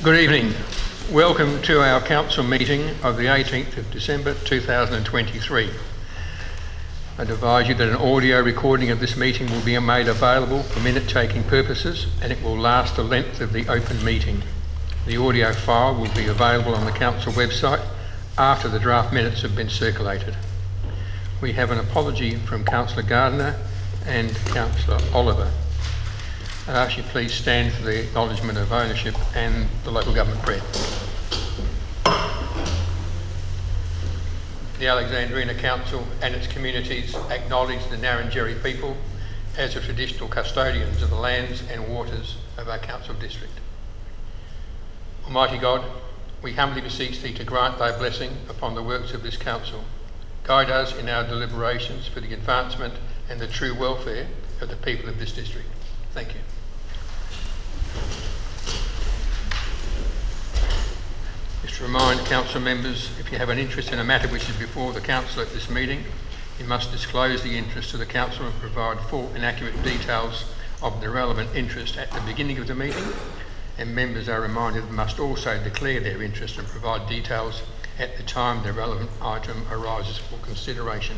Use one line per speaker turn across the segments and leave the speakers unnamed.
Good evening. Welcome to our council meeting of the 18th of December 2023. I'd advise you that an audio recording of this meeting will be made available for minute-taking purposes, and it will last the length of the open meeting. The audio file will be available on the council website after the draft minutes have been circulated. We have an apology from Councillor Gardner and Councillor Oliver. I ask you please stand for the acknowledgement of ownership and the local government prayer. The Alexandrina Council and its communities acknowledge the Narrandjeri people as the traditional custodians of the lands and waters of our council district. Almighty God, we humbly beseech Thee to grant Thy blessing upon the works of this council. Guide us in our deliberations for the advancement and the true welfare of the people of this district. Thank you. Just to remind council members, if you have an interest in a matter which is before the council at this meeting, you must disclose the interest to the council and provide full and accurate details of the relevant interest at the beginning of the meeting, and members are reminded they must also declare their interest and provide details at the time the relevant item arises for consideration.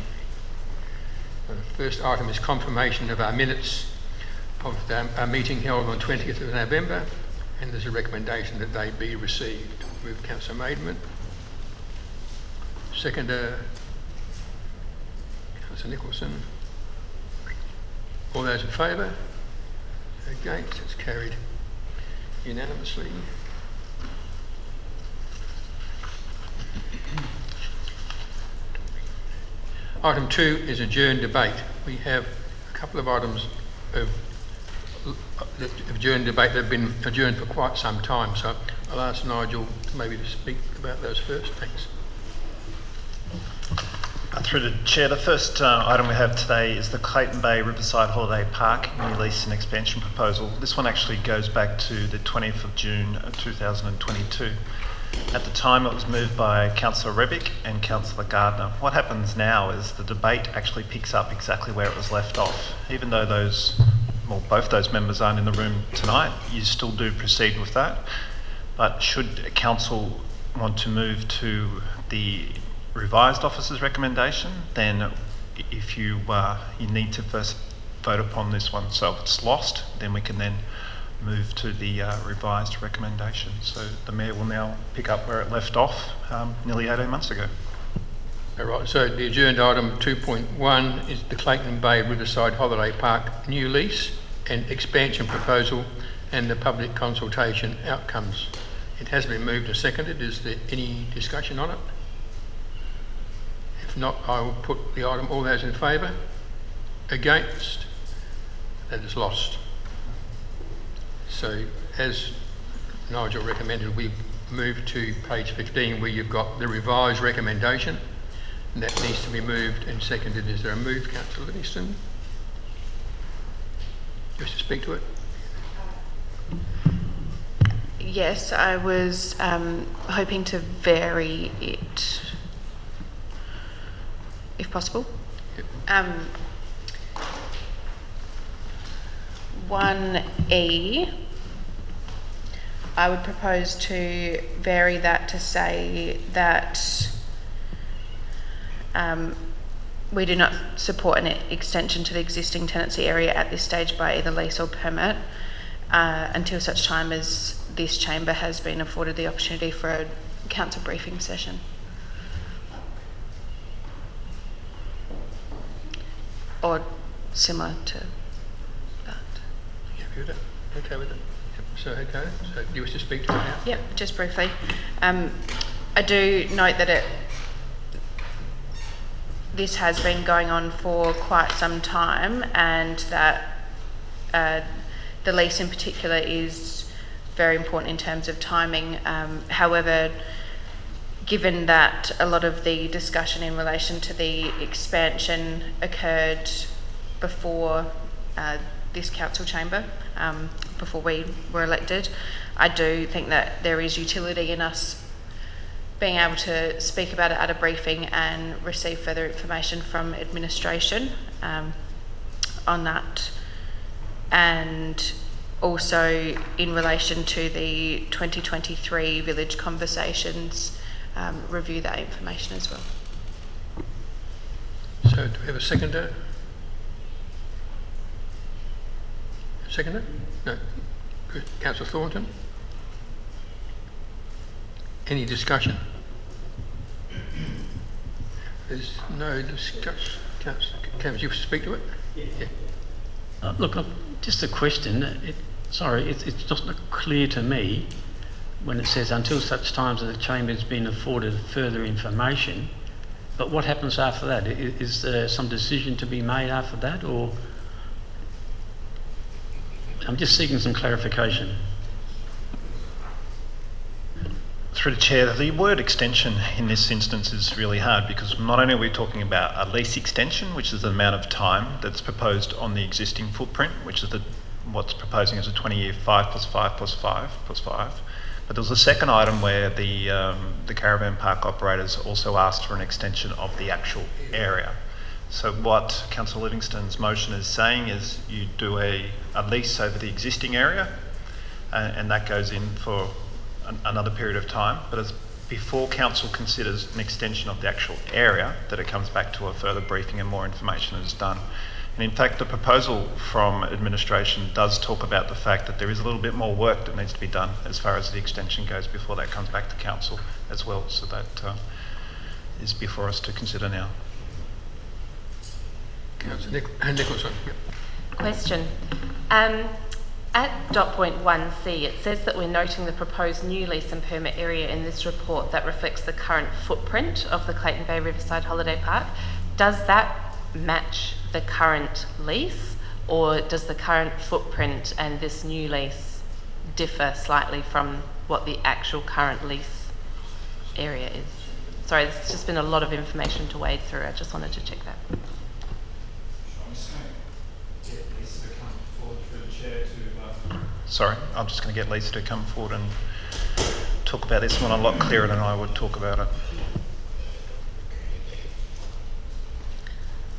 The first item is confirmation of our minutes of our meeting held on 20th of November, and there's a recommendation that they be received. Move Councillor Maidment. Seconder, Councillor Nicholson. All those in favour? Against? It's carried unanimously. Item 2 is adjourned debate. We have a couple of items of adjourned debate that have been adjourned for quite some time, so I'll ask Nigel maybe to speak about those first. Thanks.
Through the Chair, the first item we have today is the Clayton Bay Riverside Holiday Park new lease and expansion proposal. This one actually goes back to the 20th of June 2022. At the time it was moved by Councillor Revic and Councillor Gardner. What happens now is the debate actually picks up exactly where it was left off. Even though both those members aren't in the room tonight, you still do proceed with that. But should council want to move to the revised officer's recommendation, then if you need to first vote upon this one. So if it's lost, then we can then move to the revised recommendation. So the Mayor will now pick up where it left off nearly 18 months ago.
All right, so the adjourned item 2.1 is the Clayton Bay Riverside Holiday Park new lease and expansion proposal and the public consultation outcomes. It has been moved and seconded. Is there any discussion on it? If not, I will put the item. All those in favour? Against? That is lost. So as Nigel recommended, we move to page 15 where you've got the revised recommendation, and that needs to be moved and seconded. Is there a move, Councillor Livingston? Just to speak to it?
Yes, I was hoping to vary it, if possible. Yep. 1E, I would propose to vary that to say that we do not support an extension to the existing tenancy area at this stage by either lease or permit until such time as this chamber has been afforded the opportunity for a council briefing session. Or similar to that.
Yeah, okay with it? Yep. So, okay. So, do you wish to speak to it now?
Yep, just briefly. I do note that this has been going on for quite some time, and that the lease in particular is very important in terms of timing. However, given that a lot of the discussion in relation to the expansion occurred before this council chamber, before we were elected, I do think that there is utility in us being able to speak about it at a briefing and receive further information from administration on that. And also in relation to the 2023 Village Conversations, review that information as well.
So do we have a seconder? Seconder? No. Good. Councillor Thornton? Any discussion? There's no discussion. Councillor, you speak to it? Yeah.
Look, just a question. It's just not clear to me when it says until such times as the Chamber has been afforded further information. But what happens after that? Is there some decision to be made after that, or I'm just seeking some clarification.
Through the Chair, the word extension in this instance is really hard because not only are we talking about a lease extension, which is the amount of time that's proposed on the existing footprint, which is what's proposing as a 20-year 5 plus 5 plus 5 plus 5. But there was a second item where the caravan park operators also asked for an extension of the actual area. So what Councillor Livingston's motion is saying is you do a lease over the existing area and that goes in for another period of time, but before council considers an extension of the actual area, that it comes back to a further briefing and more information is done. And in fact, the proposal from administration does talk about the fact that there is a little bit more work that needs to be done as far as the extension goes before that comes back to council as well. So that is before us to consider now.
Councillor Nicholson. Yep.
Question. At dot point 1C, it says that we're noting the proposed new lease and permit area in this report that reflects the current footprint of the Clayton Bay Riverside Holiday Park. Does that match the current lease, or does the current footprint and this new lease differ slightly from what the actual current lease area is? Sorry, there's just been a lot of information to wade through. I just wanted to check that.
Sorry, I'm just going to get Lisa to come forward and talk about this one a lot clearer than I would talk about it.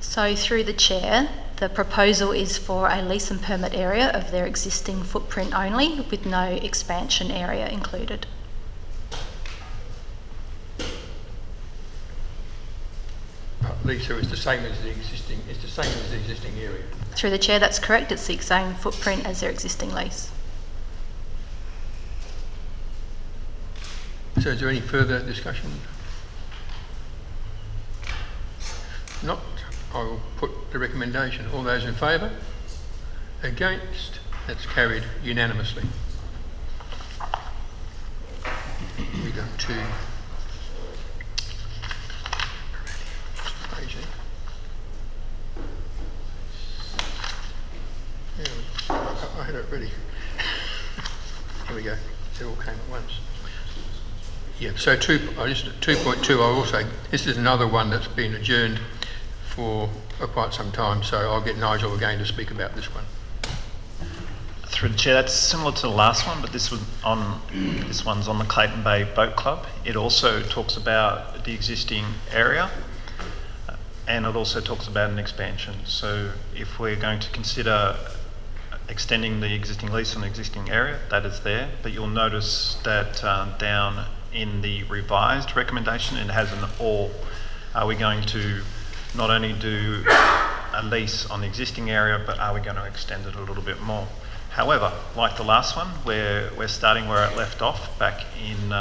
So through the Chair, the proposal is for a lease and permit area of their existing footprint only, with no expansion area included.
Lisa, it's the same as the existing. It's the same as the existing area.
Through the Chair, that's correct. It's the same footprint as their existing lease.
So is there any further discussion? Not. I will put the recommendation. All those in favour? Against? That's carried unanimously. We go to I had it ready. Here we go. It all came at once. Yeah, so 2.2, I also, this is another one that's been adjourned for quite some time, so I'll get Nigel again to speak about this one.
Through the Chair, that's similar to the last one, but this one's on the Clayton Bay Boat Club. It also talks about the existing area, and it also talks about an expansion. So if we're going to consider extending the existing lease on the existing area, that is there, but you'll notice that down in the revised recommendation, it has an or. Are we going to not only do a lease on the existing area, but are we going to extend it a little bit more? However, like the last one, we're starting where it left off back in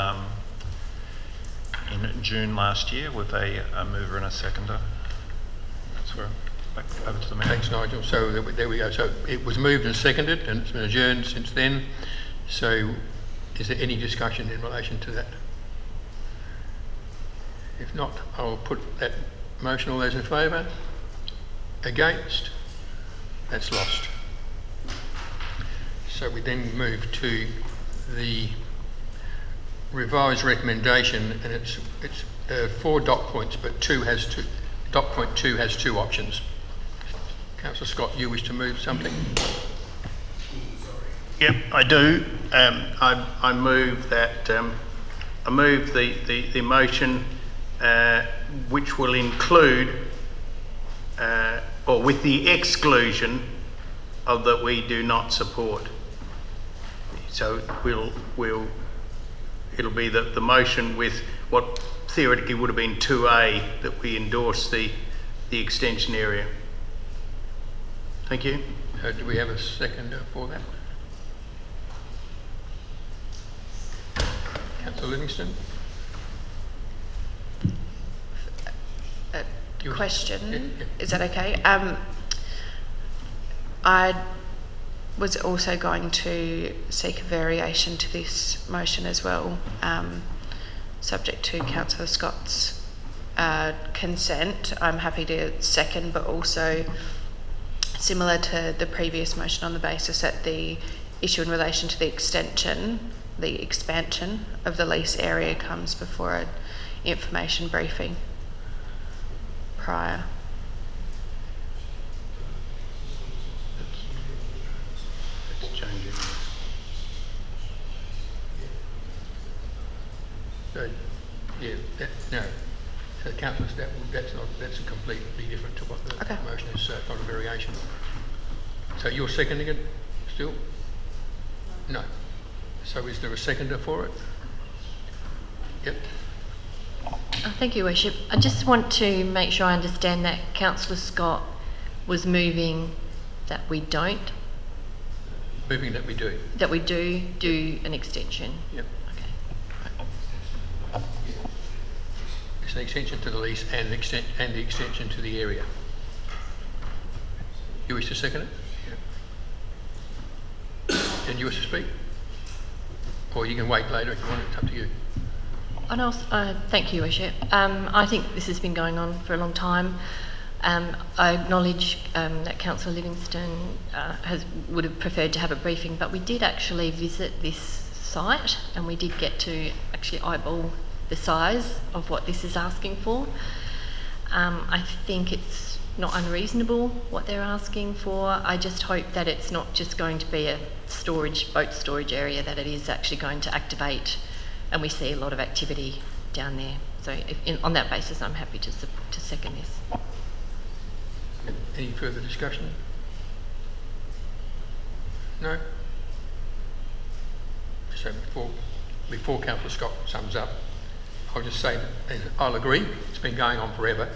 June last year with a mover and a seconder. That's where back over to the man.
Thanks, Nigel. So there we go. So it was moved and seconded, and it's been adjourned since then. So is there any discussion in relation to that? If not, I'll put that motion. All those in favour? Against? That's lost. So we then move to the revised recommendation, and it's 4 dot points, but dot point 2 has 2 options. Councillor Scott, you wish to move something?
Yep, I do. I move that. I move the motion, which will include, or with the exclusion of that we do not support. So it'll be the motion with what theoretically would have been 2A, that we endorse the extension area. Thank you.
Do we have a second for that? Councillor Livingston?
Question,
Yeah.
is that okay? I was also going to seek a variation to this motion as well, subject to Councillor Scott's consent. I'm happy to second, but also similar to the previous motion, on the basis that the issue in relation to the expansion of the lease area comes before an information briefing prior.
Let's change it.
So, yeah, no. So councillors, that's a completely different to what the
Okay.
motion is, so it's not a variation. So you're seconding it still? No. So is there a seconder for it? Yep.
Thank you, Worship. I just want to make sure I understand that Councillor Scott was moving that we don't,
Moving that we do.
that we do an extension.
Yep.
Okay.
It's an extension to the lease and the extension to the area. You wish to second it? Yeah. And you wish to speak? Or you can wait later if you want, it's up to you.
And also, thank you, Worship. I think this has been going on for a long time. I acknowledge that Councillor Livingston would have preferred to have a briefing, but we did actually visit this site and we did get to actually eyeball the size of what this is asking for. I think it's not unreasonable what they're asking for. I just hope that it's not just going to be a boat storage area, that it is actually going to activate, and we see a lot of activity down there. So on that basis, I'm happy to second this.
Any further discussion? No? So before Councillor Scott sums up, I'll just say that I'll agree, it's been going on forever.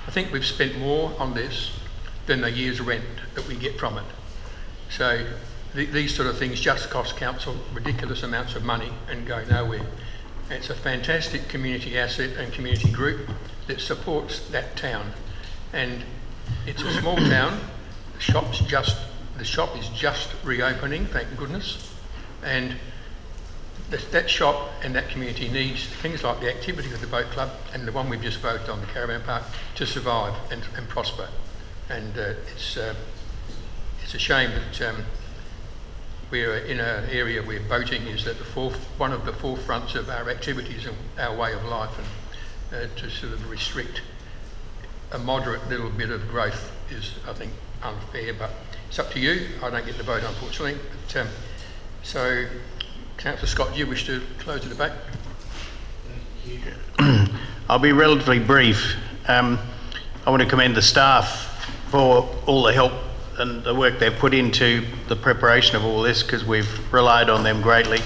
I think we've spent more on this than the year's rent that we get from it. So these sort of things just cost council ridiculous amounts of money and go nowhere. It's a fantastic community asset and community group that supports that town. And it's a small town. The shop is just reopening, thank goodness. And that shop and that community needs things like the activity of the boat club and the one we've just voted on, the caravan park, to survive and prosper. And it's a shame that we're in an area where boating is at one of the forefronts of our activities and our way of life, and to sort of restrict a moderate little bit of growth is, I think, unfair, but it's up to you. I don't get the vote, unfortunately. But, so, Councillor Scott, do you wish to close the debate?
I'll be relatively brief. I want to commend the staff for all the help and the work they've put into the preparation of all this, because we've relied on them greatly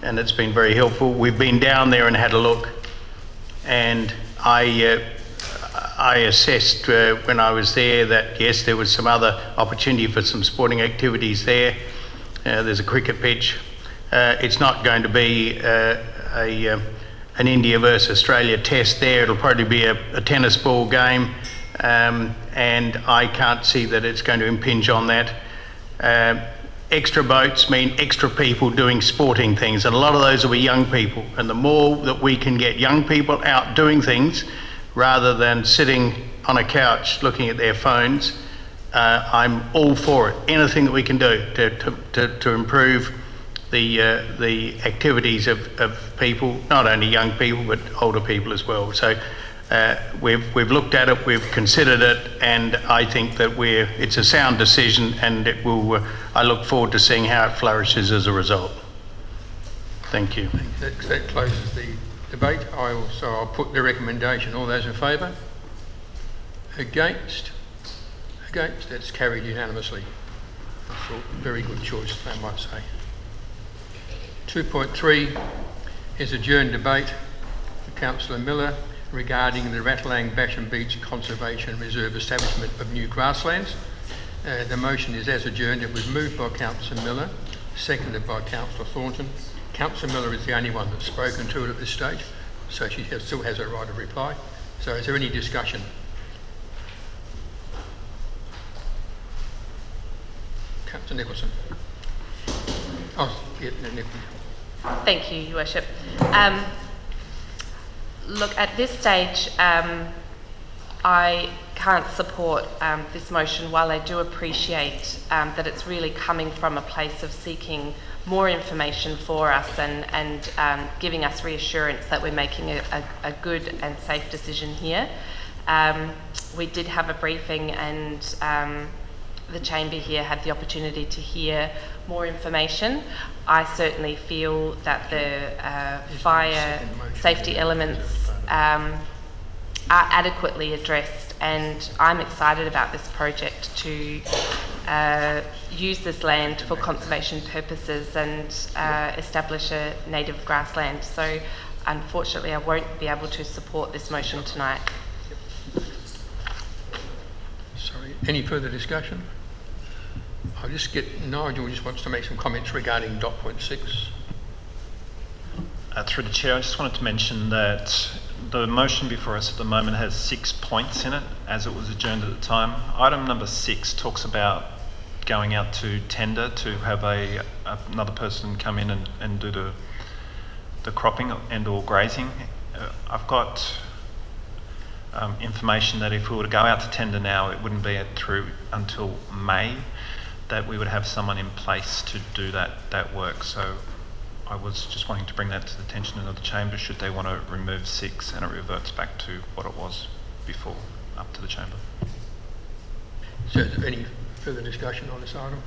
and it's been very helpful. We've been down there and had a look, and I assessed when I was there that yes, there was some other opportunity for some sporting activities there. There's a cricket pitch. It's not going to be an India versus Australia test there. It'll probably be a tennis ball game, and I can't see that it's going to impinge on that. Extra boats mean extra people doing sporting things, and a lot of those will be young people, and the more that we can get young people out doing things rather than sitting on a couch looking at their phones, I'm all for it. Anything that we can do to improve the activities of people, not only young people but older people as well. So we've looked at it, we've considered it, and I think that it's a sound decision, and it will. I look forward to seeing how it flourishes as a result. Thank you.
That closes the debate. I'll put the recommendation. All those in favour? Against? Against? That's carried unanimously. That's a very good choice, I might say. 2.3 is adjourned debate with Councillor Miller regarding the Ratalang Basham Beach Conservation Reserve establishment of new grasslands. The motion is as adjourned. It was moved by Councillor Miller, seconded by Councillor Thornton. Councillor Miller is the only one that's spoken to it at this stage, so she still has a right of reply. So is there any discussion? Councillor Nicholson. Oh, yeah, Nicholson.
Thank you, Your Worship. Look, at this stage, I can't support this motion, while I do appreciate that it's really coming from a place of seeking more information for us and giving us reassurance that we're making a good and safe decision here. We did have a briefing, and the chamber here had the opportunity to hear more information. I certainly feel that the fire safety elements are adequately addressed, and I'm excited about this project to use this land for conservation purposes and establish a native grassland. So unfortunately I won't be able to support this motion tonight.
Sorry, any further discussion? I'll just get, Nigel just wants to make some comments regarding dot point 6.
Through the chair, I just wanted to mention that the motion before us at the moment has 6 points in it, as it was adjourned at the time. Item number 6 talks about going out to tender to have another person come in and do the cropping and or grazing. I've got information that if we were to go out to tender now, it wouldn't be through until May that we would have someone in place to do that work. So I was just wanting to bring that to the attention of the chamber should they want to remove 6 and it reverts back to what it was before, up to the chamber.
So is there any further discussion on this item?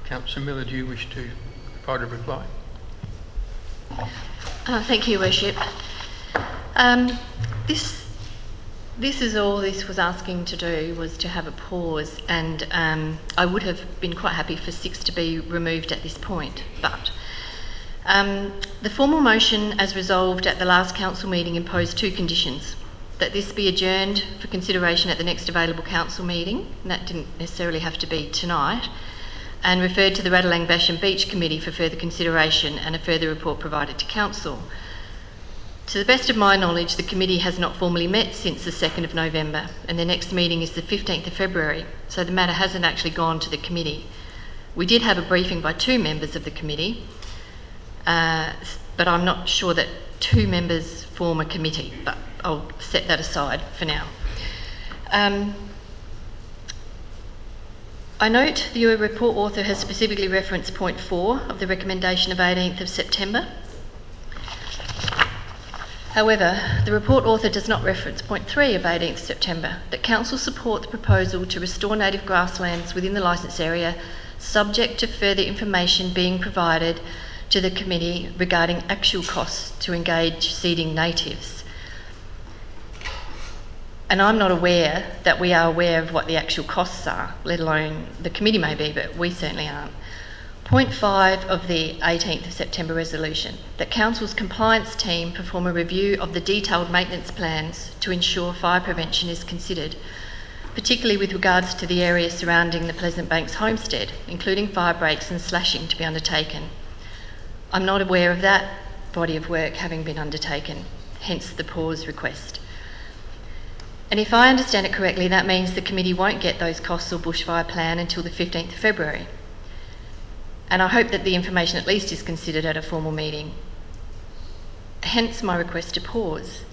Councillor Miller, do you wish to provide a reply?
Thank you, Worship. This is all this was asking to do, was to have a pause, and I would have been quite happy for 6 to be removed at this point, but the formal motion as resolved at the last council meeting imposed 2 conditions: that this be adjourned for consideration at the next available council meeting, and that didn't necessarily have to be tonight, and referred to the Ratalang Basham Beach Committee for further consideration and a further report provided to council. To the best of my knowledge, the committee has not formally met since the 2nd of November, and their next meeting is the 15th of February, so the matter hasn't actually gone to the committee. We did have a briefing by 2 members of the committee, but I'm not sure that 2 members form a committee, but I'll set that aside for now. I note the report author has specifically referenced point 4 of the recommendation of 18th of September. However, the report author does not reference point 3 of 18th September, that council support the proposal to restore native grasslands within the licence area, subject to further information being provided to the committee regarding actual costs to engage seeding natives. And I'm not aware that we are aware of what the actual costs are, let alone the committee may be, but we certainly aren't. Point 5 of the 18th of September resolution, that council's compliance team perform a review of the detailed maintenance plans to ensure fire prevention is considered, particularly with regards to the area surrounding the Pleasant Banks homestead, including fire breaks and slashing to be undertaken. I'm not aware of that body of work having been undertaken, hence the pause request. And if I understand it correctly, that means the committee won't get those costs or bushfire plan until the 15th of February. And I hope that the information at least is considered at a formal meeting. Hence my request to pause.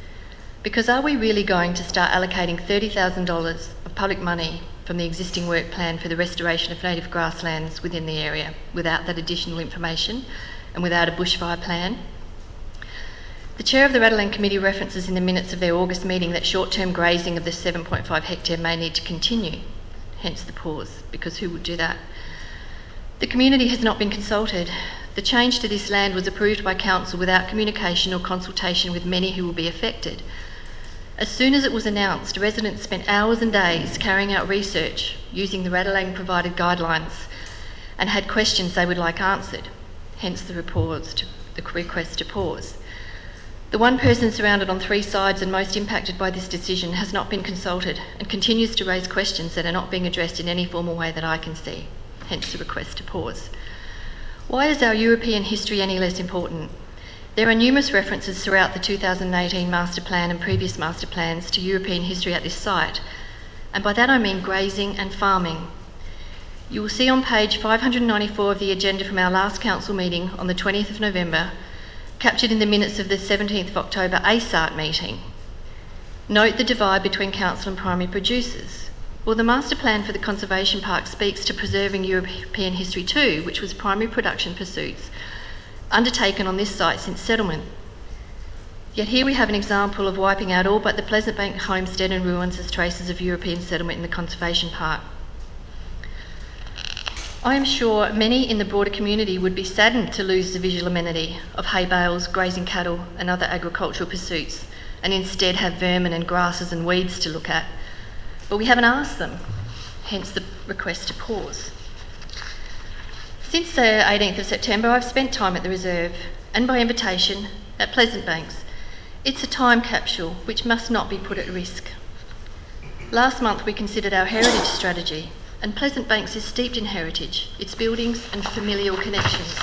Because are we really going to start allocating $30,000 of public money from the existing work plan for the restoration of native grasslands within the area without that additional information and without a bushfire plan? The chair of the Ratalang Committee references in the minutes of their August meeting that short-term grazing of the 7.5 hectare may need to continue, hence the pause, because who would do that? The community has not been consulted. The change to this land was approved by council without communication or consultation with many who will be affected. As soon as it was announced, residents spent hours and days carrying out research using the Ratalang provided guidelines and had questions they would like answered. hence the request to pause. The one person surrounded on three sides and most impacted by this decision has not been consulted and continues to raise questions that are not being addressed in any formal way that I can see, hence the request to pause. Why is our European history any less important? There are numerous references throughout the 2018 master plan and previous master plans to European history at this site, and by that I mean grazing and farming. You will see on page 594 of the agenda from our last council meeting on the 20th of November, captured in the minutes of the 17th of October ASART meeting. Note the divide between council and primary producers. Well, the master plan for the conservation park speaks to preserving European history too, which was primary production pursuits undertaken on this site since settlement. Yet here we have an example of wiping out all but the Pleasant Bank homestead and ruins as traces of European settlement in the conservation park. I am sure many in the broader community would be saddened to lose the visual amenity of hay bales, grazing cattle and other agricultural pursuits, and instead have vermin and grasses and weeds to look at. But we haven't asked them, hence the request to pause. Since the 18th of September, I've spent time at the reserve and by invitation at Pleasant Banks. It's a time capsule which must not be put at risk. Last month we considered our heritage strategy, and Pleasant Banks is steeped in heritage, its buildings and familial connections.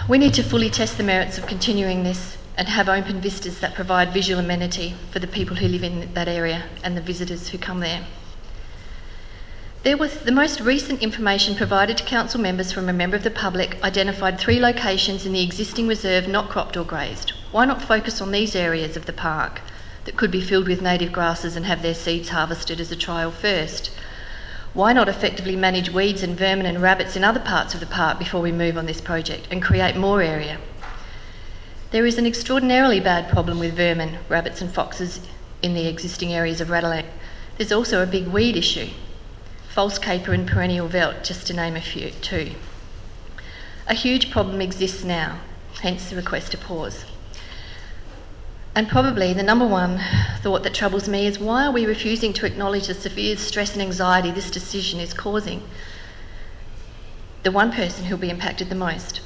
We need to fully test the merits of continuing this and have open vistas that provide visual amenity for the people who live in that area and the visitors who come there. There was the most recent information provided to council members from a member of the public identified 3 locations in the existing reserve not cropped or grazed. Why not focus on these areas of the park that could be filled with native grasses and have their seeds harvested as a trial first? Why not effectively manage weeds and vermin and rabbits in other parts of the park before we move on this project and create more area? There is an extraordinarily bad problem with vermin, rabbits and foxes in the existing areas of Ratalang. There's also a big weed issue, false caper and perennial veld, just to name a few too. A huge problem exists now, hence the request to pause. And probably the number one thought that troubles me is, why are we refusing to acknowledge the severe stress and anxiety this decision is causing the one person who'll be impacted the most?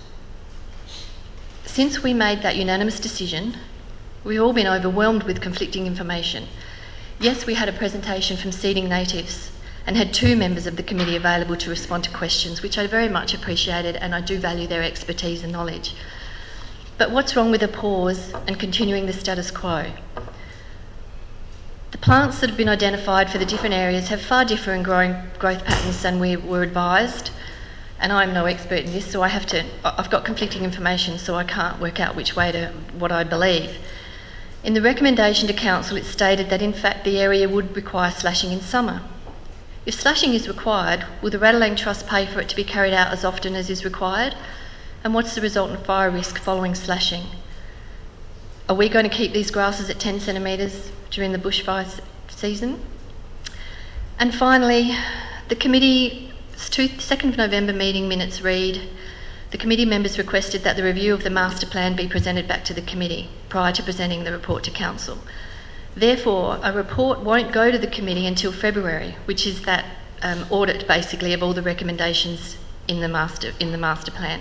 Since we made that unanimous decision, we've all been overwhelmed with conflicting information. Yes, we had a presentation from Seeding Natives and had 2 members of the committee available to respond to questions, which I very much appreciated, and I do value their expertise and knowledge. But what's wrong with a pause and continuing the status quo? The plants that have been identified for the different areas have far different growth patterns than we were advised, and I'm no expert in this, so I've got conflicting information, so I can't work out what I believe. In the recommendation to council, it stated that in fact the area would require slashing in summer. If slashing is required, will the Ratalang Trust pay for it to be carried out as often as is required? And what's the resultant fire risk following slashing? Are we going to keep these grasses at 10 centimetres during the bushfire season? And finally, the committee's 2nd of November meeting minutes read, the committee members requested that the review of the master plan be presented back to the committee prior to presenting the report to council. Therefore, a report won't go to the committee until February, which is that audit basically of all the recommendations in the master plan.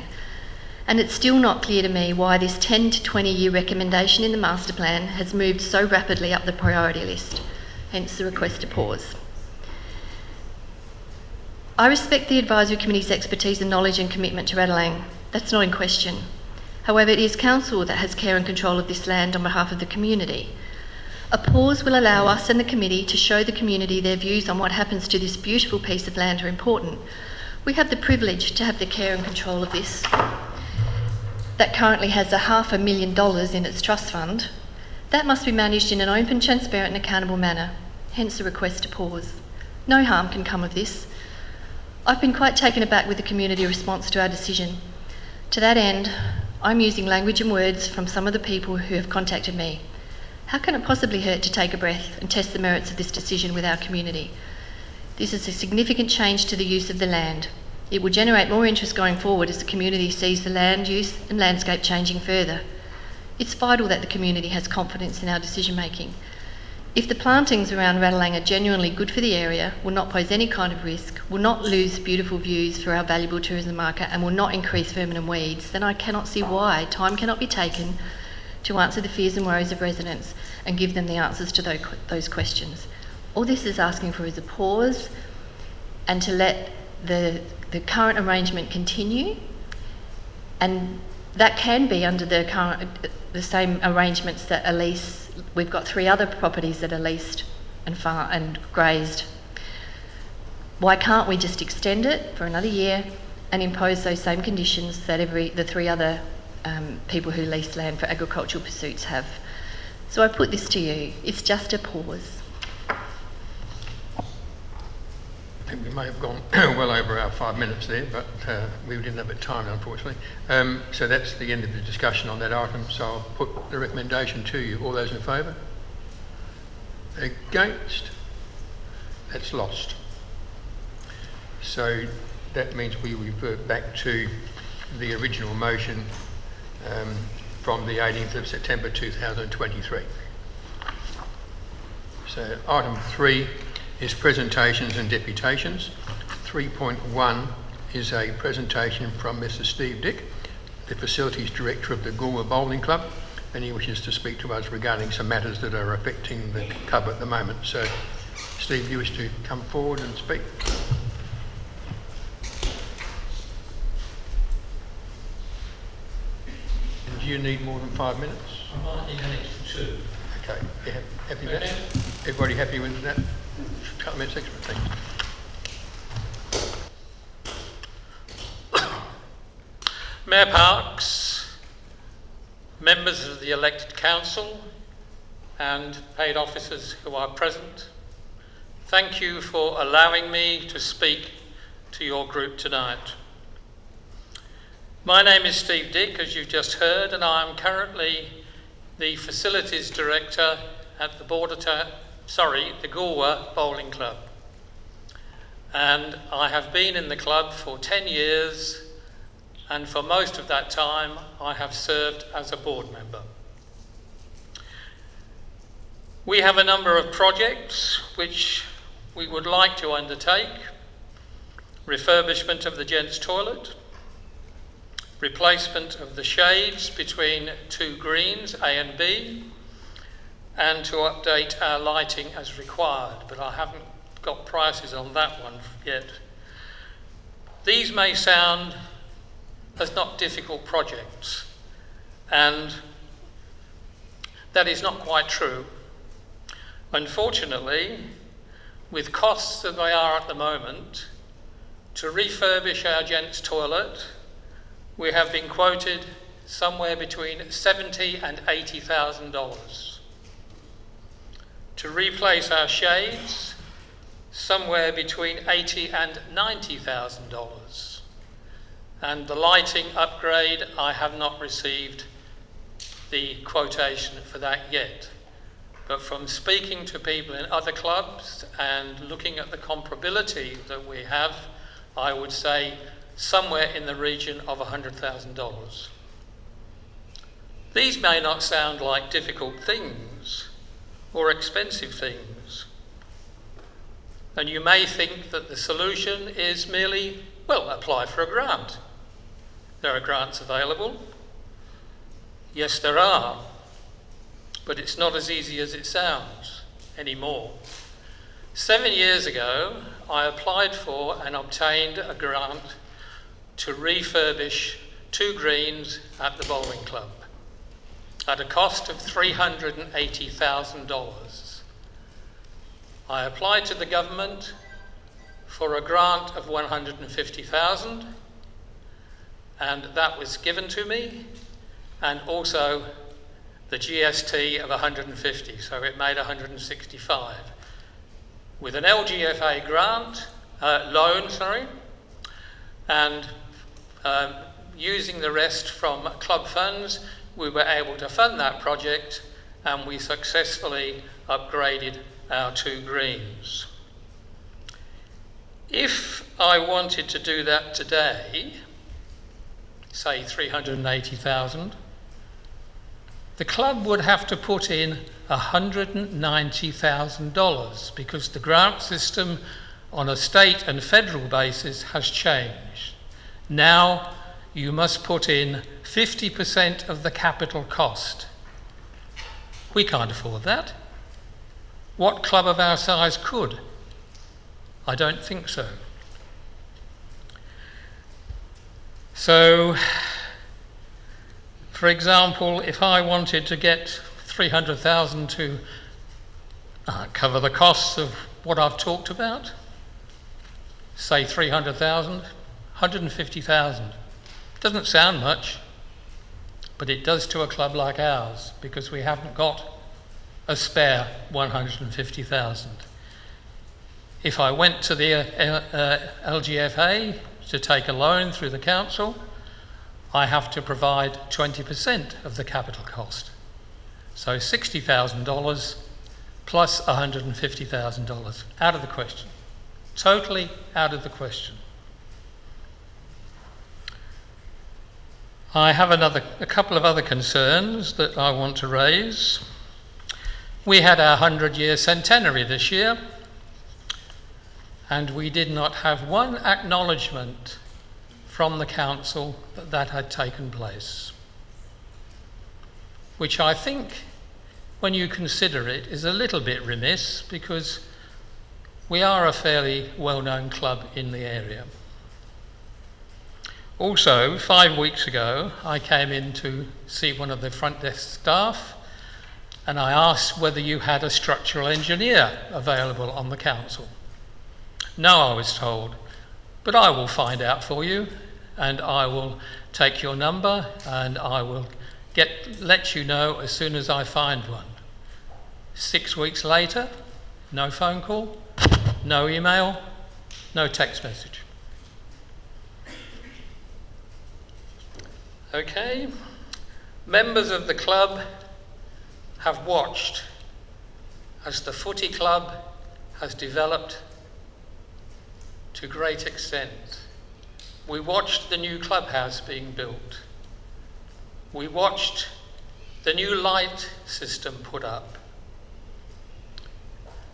And it's still not clear to me why this 10 to 20 year recommendation in the master plan has moved so rapidly up the priority list, hence the request to pause. I respect the advisory committee's expertise and knowledge and commitment to Ratalang. That's not in question. However, it is council that has care and control of this land on behalf of the community. A pause will allow us and the committee to show the community their views on what happens to this beautiful piece of land are important. We have the privilege to have the care and control of this. That currently has $500,000 in its trust fund. That must be managed in an open, transparent and accountable manner, hence the request to pause. No harm can come of this. I've been quite taken aback with the community response to our decision. To that end, I'm using language and words from some of the people who have contacted me. How can it possibly hurt to take a breath and test the merits of this decision with our community? This is a significant change to the use of the land. It will generate more interest going forward as the community sees the land use and landscape changing further. It's vital that the community has confidence in our decision making. If the plantings around Ratalang are genuinely good for the area, will not pose any kind of risk, will not lose beautiful views for our valuable tourism market, and will not increase vermin and weeds, then I cannot see why time cannot be taken to answer the fears and worries of residents and give them the answers to those questions. All this is asking for is a pause and to let the current arrangement continue, and that can be under the same arrangements that are leased. We've got 3 other properties that are leased and grazed. Why can't we just extend it for another year and impose those same conditions that the 3 other people who lease land for agricultural pursuits have? So I put this to you. It's just a pause.
I think we may have gone well over our 5 minutes there, but we didn't have the time, unfortunately. So that's the end of the discussion on that item, so I'll put the recommendation to you. All those in favour? Against? That's lost. So that means we revert back to the original motion from the 18th of September 2023. So item 3 is presentations and deputations. 3.1 is a presentation from Mr. Steve Dick, the Facilities Director of the Goolwa Bowling Club, and he wishes to speak to us regarding some matters that are affecting the club at the moment. So, Steve, do you wish to come forward and speak? And do you need more than 5 minutes?
I might need an extra 2.
Okay, you happy with that? Everybody happy with that? A couple of minutes extra, thank you.
Mayor Parks, members of the elected council and paid officers who are present, thank you for allowing me to speak to your group tonight. My name is Steve Dick, as you've just heard, and I am currently the Facilities Director at the Goolwa Bowling Club. And I have been in the club for 10 years, and for most of that time I have served as a board member. We have a number of projects which we would like to undertake: refurbishment of the gents' toilet, replacement of the shades between 2 greens, A and B, and to update our lighting as required, but I haven't got prices on that one yet. These may sound as not difficult projects, and that is not quite true. Unfortunately, with costs that they are at the moment, to refurbish our gents' toilet, we have been quoted somewhere between $70,000 and $80,000. To replace our shades, somewhere between $80,000 and $90,000. And the lighting upgrade, I have not received the quotation for that yet. But from speaking to people in other clubs and looking at the comparability that we have, I would say somewhere in the region of $100,000. These may not sound like difficult things or expensive things, and you may think that the solution is merely, well, apply for a grant. There are grants available. Yes, there are, but it's not as easy as it sounds anymore. 7 years ago, I applied for and obtained a grant to refurbish 2 greens at the bowling club at a cost of $380,000. I applied to the government for a grant of $150,000, and that was given to me, and also the GST of $150, so it made $165. With an LGFA loan, and using the rest from club funds, we were able to fund that project, and we successfully upgraded our 2 greens. If I wanted to do that today, say $380,000, the club would have to put in $190,000 because the grant system on a state and federal basis has changed. Now you must put in 50% of the capital cost. We can't afford that. What club of our size could? I don't think so. So, for example, if I wanted to get 300,000 to cover the costs of what I've talked about, say 300,000, 150,000. Doesn't sound much, but it does to a club like ours because we haven't got a spare 150,000. If I went to the LGFA to take a loan through the council, I have to provide 20% of the capital cost. So $60,000 plus $150,000. Out of the question. Totally out of the question. I have a couple of other concerns that I want to raise. We had our 100-year centenary this year, and we did not have one acknowledgement from the council that that had taken place, which I think, when you consider it, is a little bit remiss because we are a fairly well-known club in the area. Also, 5 weeks ago, I came in to see one of the front desk staff and I asked whether you had a structural engineer available on the council. No, I was told, but I will find out for you and I will take your number and I will let you know as soon as I find one. 6 weeks later, no phone call, no email, no text message. Okay, members of the club have watched as the footy club has developed to great extent. We watched the new clubhouse being built. We watched the new light system put up.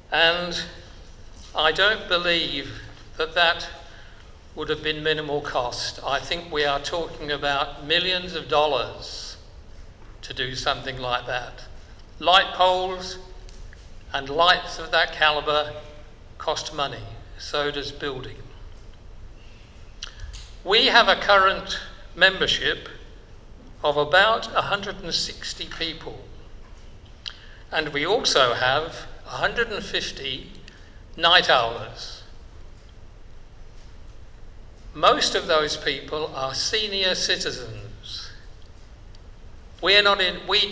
And I don't believe that that would have been minimal cost. I think we are talking about millions of dollars to do something like that. Light poles and lights of that calibre cost money, so does building. We have a current membership of about 160 people, and we also have 150 night owlers. Most of those people are senior citizens. We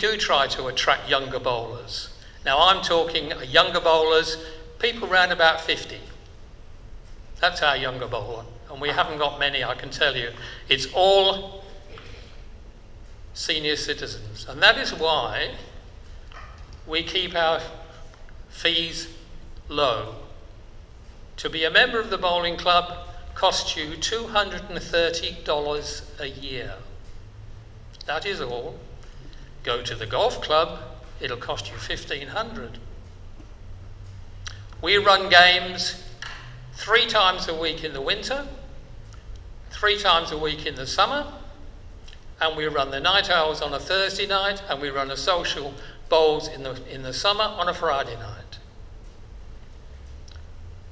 do try to attract younger bowlers. Now I'm talking younger bowlers, people around about 50. That's our younger bowler. And we haven't got many, I can tell you. It's all senior citizens. And that is why we keep our fees low. To be a member of the bowling club costs you $230 a year. That is all. Go to the golf club, it'll cost you $1,500. We run games 3 times a week in the winter, 3 times a week in the summer, and we run the night owls on a Thursday night, and we run a social bowls in the summer on a Friday night.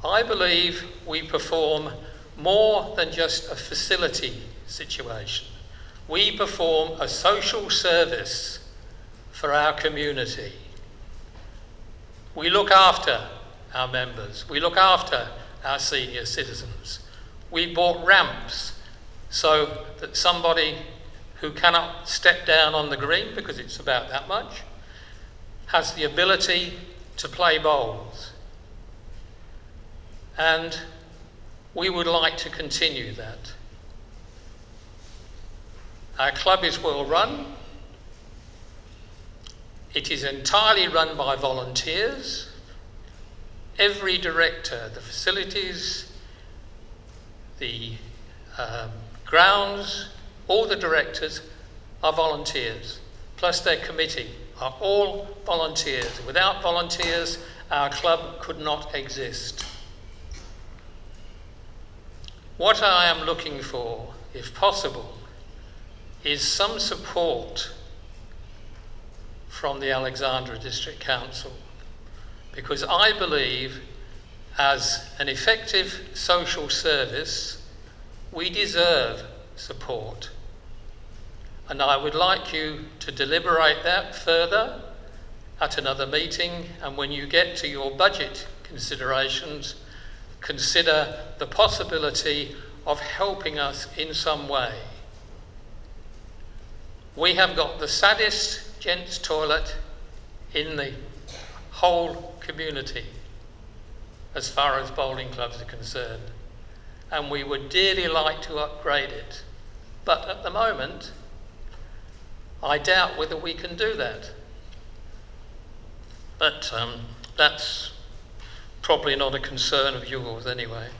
I believe we perform more than just a facility situation. We perform a social service for our community. We look after our members. We look after our senior citizens. We bought ramps so that somebody who cannot step down on the green, because it's about that much, has the ability to play bowls. And we would like to continue that. Our club is well run. It is entirely run by volunteers. Every director, the facilities, the grounds, all the directors are volunteers. plus their committee are all volunteers. Without volunteers, our club could not exist. What I am looking for, if possible, is some support from the Alexandra District Council, because I believe as an effective social service, we deserve support. And I would like you to deliberate that further at another meeting, and when you get to your budget considerations, consider the possibility of helping us in some way. We have got the saddest gents' toilet in the whole community as far as bowling clubs are concerned, and we would dearly like to upgrade it. But at the moment, I doubt whether we can do that. But that's probably not a concern of yours anyway.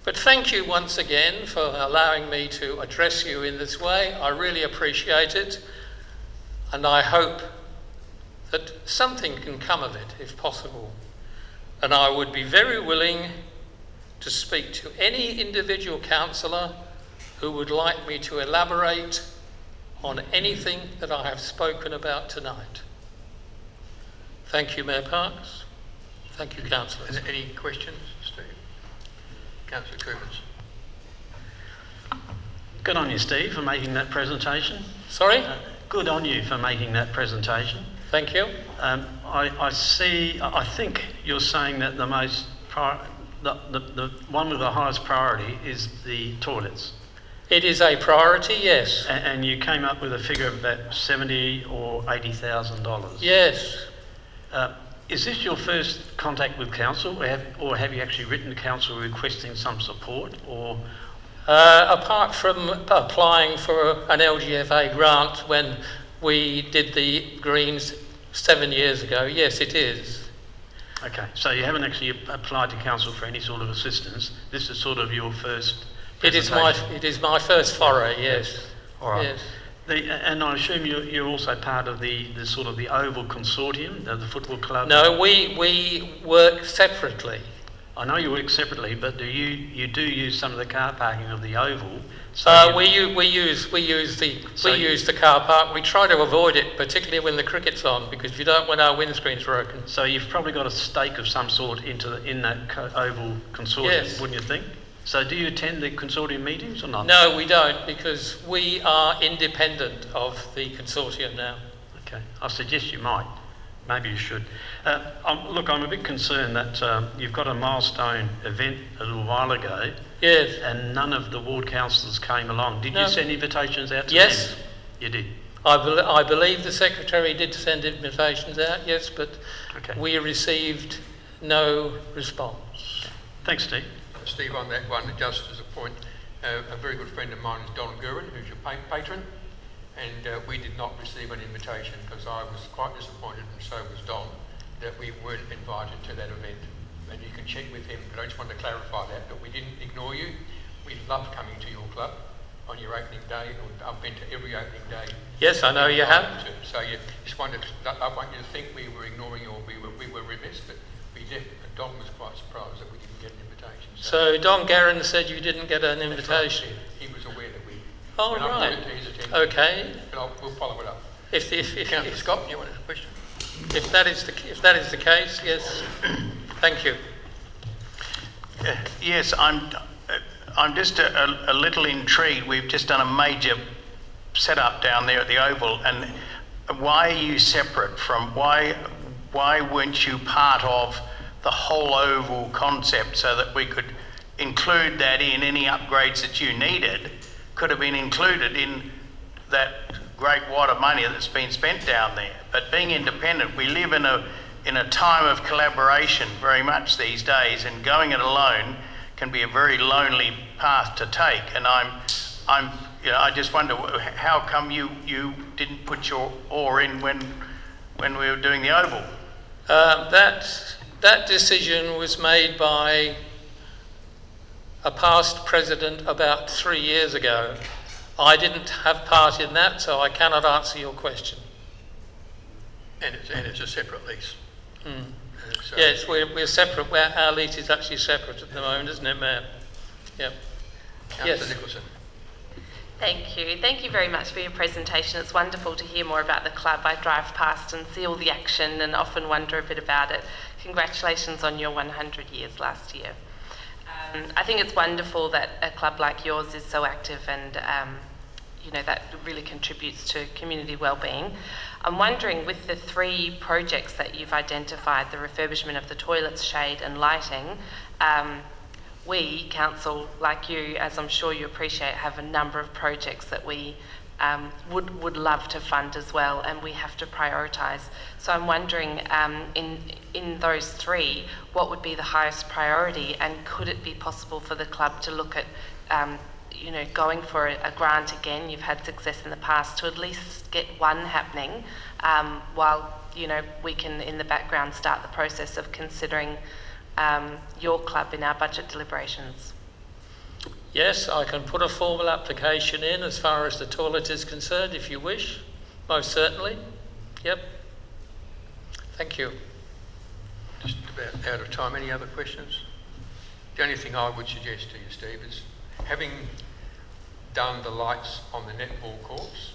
But thank you once again for allowing me to address you in this way. I really appreciate it, and I hope that something can come of it if possible. And I would be very willing to speak to any individual councillor who would like me to elaborate on anything that I have spoken about tonight. Thank you, Mayor Parkes. Thank you, councillors.
Any questions, Steve? Councillor Coomans.
Good on you, Steve, for making that presentation.
Sorry?
Good on you for making that presentation.
Thank you.
I think you're saying that the one with the highest priority is the toilets.
It is a priority, yes.
And you came up with a figure of about $70,000 or $80,000.
Yes.
Is this your first contact with council, or have you actually written to council requesting some support? Or
apart from applying for an LGFA grant when we did the Greens 7 years ago, yes, it is.
Okay, so you haven't actually applied to council for any sort of assistance. This is sort of your first
It is my first foray, yes.
All right.
Yes.
And I assume you're also part of the sort of the Oval Consortium, the football club?
No, we work separately.
I know you work separately, but do you use some of the car parking of the Oval? So
we use the car park. We try to avoid it, particularly when the cricket's on, because you don't want our windscreens broken.
So you've probably got a stake of some sort in that Oval Consortium,
Yes.
wouldn't you think? So do you attend the consortium meetings or not?
No, we don't, because we are independent of the consortium now.
Okay, I suggest you might. Maybe you should. Look, I'm a bit concerned that you've got a milestone event a little while ago.
Yes.
And none of the ward councillors came along. Did you send invitations out to them?
Yes.
You did?
I believe the secretary did send invitations out, yes, but
Okay.
we received no response.
Thanks, Steve.
Steve, on that one, just as a point, a very good friend of mine is Don Gurin, who's your patron, and we did not receive an invitation because I was quite disappointed, and so was Don, that we weren't invited to that event. And you can check with him, but I just wanted to clarify that we didn't ignore you. We loved coming to your club on your opening day. I've been to every opening day.
Yes, I know you have.
So you just wanted, I want you to think we were ignoring you, or we were remiss, but we did. Don was quite surprised that we didn't get an invitation.
So Don Guerin said you didn't get an invitation.
He was aware that we.
Oh,
and I've
right.
brought it to his attention.
Okay.
But we'll follow it up.
If
Scott, you wanted a question?
that is the case, yes. Thank you.
Yes, I'm just a little intrigued. We've just done a major setup down there at the Oval, and why are you separate from, why weren't you part of the whole Oval concept so that we could include that in any upgrades that you needed, could have been included in that great wad of money that's been spent down there. But being independent, we live in a time of collaboration very much these days, and going it alone can be a very lonely path to take. And I just wonder how come you didn't put your oar in when we were doing the Oval?
That decision was made by a past president about 3 years ago, I didn't have part in that, so I cannot answer your question.
And it's a separate lease.
Yes, we're separate. Our lease is actually separate at the moment, isn't it, Mayor? Yep.
Councillor
Yes.
Nicholson.
Thank you. Thank you very much for your presentation. It's wonderful to hear more about the club. I drive past and see all the action and often wonder a bit about it. Congratulations on your 100 years last year. I think it's wonderful that a club like yours is so active and that really contributes to community wellbeing. I'm wondering, with the 3 projects that you've identified, the refurbishment of the toilets, shade and lighting, we, council, like you, as I'm sure you appreciate, have a number of projects that we would love to fund as well, and we have to prioritise. So I'm wondering, in those 3, what would be the highest priority, and could it be possible for the club to look at going for a grant again? You've had success in the past, to at least get one happening, while we can in the background start the process of considering your club in our budget deliberations.
Yes, I can put a formal application in as far as the toilet is concerned, if you wish. Most certainly. Yep. Thank you.
Just about out of time. Any other questions? The only thing I would suggest to you, Steve, is having done the lights on the netball courts,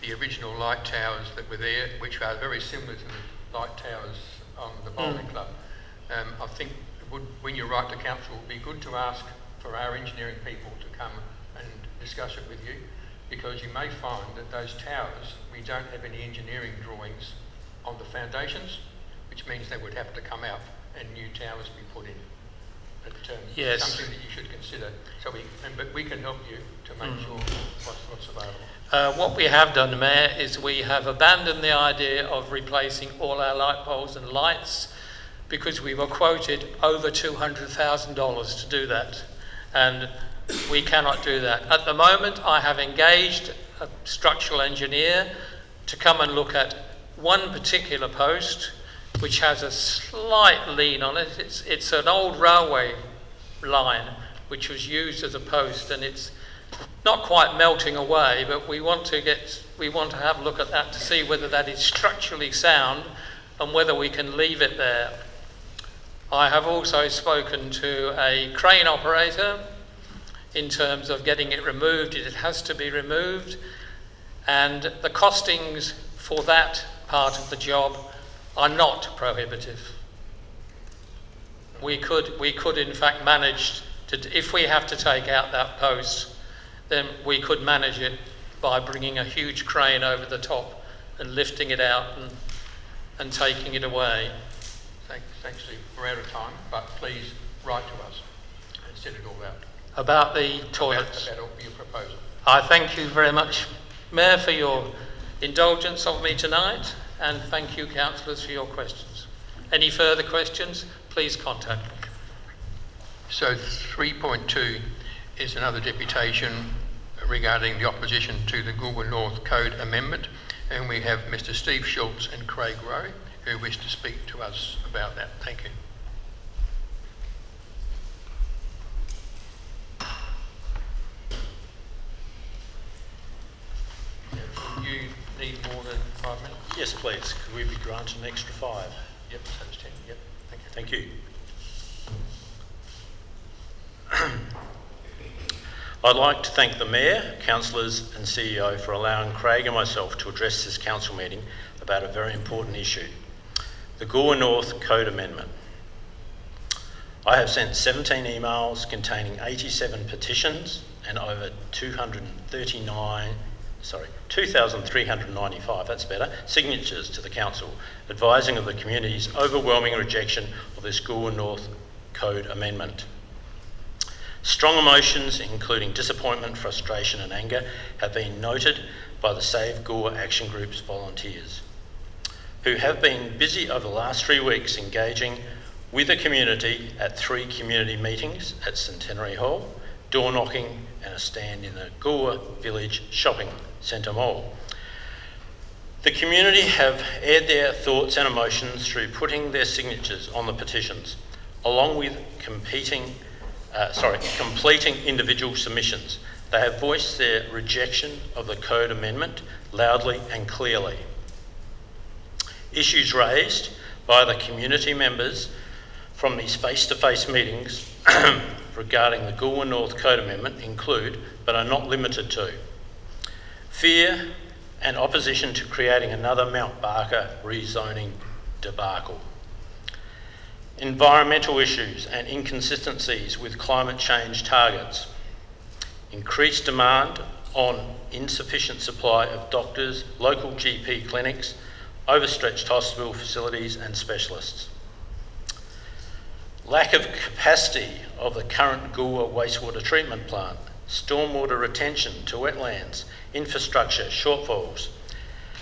the original light towers that were there, which are very similar to the light towers on the bowling club, I think when you write to council, it would be good to ask for our engineering people to come and discuss it with you, because you may find that those towers, we don't have any engineering drawings on the foundations, which means they would have to come out and new towers be put in. But
Yes.
something that you should consider. But we can help you to make sure what's available.
What we have done, Mayor, is we have abandoned the idea of replacing all our light poles and lights, because we were quoted over $200,000 to do that, and we cannot do that. At the moment, I have engaged a structural engineer to come and look at one particular post, which has a slight lean on it. It's an old railway line which was used as a post, and it's not quite melting away, but we want to have a look at that to see whether that is structurally sound and whether we can leave it there. I have also spoken to a crane operator in terms of getting it removed. It has to be removed, and the costings for that part of the job are not prohibitive. We could in fact manage to, if we have to take out that post, then we could manage it by bringing a huge crane over the top and lifting it out and taking it away.
Thanks, Steve. We're out of time, but please write to us and set it all out.
About the toilets.
About your proposal.
I thank you very much, Mayor, for your indulgence of me tonight, and thank you, councillors, for your questions. Any further questions, please contact me.
So 3.2 is another deputation regarding the opposition to the Goolwa North Code Amendment, and we have Mr Steve Schultz and Craig Rowe who wish to speak to us about that. Thank you. You need more than 5 minutes?
Yes, please. Could we be granted an extra 5?
Yep, so it's 10. Yep, thank you.
Thank you. I'd like to thank the Mayor, Councillors and CEO for allowing Craig and myself to address this council meeting about a very important issue, the Goolwa North Code Amendment. I have sent 17 emails containing 87 petitions and over 2,395, that's better, signatures to the Council, advising of the community's overwhelming rejection of this Goolwa North Code Amendment. Strong emotions, including disappointment, frustration and anger, have been noted by the Save Goolwa Action Group's volunteers, who have been busy over the last 3 weeks engaging with the community at 3 community meetings at Centenary Hall, door knocking and a stand in the Goolwa Village Shopping Centre Mall. The community have aired their thoughts and emotions through putting their signatures on the petitions, along with completing individual submissions. They have voiced their rejection of the code amendment loudly and clearly. Issues raised by the community members from these face-to-face meetings regarding the Goolwa North Code Amendment include, but are not limited to, fear and opposition to creating another Mount Barker rezoning debacle, environmental issues and inconsistencies with climate change targets, increased demand on insufficient supply of doctors, local GP clinics, overstretched hospital facilities and specialists, lack of capacity of the current Goolwa wastewater treatment plant, stormwater retention to wetlands, infrastructure shortfalls.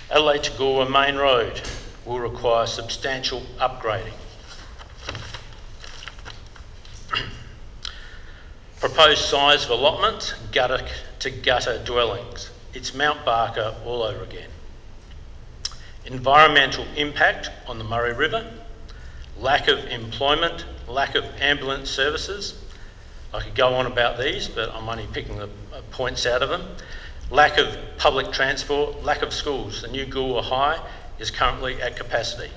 Adelaide to Goolwa main road will require substantial upgrading. Proposed size of allotments, gutter to gutter dwellings. It's Mount Barker all over again. Environmental impact on the Murray River, lack of employment, lack of ambulance services. I could go on about these, but I'm only picking the points out of them. Lack of public transport, lack of schools. The new Goolwa High is currently at capacity.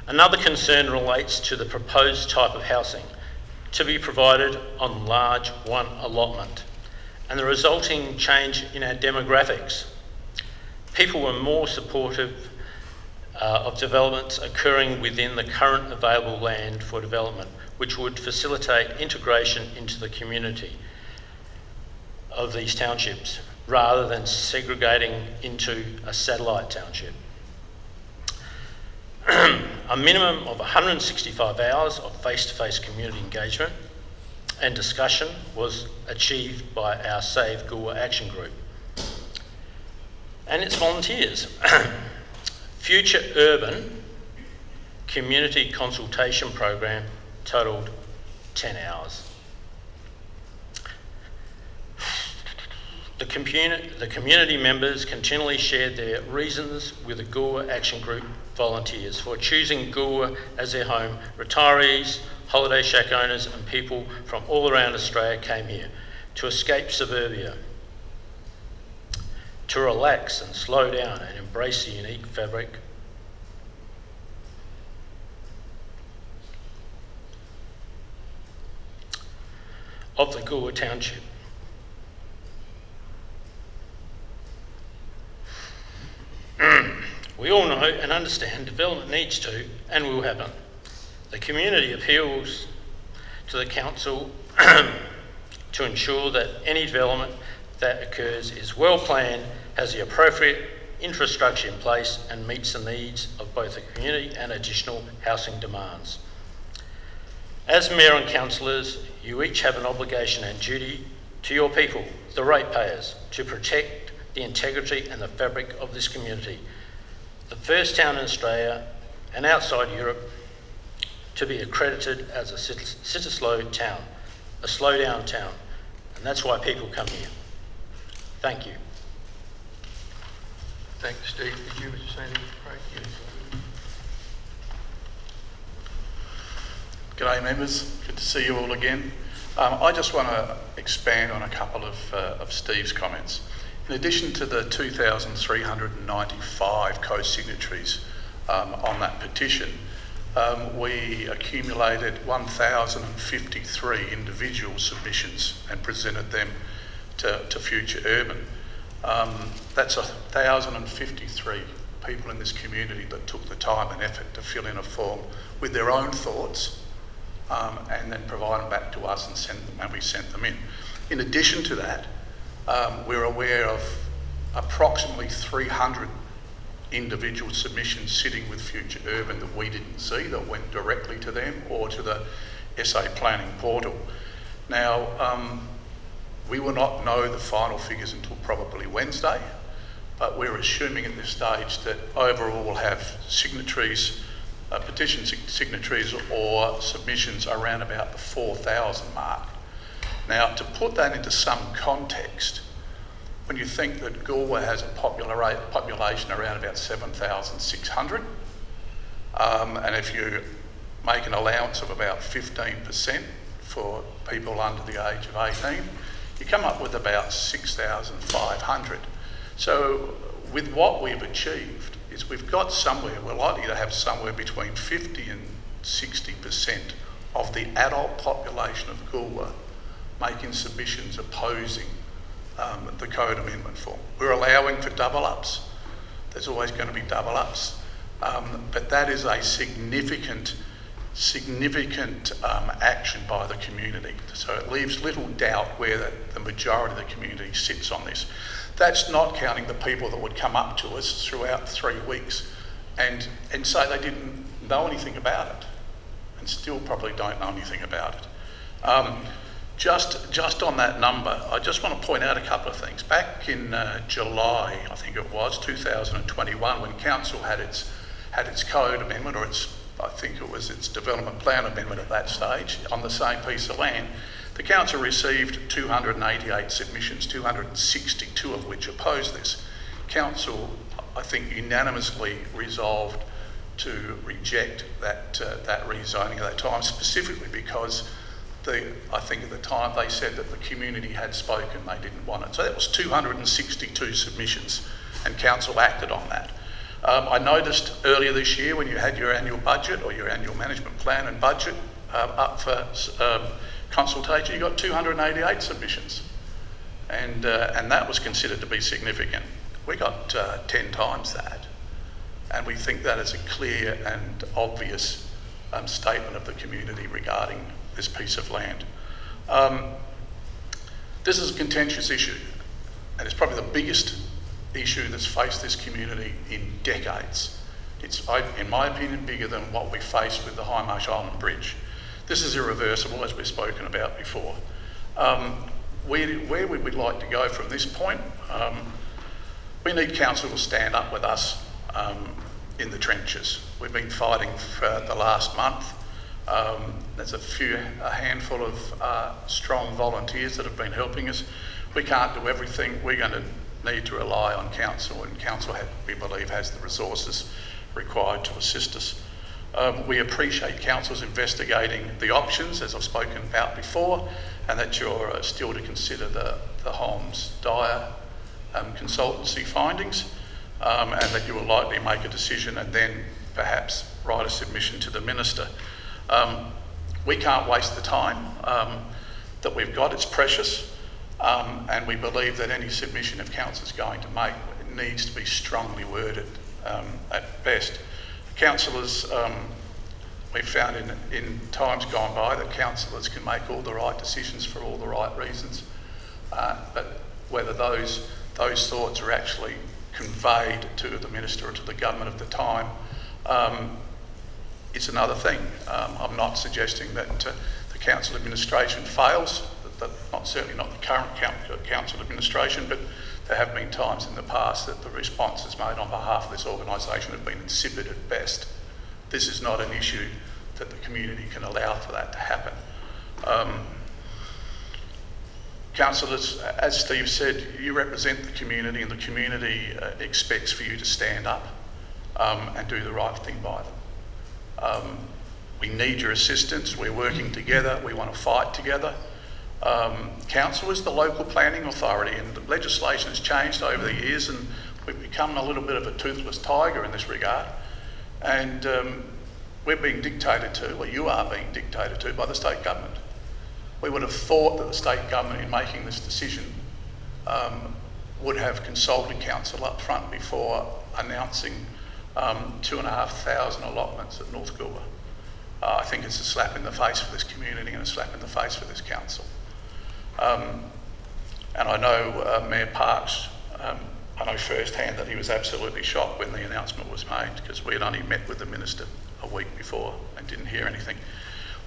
Another concern relates to the proposed type of housing to be provided on large one allotment and the resulting change in our demographics. People were more supportive of developments occurring within the current available land for development, which would facilitate integration into the community of these townships, rather than segregating into a satellite township. A minimum of 165 hours of face-to-face community engagement and discussion was achieved by our Save Goolwa Action Group and its volunteers. Future urban community consultation program totalled 10 hours. The community members continually shared their reasons with the Goolwa Action Group volunteers for choosing Goolwa as their home. Retirees, holiday shack owners and people from all around Australia came here to escape suburbia, to relax and slow down and embrace the unique fabric of the Goolwa township. We all know and understand development needs to and will happen. The community appeals to the council to ensure that any development that occurs is well planned, has the appropriate infrastructure in place and meets the needs of both the community and additional housing demands. As Mayor and councillors, you each have an obligation and duty to your people, the ratepayers, to protect the integrity and the fabric of this community. The first town in Australia and outside Europe to be accredited as a slow town, a slow down town, and that's why people come here. Thank you.
Thanks, Steve. Did you wish to say anything? Craig?
G'day members, good to see you all again. I just want to expand on a couple of Steve's comments. In addition to the 2,395 co-signatories on that petition, we accumulated 1,053 individual submissions and presented them to Future Urban. That's 1,053 people in this community that took the time and effort to fill in a form with their own thoughts and then provide them back to us and we sent them in. In addition to that, we're aware of approximately 300 individual submissions sitting with Future Urban that we didn't see, that went directly to them or to the SA Planning portal. Now, we will not know the final figures until probably Wednesday, but we're assuming at this stage that overall we'll have signatories, petition signatories or submissions around about the 4,000 mark. Now, to put that into some context, when you think that Goolwa has a population around about 7,600, and if you make an allowance of about 15% for people under the age of 18, you come up with about 6,500. So with what we've achieved is we're likely to have somewhere between 50 and 60% of the adult population of Goolwa making submissions opposing the code amendment form. We're allowing for double-ups. There's always going to be double-ups. But that is a significant action by the community. So it leaves little doubt where the majority of the community sits on this. That's not counting the people that would come up to us throughout 3 weeks and say they didn't know anything about it, and still probably don't know anything about it. Just on that number, I just want to point out a couple of things. Back in July, I think it was, 2021, when Council had its code amendment, or I think it was its development plan amendment at that stage, on the same piece of land, the Council received 288 submissions, 262 of which opposed this. Council, I think, unanimously resolved to reject that rezoning at that time, specifically because I think at the time they said that the community had spoken, they didn't want it. So that was 262 submissions, and Council acted on that. I noticed earlier this year when you had your annual budget or your annual management plan and budget up for consultation, you got 288 submissions, and that was considered to be significant. We got 10 times that, and we think that is a clear and obvious statement of the community regarding this piece of land. This is a contentious issue, and it's probably the biggest issue that's faced this community in decades. It's, in my opinion, bigger than what we faced with the High Marsh Island Bridge. This is irreversible, as we've spoken about before. Where would we like to go from this point? We need Council to stand up with us in the trenches. We've been fighting for the last month. There's a handful of strong volunteers that have been helping us. We can't do everything. We're going to need to rely on Council, and Council, we believe, has the resources required to assist us. We appreciate Council's investigating the options, as I've spoken about before, and that you're still to consider the Holmes-Dyer consultancy findings, and that you will likely make a decision and then perhaps write a submission to the Minister. We can't waste the time that we've got. It's precious, and we believe that any submission of Council is going to make needs to be strongly worded at best. Councillors, we've found in times gone by that councillors can make all the right decisions for all the right reasons, but whether those thoughts are actually conveyed to the Minister or to the government of the time, it's another thing. I'm not suggesting that the Council administration fails, certainly not the current Council administration, but there have been times in the past that the responses made on behalf of this organisation have been insipid at best. This is not an issue that the community can allow for that to happen. Councillors, as Steve said, you represent the community, and the community expects for you to stand up and do the right thing by them. We need your assistance. We're working together. We want to fight together. Council is the local planning authority, and the legislation has changed over the years, and we've become a little bit of a toothless tiger in this regard. And we're being dictated to, well, you are being dictated to by the state government. We would have thought that the state government, in making this decision, would have consulted Council up front before announcing 2,500 allotments at North Goolwa. I think it's a slap in the face for this community and a slap in the face for this Council. And I know Mayor Parks, I know firsthand that he was absolutely shocked when the announcement was made, because we had only met with the Minister a week before and didn't hear anything.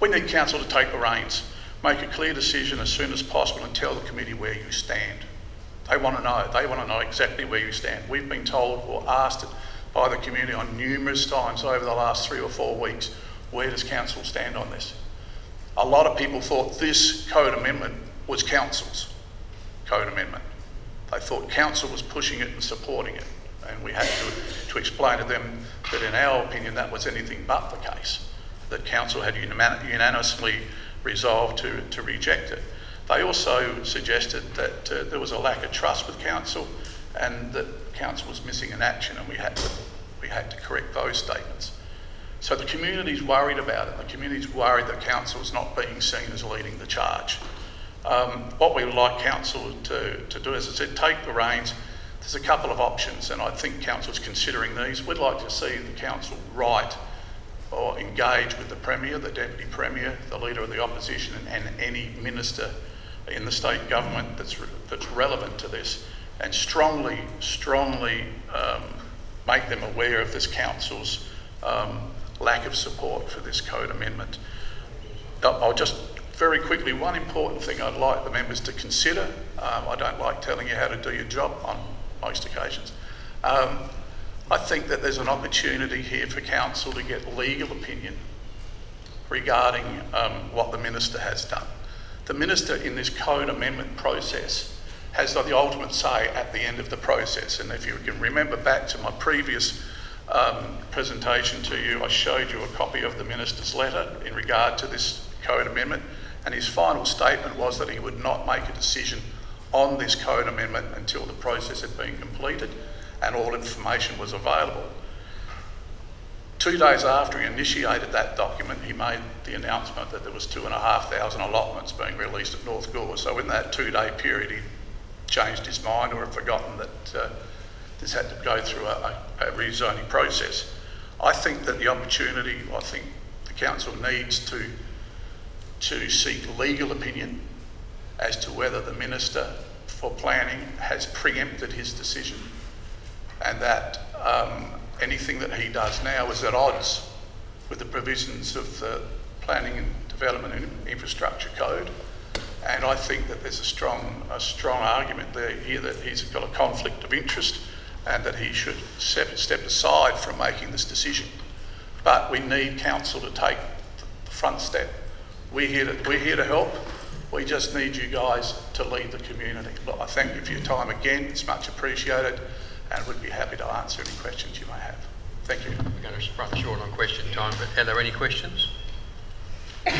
We need Council to take the reins, make a clear decision as soon as possible, and tell the committee where you stand. They want to know. They want to know exactly where you stand. We've been told or asked by the community on numerous times over the last 3 or 4 weeks, where does Council stand on this? A lot of people thought this code amendment was Council's code amendment. They thought Council was pushing it and supporting it, and we had to explain to them that in our opinion that was anything but the case, that Council had unanimously resolved to reject it. They also suggested that there was a lack of trust with council and that council was missing in action, and we had to correct those statements. So the community's worried about it. The community's worried that council's not being seen as leading the charge. What we would like council to do, as I said, take the reins. There's a couple of options, and I think council's considering these. We'd like to see the council write or engage with the Premier, the Deputy Premier, the Leader of the Opposition, and any minister in the state government that's relevant to this, and strongly make them aware of this council's lack of support for this code amendment. I'll just very quickly, one important thing I'd like the members to consider. I don't like telling you how to do your job on most occasions. I think that there's an opportunity here for council to get legal opinion regarding what the minister has done. The minister in this code amendment process has the ultimate say at the end of the process. And if you can remember back to my previous presentation to you, I showed you a copy of the minister's letter in regard to this code amendment, and his final statement was that he would not make a decision on this code amendment until the process had been completed and all information was available. 2 days after he initiated that document, he made the announcement that there was 2,500 allotments being released at North Goolwa. So in that 2-day period, he changed his mind or had forgotten that this had to go through a rezoning process. I think that the opportunity, I think the council needs to seek legal opinion as to whether the Minister for Planning has preempted his decision, and that anything that he does now is at odds with the provisions of the Planning and Development and Infrastructure Code. And I think that there's a strong argument here that he's got a conflict of interest and that he should step aside from making this decision. But we need council to take the front step. We're here to help. We just need you guys to lead the community. Look, I thank you for your time again. It's much appreciated, and we'd be happy to answer any questions you may have. Thank you.
We're going to run short on question time, but are there any questions? No,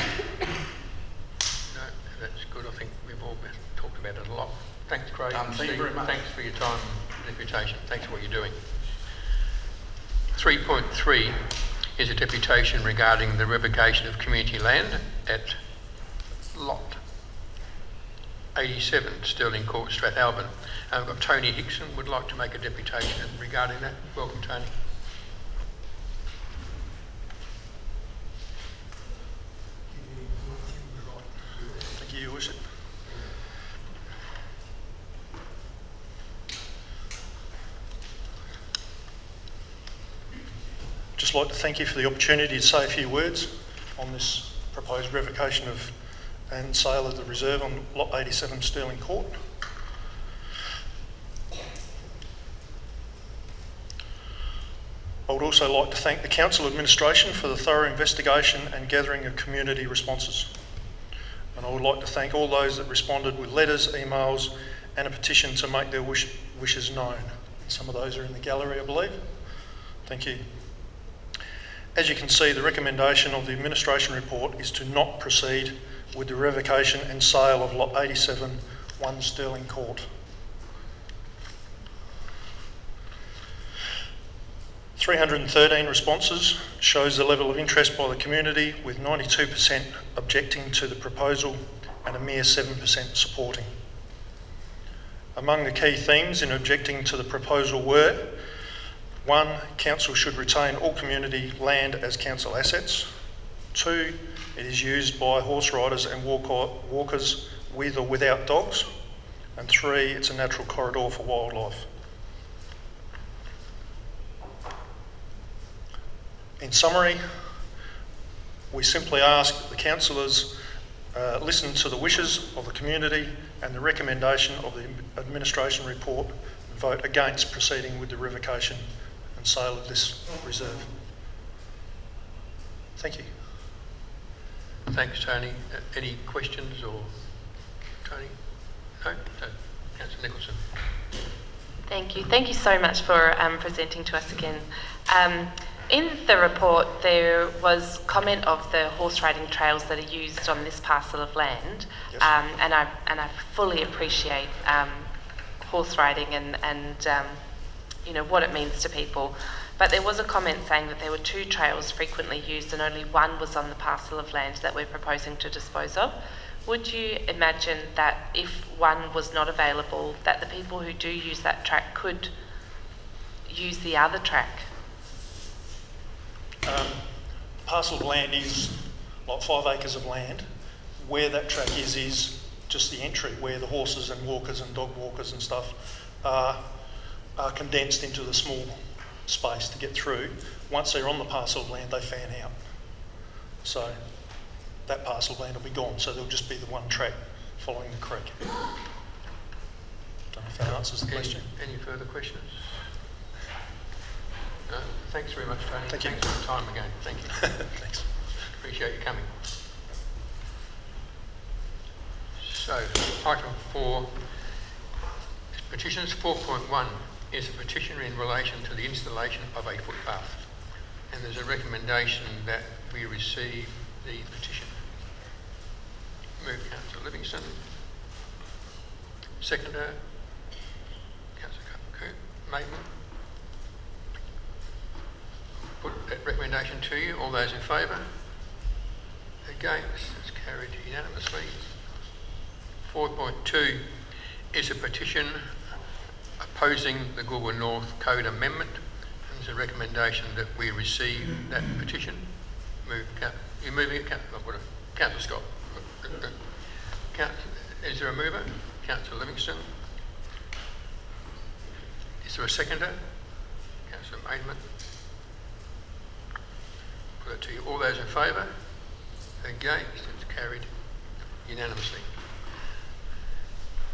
that's good. I think we've all talked about it a lot. Thanks, Craig.
Thank you very much.
Thanks for your time and reputation. Thanks for what you're doing. 3.3 is a deputation regarding the revocation of community land at Lot 87, Stirling Court, Strathalbyn. We've got Tony Hickson would like to make a deputation regarding that. Welcome, Tony.
Thank you, Your Worship. Just like to thank you for the opportunity to say a few words on this proposed revocation of and sale of the reserve on Lot 87 Stirling Court. I would also like to thank the Council Administration for the thorough investigation and gathering of community responses. And I would like to thank all those that responded with letters, emails and a petition to make their wishes known. Some of those are in the gallery, I believe. Thank you. As you can see, the recommendation of the administration report is to not proceed with the revocation and sale of Lot 87, 1 Stirling Court. 313 responses shows the level of interest by the community, with 92% objecting to the proposal and a mere 7% supporting. Among the key themes in objecting to the proposal were: 1, council should retain all community land as council assets. 2, it is used by horse riders and walkers with or without dogs. And 3, it's a natural corridor for wildlife. In summary, we simply ask that the councillors listen to the wishes of the community and the recommendation of the administration report and vote against proceeding with the revocation and sale of this reserve. Thank you.
Thanks, Tony. Any questions or Tony? No? Councillor Nicholson.
Thank you. Thank you so much for presenting to us again. In the report, there was comment of the horse riding trails that are used on this parcel of land,
Yes.
and I fully appreciate horse riding and you know what it means to people. But there was a comment saying that there were 2 trails frequently used and only one was on the parcel of land that we're proposing to dispose of. Would you imagine that if one was not available, that the people who do use that track could use the other track?
Parcel of land is like 5 acres of land. Where that track is just the entry, where the horses and walkers and dog walkers and stuff are condensed into the small space to get through. Once they're on the parcel of land, they fan out. So that parcel of land will be gone, so there'll just be the one track following the creek. Don't know if that answers the question.
Any further questions? No? Thanks very much, Tony.
Thank you.
Thanks for your time again. Thank you.
Thanks.
Appreciate you coming. So, item 4, petitions 4.1 is a petition in relation to the installation of a footpath. And there's a recommendation that we receive the petition. Move Councillor Livingston. Seconder, Councillor Maidment. Put that recommendation to you. All those in favour? Against? It's carried unanimously. 4.2 is a petition opposing the Goolwa North Code Amendment. And there's a recommendation that we receive that petition. You're moving it, Councillor Scott. Is there a mover? Councillor Livingston. Is there a seconder? Councillor Maidment. Put it to you. All those in favour? Against? It's carried unanimously.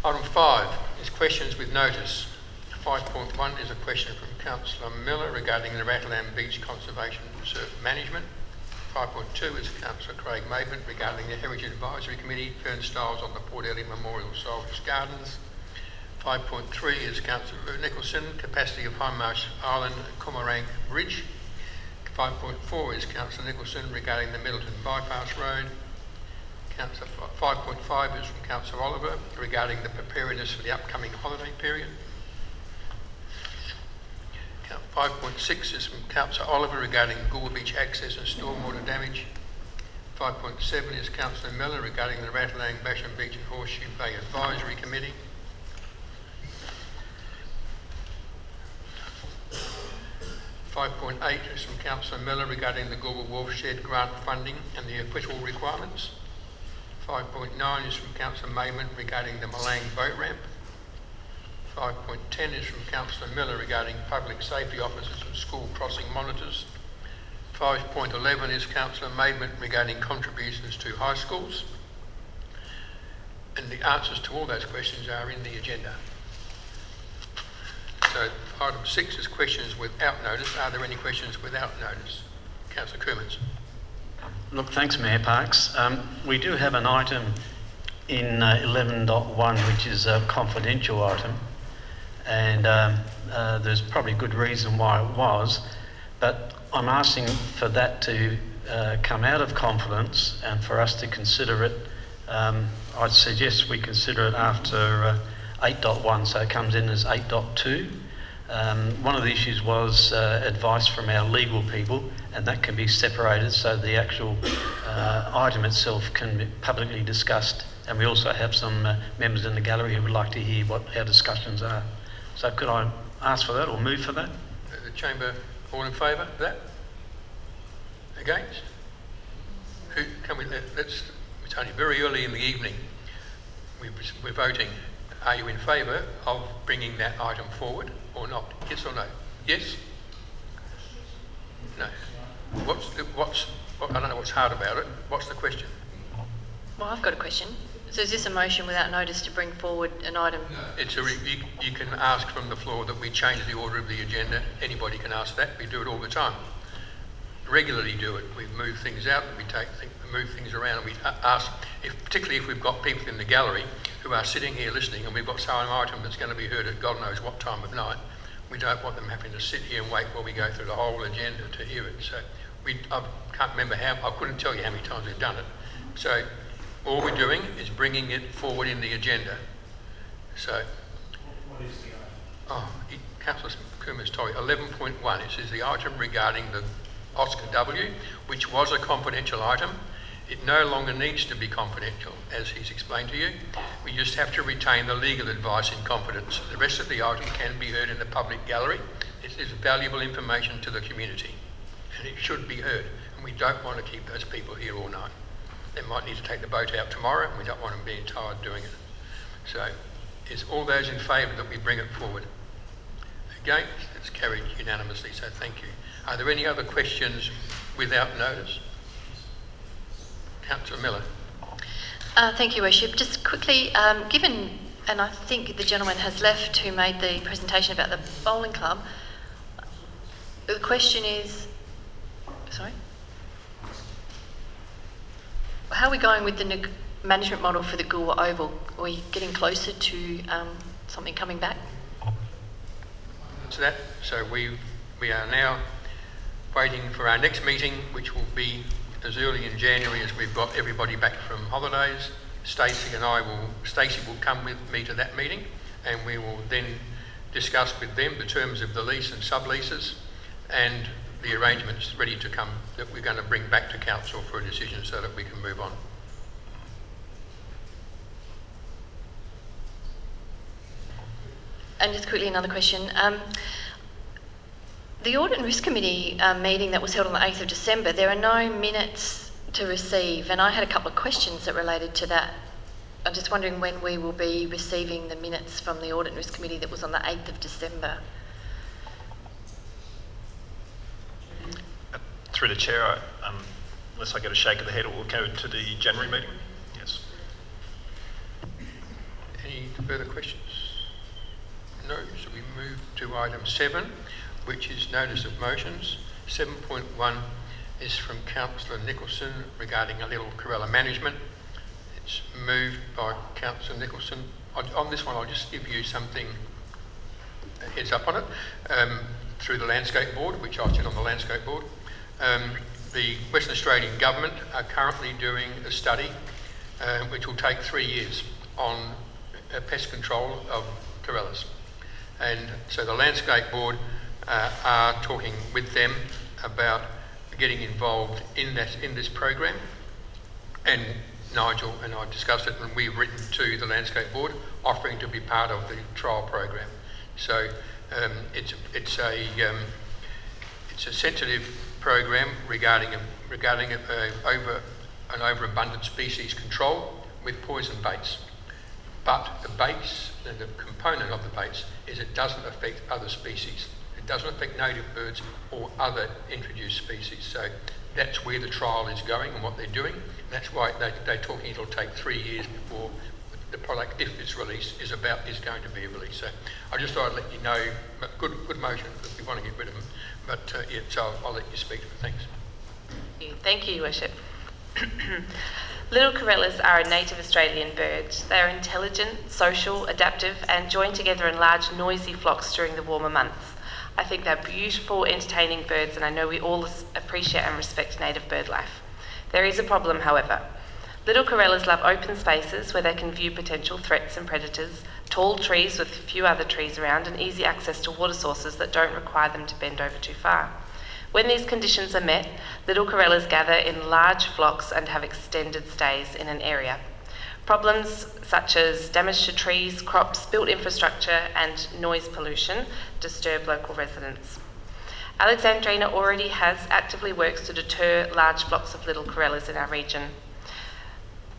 Item 5 is questions with notice. 5.1 is a question from Councillor Miller regarding the Ratalang Beach Conservation Reserve Management. 5.2 is Councillor Craig Maidment regarding the Heritage Advisory Committee, turnstiles on the Port Elliot Memorial Soldiers Gardens. 5.3 is Councillor Nicholson, capacity of Hindmarsh Island Coomerang Bridge. 5.4 is Councillor Nicholson regarding the Middleton Bypass Road. 5.5 is from Councillor Oliver regarding the preparedness for the upcoming holiday period. 5.6 is from Councillor Oliver regarding Goolwa Beach access and stormwater damage. 5.7 is Councillor Miller regarding the Ratalang, Basham Beach and Horseshoe Bay Advisory Committee. 5.8 is from Councillor Miller regarding the Goolwa Wharf Shed grant funding and the acquittal requirements. 5.9 is from Councillor Maidment regarding the Malang boat ramp. 5.10 is from Councillor Miller regarding public safety officers and school crossing monitors. 5.11 is Councillor Maidment regarding contributions to high schools. And the answers to all those questions are in the agenda. So item 6 is questions without notice. Are there any questions without notice? Councillor Coomans.
Look, thanks, Mayor Parks. We do have an item in 11.1 which is a confidential item, and there's probably good reason why it was, but I'm asking for that to come out of confidence and for us to consider it. I'd suggest we consider it after 8.1, so it comes in as 8.2. One of the issues was advice from our legal people, and that can be separated so the actual item itself can be publicly discussed, and we also have some members in the gallery who would like to hear what our discussions are. So could I ask for that or move for that?
The Chamber, all in favour of that? Against? Who, can we, it's only very early in the evening. We're voting. Are you in favour of bringing that item forward or not? Yes or no? Yes? No. I don't know what's hard about it. What's the question?
Well, I've got a question. So is this a motion without notice to bring forward an item?
It's you can ask from the floor that we change the order of the agenda. Anybody can ask that. We do it all the time. Regularly do it. We move things out, we move things around, and we ask, particularly if we've got people in the gallery who are sitting here listening and we've got some item that's going to be heard at God knows what time of night, We don't want them having to sit here and wait while we go through the whole agenda to hear it. So I can't remember I couldn't tell you how many times we've done it. So all we're doing is bringing it forward in the agenda. So,
What is the item?
Councillor Coomans told you, 11.1, it says the item regarding the Oscar W, which was a confidential item. It no longer needs to be confidential, as he's explained to you. We just have to retain the legal advice in confidence. The rest of the item can be heard in the public gallery. It is valuable information to the community, and it should be heard. And we don't want to keep those people here all night. They might need to take the boat out tomorrow, and we don't want them being tired doing it. So, is all those in favour that we bring it forward? Against? It's carried unanimously, so thank you. Are there any other questions without notice? Councillor Miller.
Thank you, Worship. Just quickly, given, and I think the gentleman has left who made the presentation about the bowling club, the question is, sorry? How are we going with the management model for the Goolwa Oval? Are we getting closer to something coming back?
To that, so we are now waiting for our next meeting, which will be as early in January as we've got everybody back from holidays. Stacey will come with me to that meeting, and we will then discuss with them the terms of the lease and subleases and the arrangements ready to come that we're going to bring back to council for a decision so that we can move on.
And just quickly, another question. The Audit and Risk Committee meeting that was held on the 8th of December, there are no minutes to receive, and I had a couple of questions that related to that. I'm just wondering when we will be receiving the minutes from the Audit and Risk Committee that was on the 8th of December.
Through the chair, unless I get a shake of the head, it will go to the January meeting. Yes.
Any further questions? No, so we move to item 7, which is notice of motions. 7.1 is from Councillor Nicholson regarding a little Corella management. It's moved by Councillor Nicholson. On this one, I'll just give you something, a heads up on it, through the Landscape Board, which I sit on the Landscape Board. The Western Australian Government are currently doing a study which will take 3 years on pest control of Corellas. And so the Landscape Board are talking with them about getting involved in this program, and Nigel and I discussed it, and we've written to the Landscape Board offering to be part of the trial program. So it's a sensitive program regarding an overabundant species control with poison baits. But the baits, and the component of the baits, is it doesn't affect other species. It doesn't affect native birds or other introduced species. So that's where the trial is going and what they're doing. That's why they're talking it'll take 3 years before the product, if it's released, is going to be released. So I just thought I'd let you know, good motion if we want to get rid of them. But yeah, so I'll let you speak. Thanks.
Thank you, Your Worship. Little Corellas are a native Australian bird. They are intelligent, social, adaptive, and join together in large, noisy flocks during the warmer months. I think they're beautiful, entertaining birds, and I know we all appreciate and respect native bird life. There is a problem, however. Little Corellas love open spaces where they can view potential threats and predators, tall trees with few other trees around, and easy access to water sources that don't require them to bend over too far. When these conditions are met, little Corellas gather in large flocks and have extended stays in an area. Problems such as damage to trees, crops, built infrastructure and noise pollution disturb local residents. Alexandrina already actively works to deter large flocks of little Corellas in our region.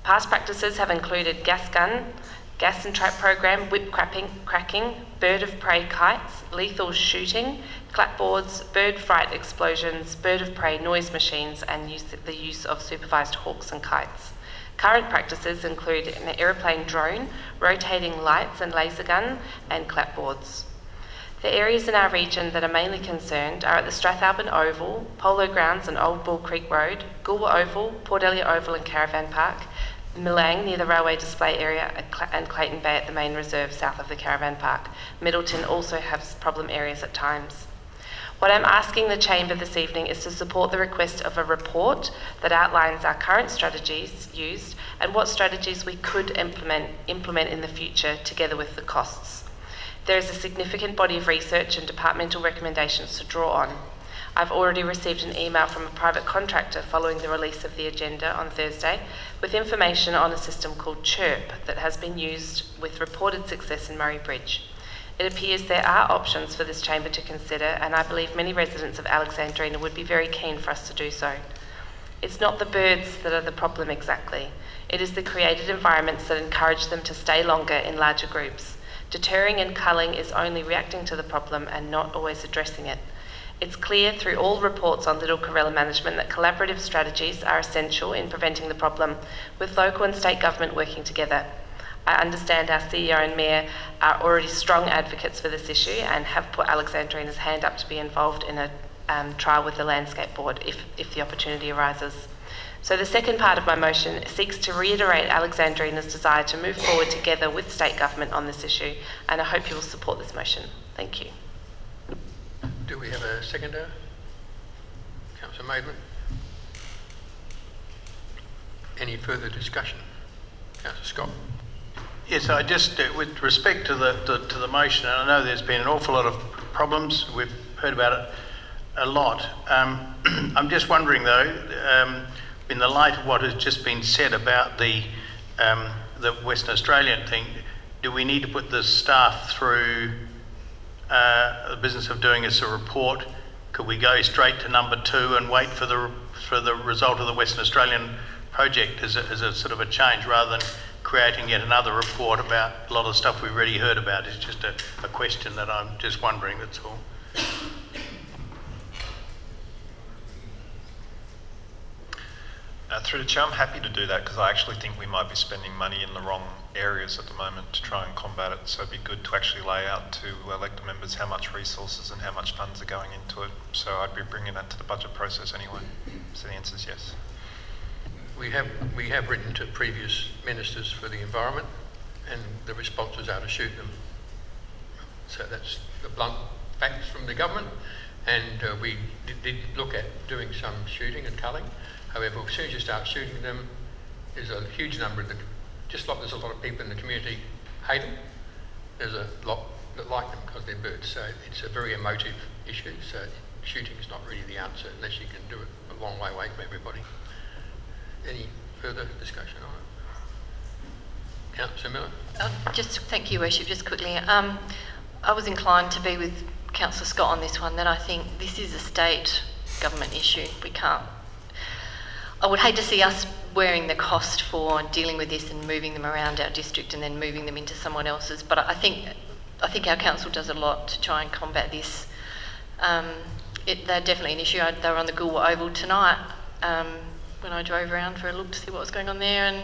Past practices have included gas gun, gas and trap program, whip cracking, bird of prey kites, lethal shooting, clapboards, bird fright explosions, bird of prey noise machines, and the use of supervised hawks and kites. Current practices include an aeroplane drone, rotating lights and laser gun, and clapboards. The areas in our region that are mainly concerned are at the Strathalbyn Oval, Polo Grounds and Old Bull Creek Road, Goolwa Oval, Port Elliot Oval and Caravan Park, Milang near the railway display area and Clayton Bay at the main reserve south of the caravan park. Middleton also has problem areas at times. What I'm asking the Chamber this evening is to support the request of a report that outlines our current strategies used and what strategies we could implement in the future together with the costs. There is a significant body of research and departmental recommendations to draw on. I've already received an email from a private contractor following the release of the agenda on Thursday with information on a system called Chirp that has been used with reported success in Murray Bridge. It appears there are options for this chamber to consider, and I believe many residents of Alexandrina would be very keen for us to do so. It's not the birds that are the problem exactly. It is the created environments that encourage them to stay longer in larger groups. Deterring and culling is only reacting to the problem and not always addressing it. It's clear through all reports on Little Corella management that collaborative strategies are essential in preventing the problem, with local and state government working together. I understand our CEO and Mayor are already strong advocates for this issue and have put Alexandrina's hand up to be involved in a trial with the Landscape Board if the opportunity arises. So the second part of my motion seeks to reiterate Alexandrina's desire to move forward together with state government on this issue, and I hope you will support this motion. Thank you.
Do we have a seconder? Councillor Maidment. Any further discussion? Councillor Scott.
Yes, I just, with respect to the motion, and I know there's been an awful lot of problems, we've heard about it a lot. I'm just wondering though, in the light of what has just been said about the Western Australian thing, do we need to put the staff through the business of doing us a report? Could we go straight to number 2 and wait for the result of the Western Australian project as a sort of a change, rather than creating yet another report about a lot of stuff we've already heard about? It's just a question that I'm just wondering, that's all.
Through the chair, I'm happy to do that because I actually think we might be spending money in the wrong areas at the moment to try and combat it. So it'd be good to actually lay out to elected members how much resources and how much funds are going into it. So I'd be bringing that to the budget process anyway. So the answer is yes.
We have written to previous ministers for the environment, and the responses are to shoot them. So that's the blunt facts from the government, and we did look at doing some shooting and culling. However, as soon as you start shooting them, there's a huge number of just like there's a lot of people in the community hate them, there's a lot that like them because they're birds. So it's a very emotive issue. So shooting is not really the answer unless you can do it a long way away from everybody. Any further discussion on it? Councillor Miller?
Just thank you, Worship. Just quickly, I was inclined to be with Councillor Scott on this one, that I think this is a state government issue. We can't. I would hate to see us wearing the cost for dealing with this and moving them around our district and then moving them into someone else's. But I think our council does a lot to try and combat this. They're definitely an issue. They were on the Goolwa Oval tonight when I drove around for a look to see what was going on there. And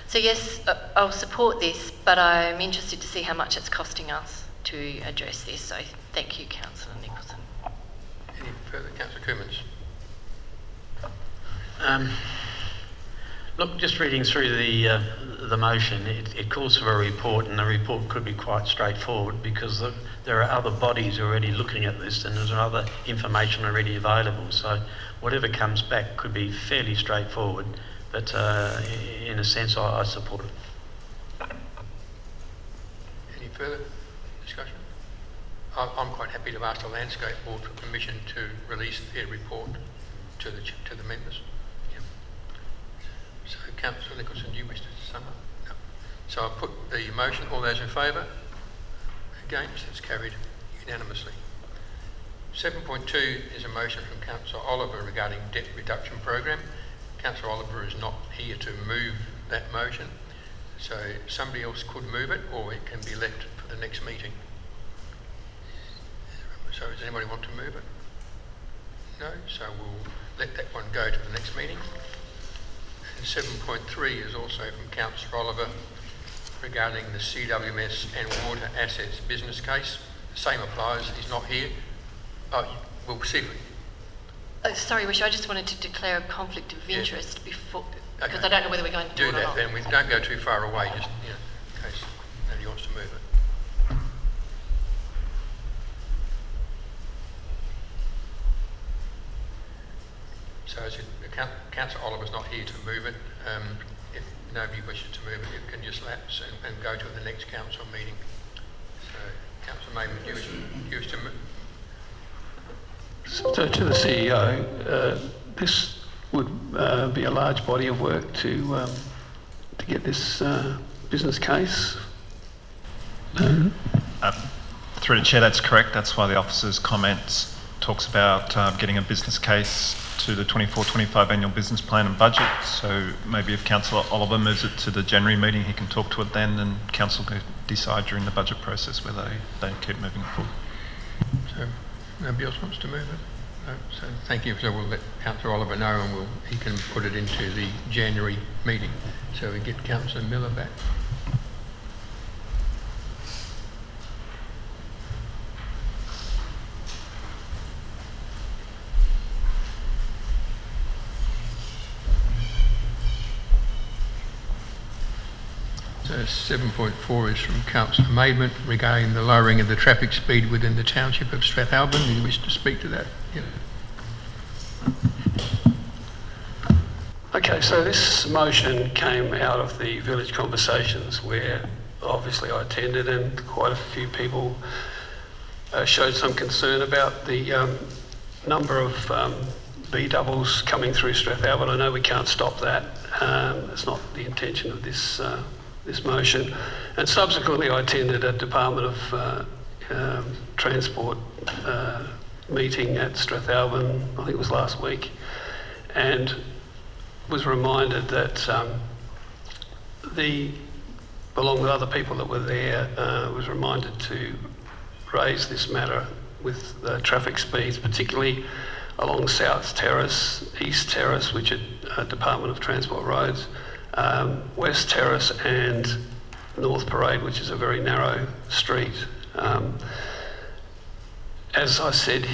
so yes, I'll support this, but I'm interested to see how much it's costing us to address this. So thank you, Councillor Nicholson.
Any further? Councillor Coomans.
Look, just reading through the motion, it calls for a report, and the report could be quite straightforward because there are other bodies already looking at this and there's other information already available. So whatever comes back could be fairly straightforward, but in a sense I support it.
Any further discussion? I'm quite happy to ask the Landscape Board for permission to release their report to the members. So, Councillor Nicholson, do you wish to sum up? No. So I'll put the motion. All those in favour? Against? It's carried unanimously. 7.2 is a motion from Councillor Oliver regarding debt reduction program. Councillor Oliver is not here to move that motion, so somebody else could move it, or it can be left for the next meeting. So does anybody want to move it? No? So we'll let that one go to the next meeting. And 7.3 is also from Councillor Oliver regarding the CWMS and Water Assets business case. The same applies. He's not here. We'll see.
Sorry, Wish, I just wanted to declare a conflict of interest before. because I don't know whether we're going to do
Do
it or
that
not.
then. We don't go too far away, just in case nobody wants to move it. So as Councillor Oliver's not here to move it, if nobody wishes to move it, it can just lapse and go to the next council meeting. So, Councillor Maidment, do you wish to move?
So to the CEO, this would be a large body of work to get this business case.
Through the Chair, that's correct. That's why the officer's comments talks about getting a business case to the 24-25 annual business plan and budget. So maybe if Councillor Oliver moves it to the January meeting, he can talk to it then, and Council can decide during the budget process whether they keep moving it forward.
So nobody else wants to move it? No. So thank you. So we'll let Councillor Oliver know, and he can put it into the January meeting. So we get Councillor Miller back. So 7.4 is from Councillor Maidment regarding the lowering of the traffic speed within the township of Strathalbyn. Do you wish to speak to that? Yeah.
Okay, so this motion came out of the village conversations where obviously I attended, and quite a few people showed some concern about the number of B-doubles coming through Strathalbyn. I know we can't stop that. It's not the intention of this motion. And subsequently I attended a Department of Transport meeting at Strathalbyn, I think it was last week, and was reminded that along with other people that were there, was reminded to raise this matter with traffic speeds, particularly along South Terrace, East Terrace, which are Department of Transport roads, West Terrace and North Parade, which is a very narrow street. As I said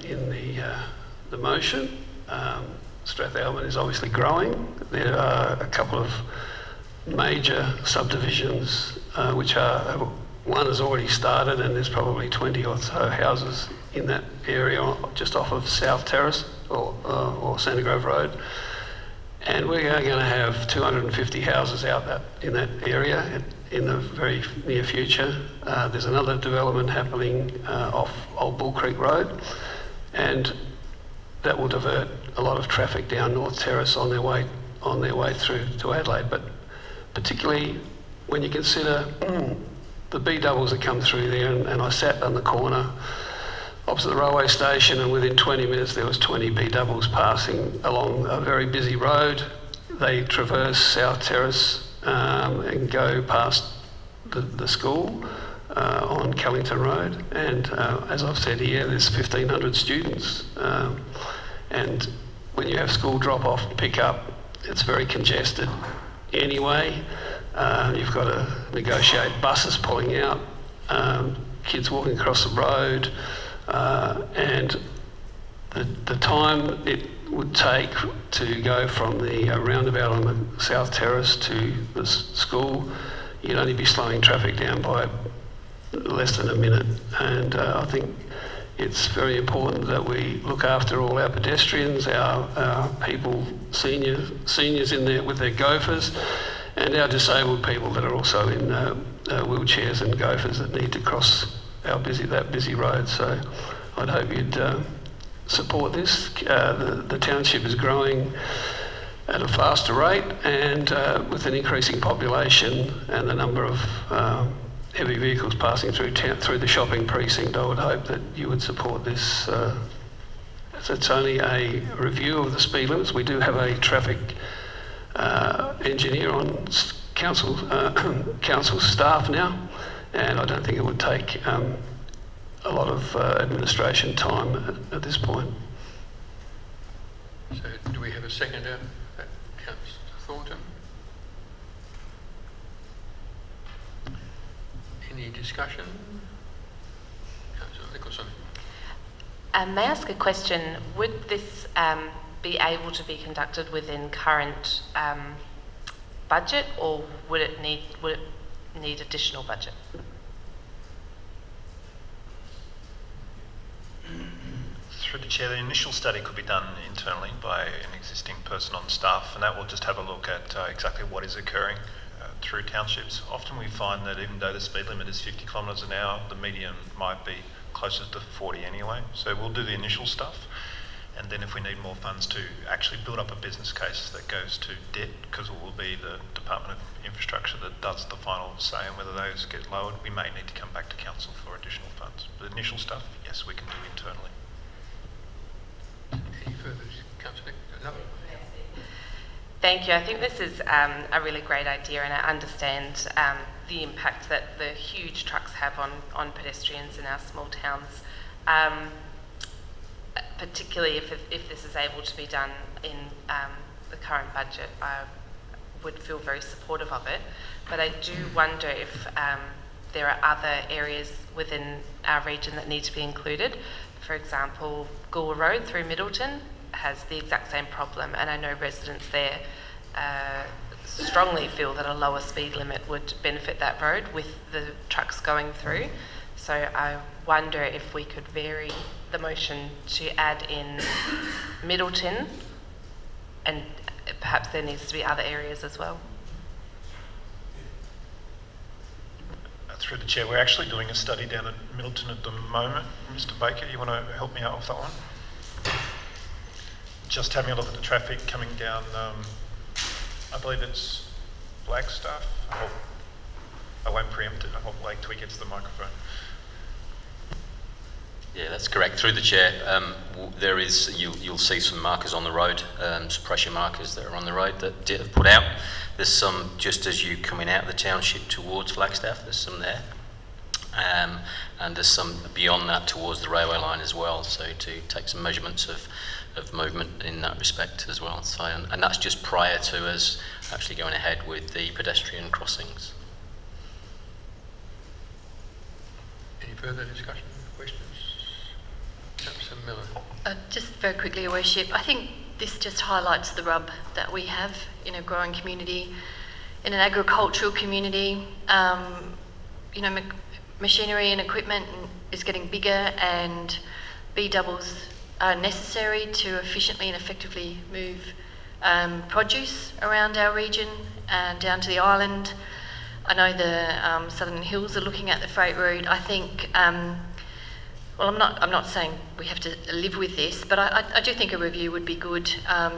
in the motion, Strathalbyn is obviously growing. There are a couple of major subdivisions which are, one has already started, and there's probably 20 or so houses in that area just off of South Terrace or Santa Grove Road. And we are going to have 250 houses out in that area in the very near future. There's another development happening off Old Bull Creek Road, and that will divert a lot of traffic down North Terrace on their way through to Adelaide. But particularly when you consider the B-doubles that come through there, and I sat on the corner opposite the railway station, and within 20 minutes there was 20 B-doubles passing along a very busy road. They traverse South Terrace and go past the school on Kellington Road, and as I've said here, there's 1,500 students, and when you have school drop-off and pick-up, it's very congested anyway. You've got to negotiate buses pulling out, kids walking across the road, and the time it would take to go from the roundabout on the South Terrace to the school, you'd only be slowing traffic down by less than a minute. And I think it's very important that we look after all our pedestrians, our people, seniors in there with their gophers, and our disabled people that are also in wheelchairs and gophers that need to cross that busy road. So I'd hope you'd support this. The township is growing at a faster rate, and with an increasing population and the number of heavy vehicles passing through the shopping precinct, I would hope that you would support this. It's only a review of the speed limits. We do have a traffic engineer on council staff now, and I don't think it would take a lot of administration time at this point.
So do we have a seconder? Councillor Thornton? Any discussion? Councillor Nicholson?
May I ask a question? Would this be able to be conducted within current budget, or would it need additional budget?
Through the Chair, the initial study could be done internally by an existing person on staff, and that will just have a look at exactly what is occurring through townships. Often we find that even though the speed limit is 50 kilometres an hour, the median might be closer to 40 anyway. So we'll do the initial stuff, and then if we need more funds to actually build up a business case that goes to debt, because it will be the Department of Infrastructure that does the final say on whether those get lowered, we may need to come back to Council for additional funds. The initial stuff, yes, we can do internally.
Any further, Councillor? No.
Thank you. I think this is a really great idea, and I understand the impact that the huge trucks have on pedestrians in our small towns, particularly if this is able to be done in the current budget. I would feel very supportive of it, but I do wonder if there are other areas within our region that need to be included. For example, Goolwa Road through Middleton has the exact same problem, and I know residents there strongly feel that a lower speed limit would benefit that road with the trucks going through. So I wonder if we could vary the motion to add in Middleton, and perhaps there needs to be other areas as well.
Through the Chair, we're actually doing a study down at Middleton at the moment. Mr. Baker, you want to help me out with that one? Just having a look at the traffic coming down, I believe it's Flagstaff. I won't preempt it. I'll wait till he gets the microphone.
Yeah, that's correct. Through the Chair, there is, you'll see some markers on the road, some pressure markers that are on the road that DIT have put out. There's some just as you coming out of the township towards Flagstaff, there's some there. And there's some beyond that towards the railway line as well, so to take some measurements of movement in that respect as well. So, and that's just prior to us actually going ahead with the pedestrian crossings.
Any further discussion, questions? Councillor Miller.
Just very quickly, Your Worship, I think this just highlights the rub that we have in a growing community, in an agricultural community. You know, machinery and equipment is getting bigger, and B-doubles are necessary to efficiently and effectively move produce around our region and down to the island. I know the Southern Hills are looking at the freight route. I think, well, I'm not saying we have to live with this, but I do think a review would be good,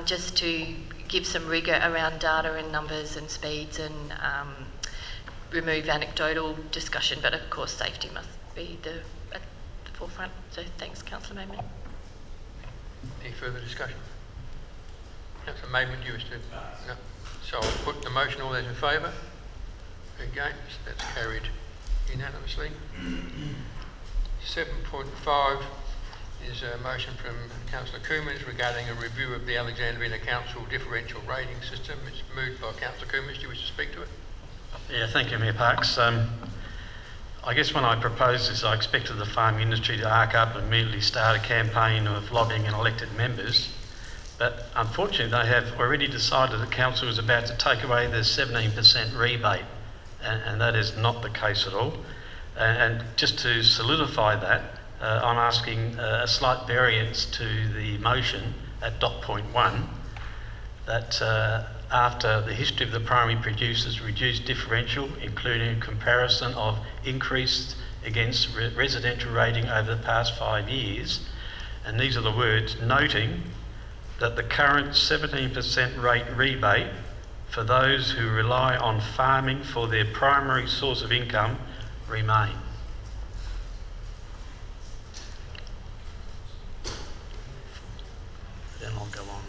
just to give some rigour around data and numbers and speeds, and remove anecdotal discussion. But of course, safety must be at the forefront. So thanks, Councillor Maidment.
Any further discussion? Councillor Maidment, you wish to? No. So I'll put the motion. All those in favour? Against? That's carried unanimously. 7.5 is a motion from Councillor Coomans regarding a review of the Alexandrina Council differential rating system. It's moved by Councillor Coomans. Do you wish to speak to it?
Yeah, thank you, Mayor Parks. I guess when I proposed this, I expected the farming industry to arc up and immediately start a campaign of lobbying and elected members. But unfortunately, they have already decided that Council is about to take away the 17% rebate, and that is not the case at all. And just to solidify that, I'm asking a slight variance to the motion at dot point 1, that after the history of the primary producers reduced differential, including a comparison of increased against residential rating over the past 5 years, and these are the words, noting that the current 17% rate rebate for those who rely on farming for their primary source of income remain. Then I'll go on.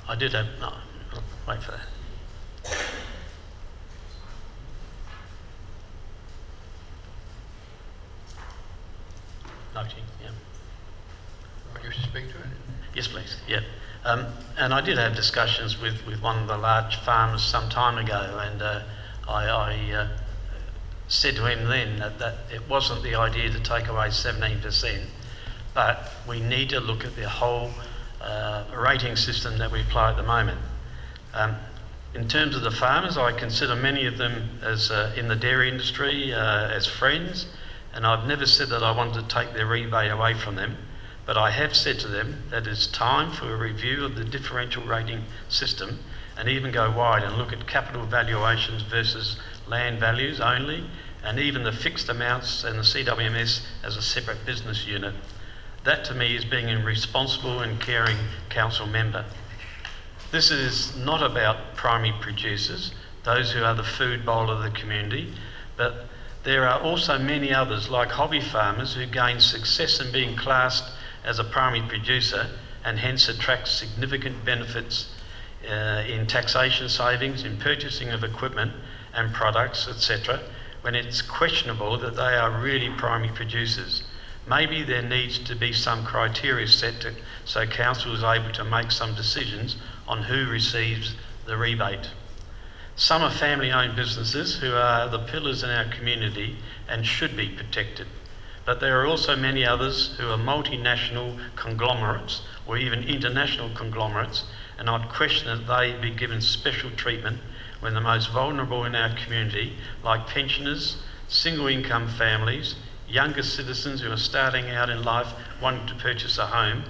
I did have, no, I'll wait for that. Noting, yeah.
You wish to speak to it?
Yes, please, yeah. And I did have discussions with one of the large farmers some time ago, and
I said to him then that it wasn't the idea to take away 17%, but we need to look at the whole rating system that we apply at the moment. In terms of the farmers, I consider many of them as in the dairy industry as friends, and I've never said that I wanted to take their rebate away from them, but I have said to them that it's time for a review of the differential rating system and even go wide and look at capital valuations versus land values only, and even the fixed amounts and the CWMS as a separate business unit. That to me is being a responsible and caring council member. This is not about primary producers, those who are the food bowl of the community, but there are also many others like hobby farmers who gain success in being classed as a primary producer and hence attract significant benefits in taxation savings, in purchasing of equipment and products, etc., when it's questionable that they are really primary producers. Maybe there needs to be some criteria set so council is able to make some decisions on who receives the rebate. Some are family-owned businesses who are the pillars in our community and should be protected. But there are also many others who are multinational conglomerates or even international conglomerates, and I'd question that they be given special treatment when the most vulnerable in our community, like pensioners, single-income families, younger citizens who are starting out in life wanting to purchase a home,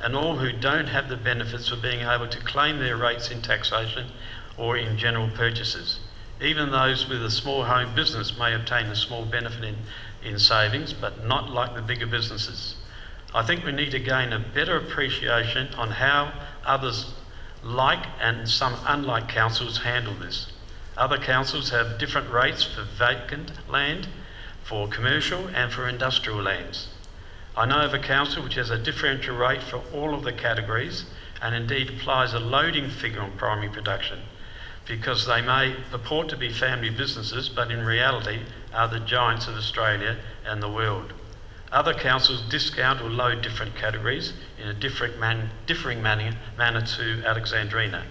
and all who don't have the benefits of being able to claim their rates in taxation or in general purchases. Even those with a small home business may obtain a small benefit in savings, but not like the bigger businesses. I think we need to gain a better appreciation on how others like and some unlike councils handle this. Other councils have different rates for vacant land, for commercial and for industrial lands. I know of a council which has a differential rate for all of the categories and indeed applies a loading figure on primary production, because they may purport to be family businesses but in reality are the giants of Australia and the world. Other councils discount or load different categories in a differing manner to Alexandrina.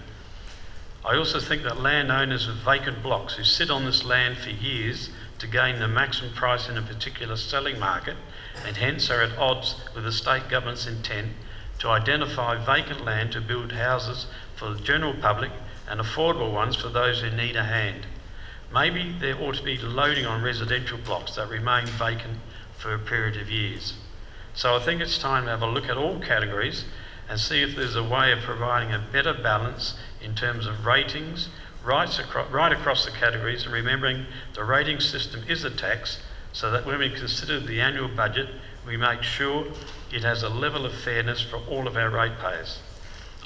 I also think that landowners with vacant blocks who sit on this land for years to gain the maximum price in a particular selling market and hence are at odds with the state government's intent to identify vacant land to build houses for the general public and affordable ones for those who need a hand. Maybe there ought to be loading on residential blocks that remain vacant for a period of years. So I think it's time to have a look at all categories and see if there's a way of providing a better balance in terms of ratings right across the categories, and remembering the rating system is a tax, so that when we consider the annual budget, we make sure it has a level of fairness for all of our ratepayers.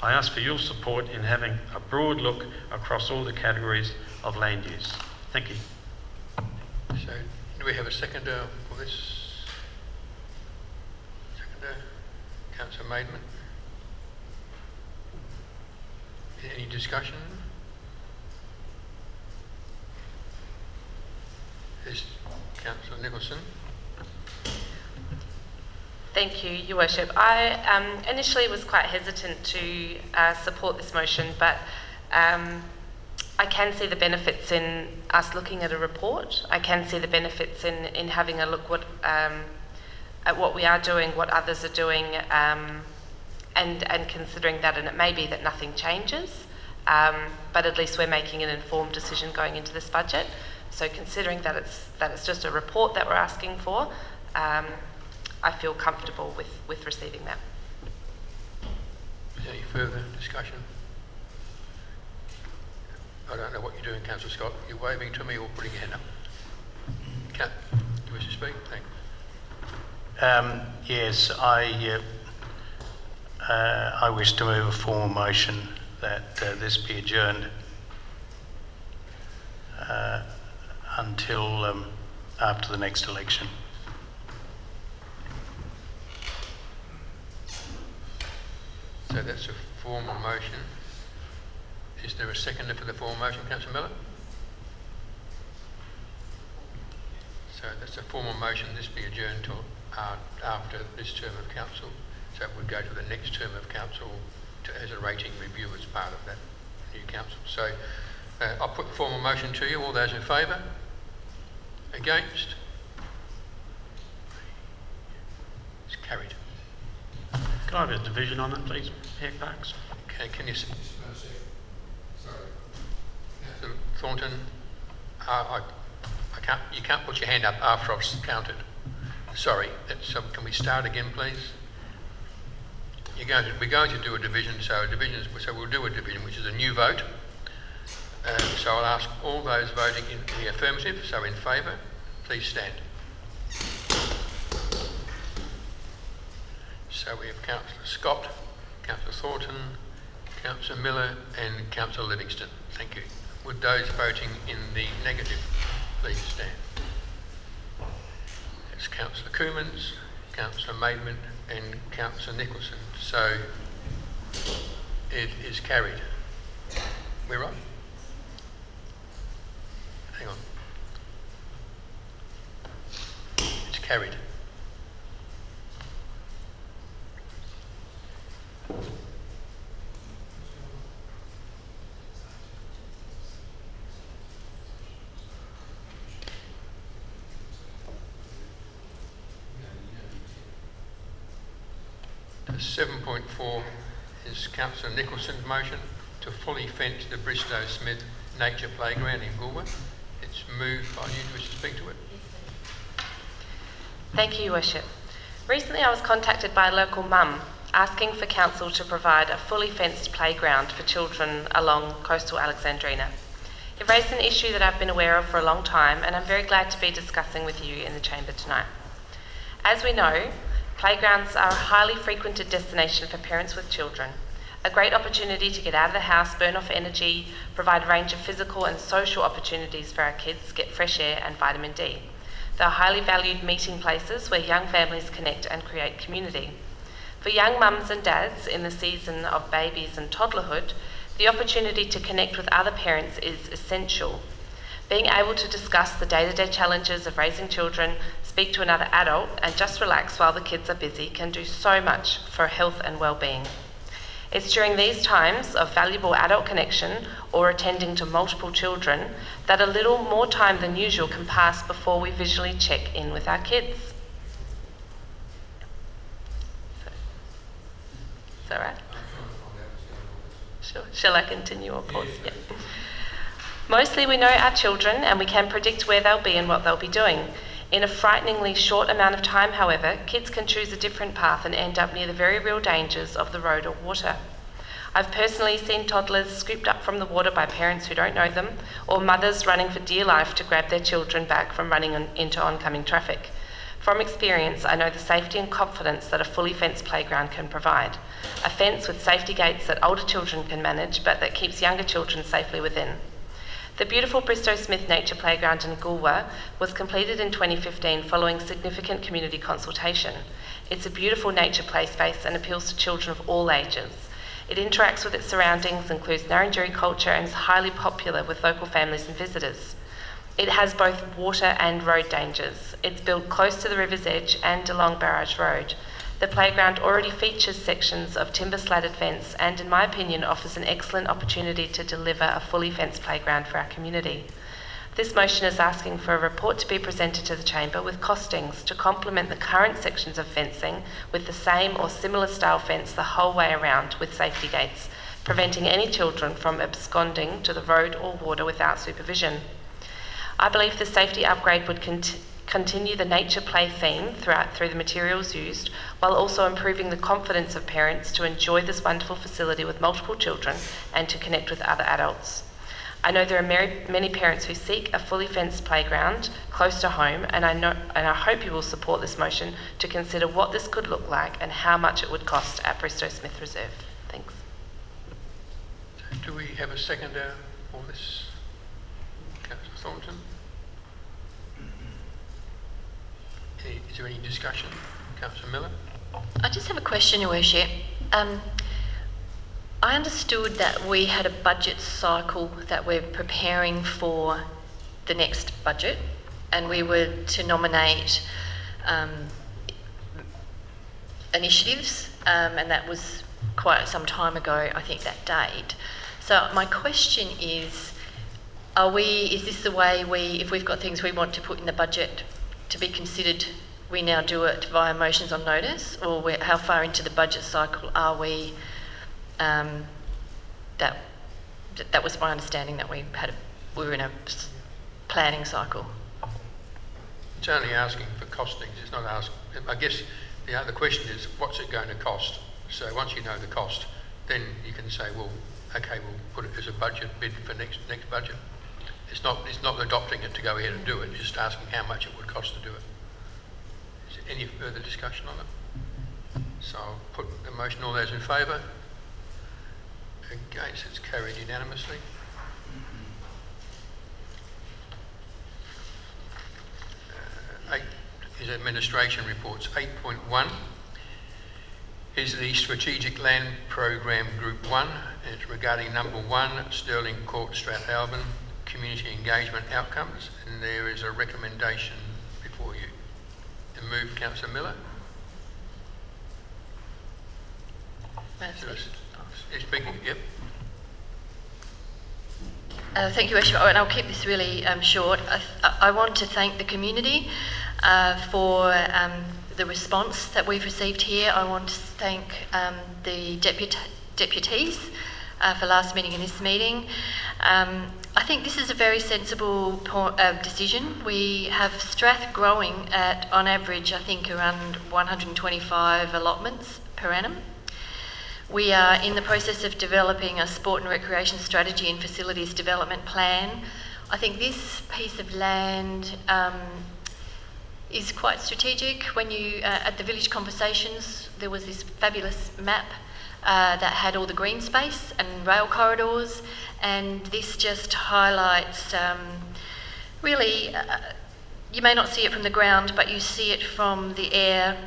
I ask for your support in having a broad look across all the categories of land use. Thank you.
So, do we have a seconder for this? Seconder, Councillor Maidment. Any discussion? Yes, Councillor Nicholson.
Thank you, Your Worship. I initially was quite hesitant to support this motion, but I can see the benefits in us looking at a report. I can see the benefits in having a look at what we are doing, what others are doing, and considering that, and it may be that nothing changes, but at least we're making an informed decision going into this budget. So considering that it's just a report that we're asking for, I feel comfortable with receiving that.
Is there any further discussion? I don't know what you're doing, Councillor Scott. You're waving to me or putting your hand up. You wish to speak? Thanks.
Yes, I wish to move a formal motion that this be adjourned until after the next election.
So that's a formal motion. Is there a seconder for the formal motion, Councillor Miller? So that's a formal motion, this be adjourned till after this term of council. So it would go to the next term of council as a rating review as part of that new council. So I'll put the formal motion to you. All those in favour? Against? It's carried.
Can I have a division on it, please, Mayor Parks?
Okay, can you... Sorry. Councillor Thornton, I can't, you can't put your hand up after I've counted. Sorry, can we start again, please? We're going to do a division, so we'll do a division, which is a new vote. So I'll ask all those voting in the affirmative, so in favour, please stand. So we have Councillor Scott, Councillor Thornton, Councillor Miller and Councillor Livingston. Thank you. Would those voting in the negative please stand? It's Councillor Coomans, Councillor Maidment and Councillor Nicholson. So it is carried. We're right? Hang on. It's carried. The 7.4 is Councillor Nicholson's motion to fully fence the Bristow-Smith Nature Playground in Goolwa. It's moved by you. Do you wish to speak to it?
Thank you, Your Worship. Recently I was contacted by a local mum asking for council to provide a fully fenced playground for children along coastal Alexandrina. It raised an issue that I've been aware of for a long time, and I'm very glad to be discussing with you in the chamber tonight. As we know, playgrounds are a highly frequented destination for parents with children, a great opportunity to get out of the house, burn off energy, provide a range of physical and social opportunities for our kids, get fresh air and vitamin D. They are highly valued meeting places where young families connect and create community. For young mums and dads in the season of babies and toddlerhood, the opportunity to connect with other parents is essential. Being able to discuss the day-to-day challenges of raising children, speak to another adult and just relax while the kids are busy can do so much for health and well-being. It's during these times of valuable adult connection or attending to multiple children that a little more time than usual can pass before we visually check in with our kids. Is that right? Shall I continue or pause? Yeah. Mostly we know our children and we can predict where they'll be and what they'll be doing. In a frighteningly short amount of time, however, kids can choose a different path and end up near the very real dangers of the road or water. I've personally seen toddlers scooped up from the water by parents who don't know them, or mothers running for dear life to grab their children back from running into oncoming traffic. From experience, I know the safety and confidence that a fully fenced playground can provide. A fence with safety gates that older children can manage, but that keeps younger children safely within. The beautiful Bristow-Smith Nature Playground in Goolwa was completed in 2015 following significant community consultation. It's a beautiful nature play space and appeals to children of all ages. It interacts with its surroundings, includes Ngarrindjeri culture and is highly popular with local families and visitors. It has both water and road dangers. It's built close to the river's edge and along Barrage Road. The playground already features sections of timber slatted fence and, in my opinion, offers an excellent opportunity to deliver a fully fenced playground for our community. This motion is asking for a report to be presented to the Chamber with costings to complement the current sections of fencing with the same or similar style fence the whole way around with safety gates, preventing any children from absconding to the road or water without supervision. I believe the safety upgrade would continue the nature play theme through the materials used, while also improving the confidence of parents to enjoy this wonderful facility with multiple children and to connect with other adults. I know there are many parents who seek a fully fenced playground close to home, and I hope you will support this motion to consider what this could look like and how much it would cost at Bristow-Smith Reserve. Thanks.
Do we have a seconder for this? Councillor Thornton? Is there any discussion? Councillor Miller?
I just have a question, Your Worship. I understood that we had a budget cycle that we're preparing for the next budget, and we were to nominate initiatives, and that was quite some time ago, I think, that date. So my question is, is this the way if we've got things we want to put in the budget to be considered, we now do it via motions on notice, or how far into the budget cycle are we? That was my understanding, that we were in a planning cycle.
It's only asking for costings, it's not asking, I guess the question is, what's it going to cost? So once you know the cost, then you can say, well, okay, we'll put it as a budget bid for next budget. It's not adopting it to go ahead and do it, it's just asking how much it would cost to do it. Is there any further discussion on it? So I'll put the motion, all those in favour? Against, it's carried unanimously. 8 is administration reports. 8.1 is the Strategic Land Program Group 1. It's regarding number 1, Stirling Court, Strathalbyn, community engagement outcomes, and there is a recommendation before you. And move, Councillor Miller. Is speaking, yep.
Thank you, Worship, and I'll keep this really short. I want to thank the community for the response that we've received here. I want to thank the deputies for last meeting and this meeting. I think this is a very sensible decision. We have Strath growing at, on average, I think around 125 allotments per annum. We are in the process of developing a sport and recreation strategy and facilities development plan. I think this piece of land is quite strategic. When you, at the village conversations, there was this fabulous map that had all the green space and rail corridors, and this just highlights really, you may not see it from the ground, but you see it from the air,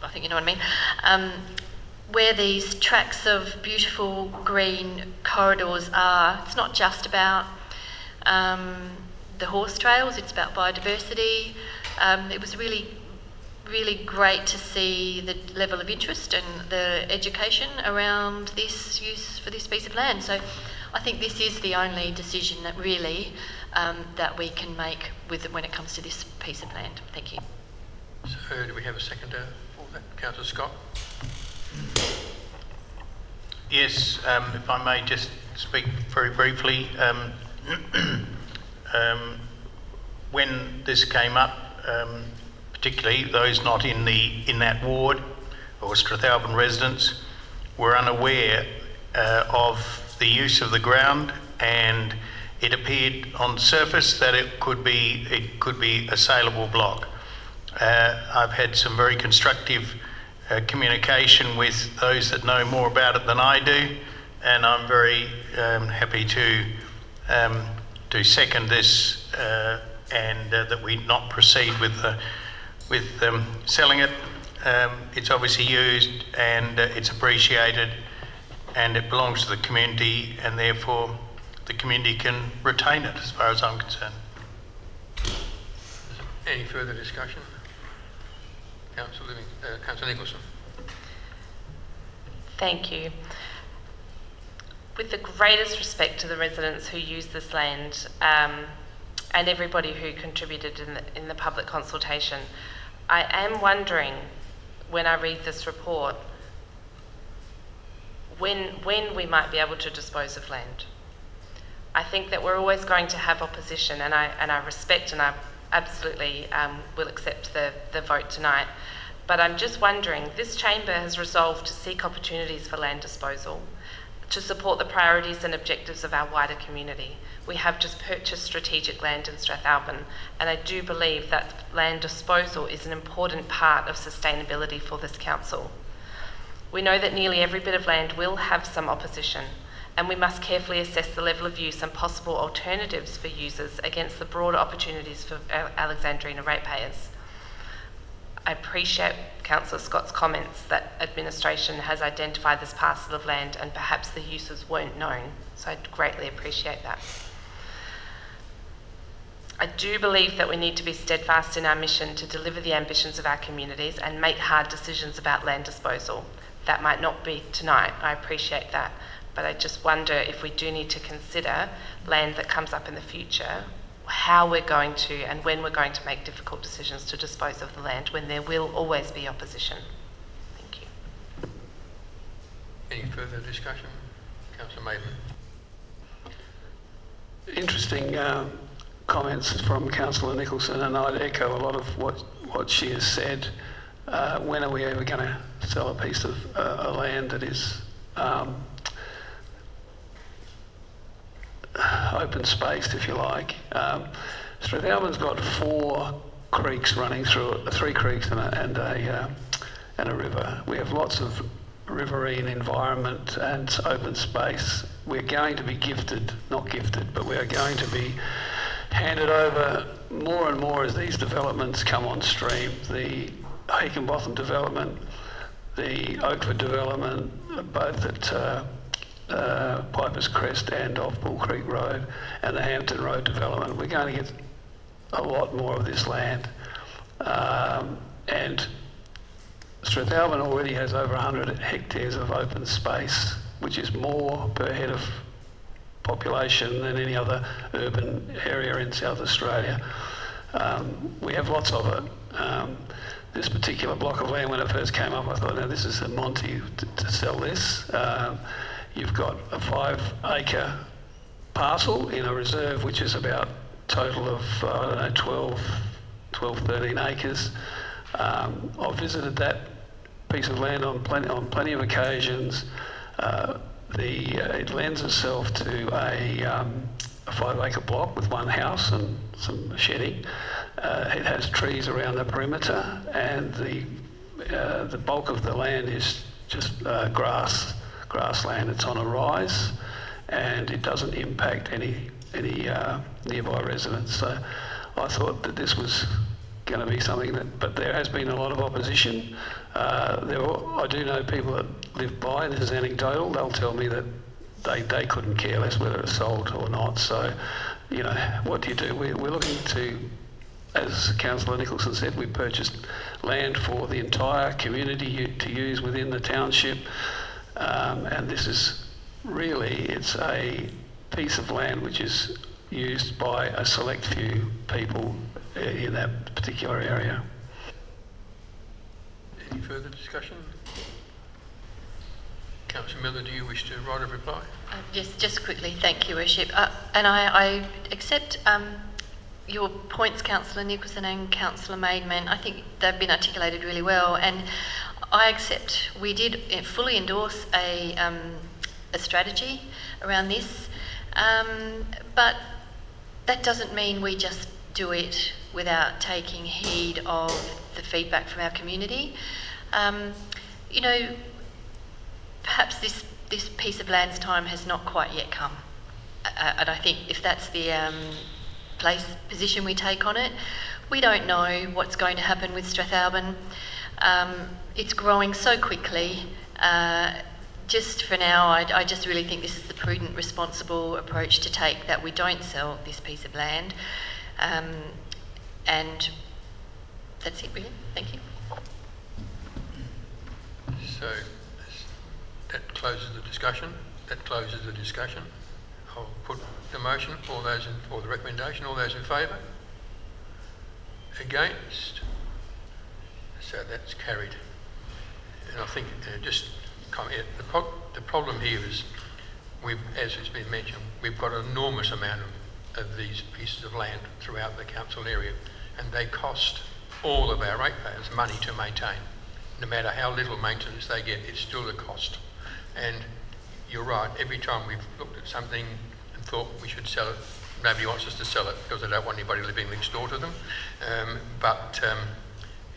I think you know what I mean, where these tracks of beautiful green corridors are. It's not just about the horse trails, it's about biodiversity. It was really great to see the level of interest and the education around this use for this piece of land. So I think this is the only decision that really that we can make when it comes to this piece of land. Thank you.
So do we have a seconder for that? Councillor Scott?
Yes, if I may just speak very briefly. When this came up, particularly those not in that ward or Strathalbyn residents were unaware of the use of the ground, and it appeared on the surface that it could be a saleable block. I've had some very constructive communication with those that know more about it than I do, and I'm very happy to second this and that we not proceed with selling it. It's obviously used and it's appreciated, and it belongs to the community, and therefore the community can retain it as far as I'm concerned.
Any further discussion? Councillor Nicholson.
Thank you. With the greatest respect to the residents who use this land and everybody who contributed in the public consultation, I am wondering, when I read this report, when we might be able to dispose of land. I think that we're always going to have opposition, and I respect and I absolutely will accept the vote tonight. But I'm just wondering, this chamber has resolved to seek opportunities for land disposal to support the priorities and objectives of our wider community. We have just purchased strategic land in Strathalbyn, and I do believe that land disposal is an important part of sustainability for this council. We know that nearly every bit of land will have some opposition, and we must carefully assess the level of use and possible alternatives for users against the broader opportunities for Alexandrina ratepayers. I appreciate Councillor Scott's comments that administration has identified this parcel of land and perhaps the uses weren't known, so I greatly appreciate that. I do believe that we need to be steadfast in our mission to deliver the ambitions of our communities and make hard decisions about land disposal. That might not be tonight, I appreciate that, but I just wonder if we do need to consider land that comes up in the future, how we're going to and when we're going to make difficult decisions to dispose of the land when there will always be opposition. Thank you.
Any further discussion? Councillor Maidment.
Interesting comments from Councillor Nicholson, and I'd echo a lot of what she has said. When are we ever going to sell a piece of land that is open spaced, if you like? Strathalbyn's got 4 creeks running through it, 3 creeks and a river. We have lots of riverine environment and open space. We're going to be not gifted, but we are going to be handed over more and more as these developments come on stream. The Hickenbotham development, the Oakford development, both at Piper's Crest and off Bull Creek Road, and the Hampton Road development. We're going to get a lot more of this land. And Strathalbyn already has over 100 hectares of open space, which is more per head of population than any other urban area in South Australia. We have lots of it. This particular block of land, when it first came up, I thought, now this is a Monty to sell this. You've got a 5-acre parcel in a reserve, which is about total of, 12, 13 acres. I've visited that piece of land on plenty of occasions. It lends itself to a 5-acre block with 1 house and some shedding. It has trees around the perimeter, and the bulk of the land is just grassland. It's on a rise, and it doesn't impact any nearby residents. So I thought that this was going to be something but there has been a lot of opposition. I do know people that live by, this is anecdotal, they'll tell me that they couldn't care less whether it's sold or not. So, what do? We're looking to, as Councillor Nicholson said, we purchased land for the entire community to use within the township, and this is really, it's a piece of land which is used by a select few people in that particular area.
Any further discussion? Councillor Miller, do you wish to write a reply?
Just quickly, thank you, Worship. And I accept your points, Councillor Nicholson and Councillor Maidment. I think they've been articulated really well, and I accept we did fully endorse a strategy around this, but that doesn't mean we just do it without taking heed of the feedback from our community. Perhaps this piece of land's time has not quite yet come, and I think if that's the position we take on it, we don't know what's going to happen with Strathalbyn. It's growing so quickly. Just for now, I just really think this is the prudent, responsible approach to take, that we don't sell this piece of land. And that's it, really. Thank you.
So that closes the discussion. I'll put the motion. Or the recommendation. All those in favour? Against? So that's carried. And I think the problem here is, as it's been mentioned, we've got an enormous amount of these pieces of land throughout the council area, and they cost all of our ratepayers money to maintain. No matter how little maintenance they get, it's still a cost. And you're right, every time we've looked at something and thought we should sell it, nobody wants us to sell it because they don't want anybody living next door to them.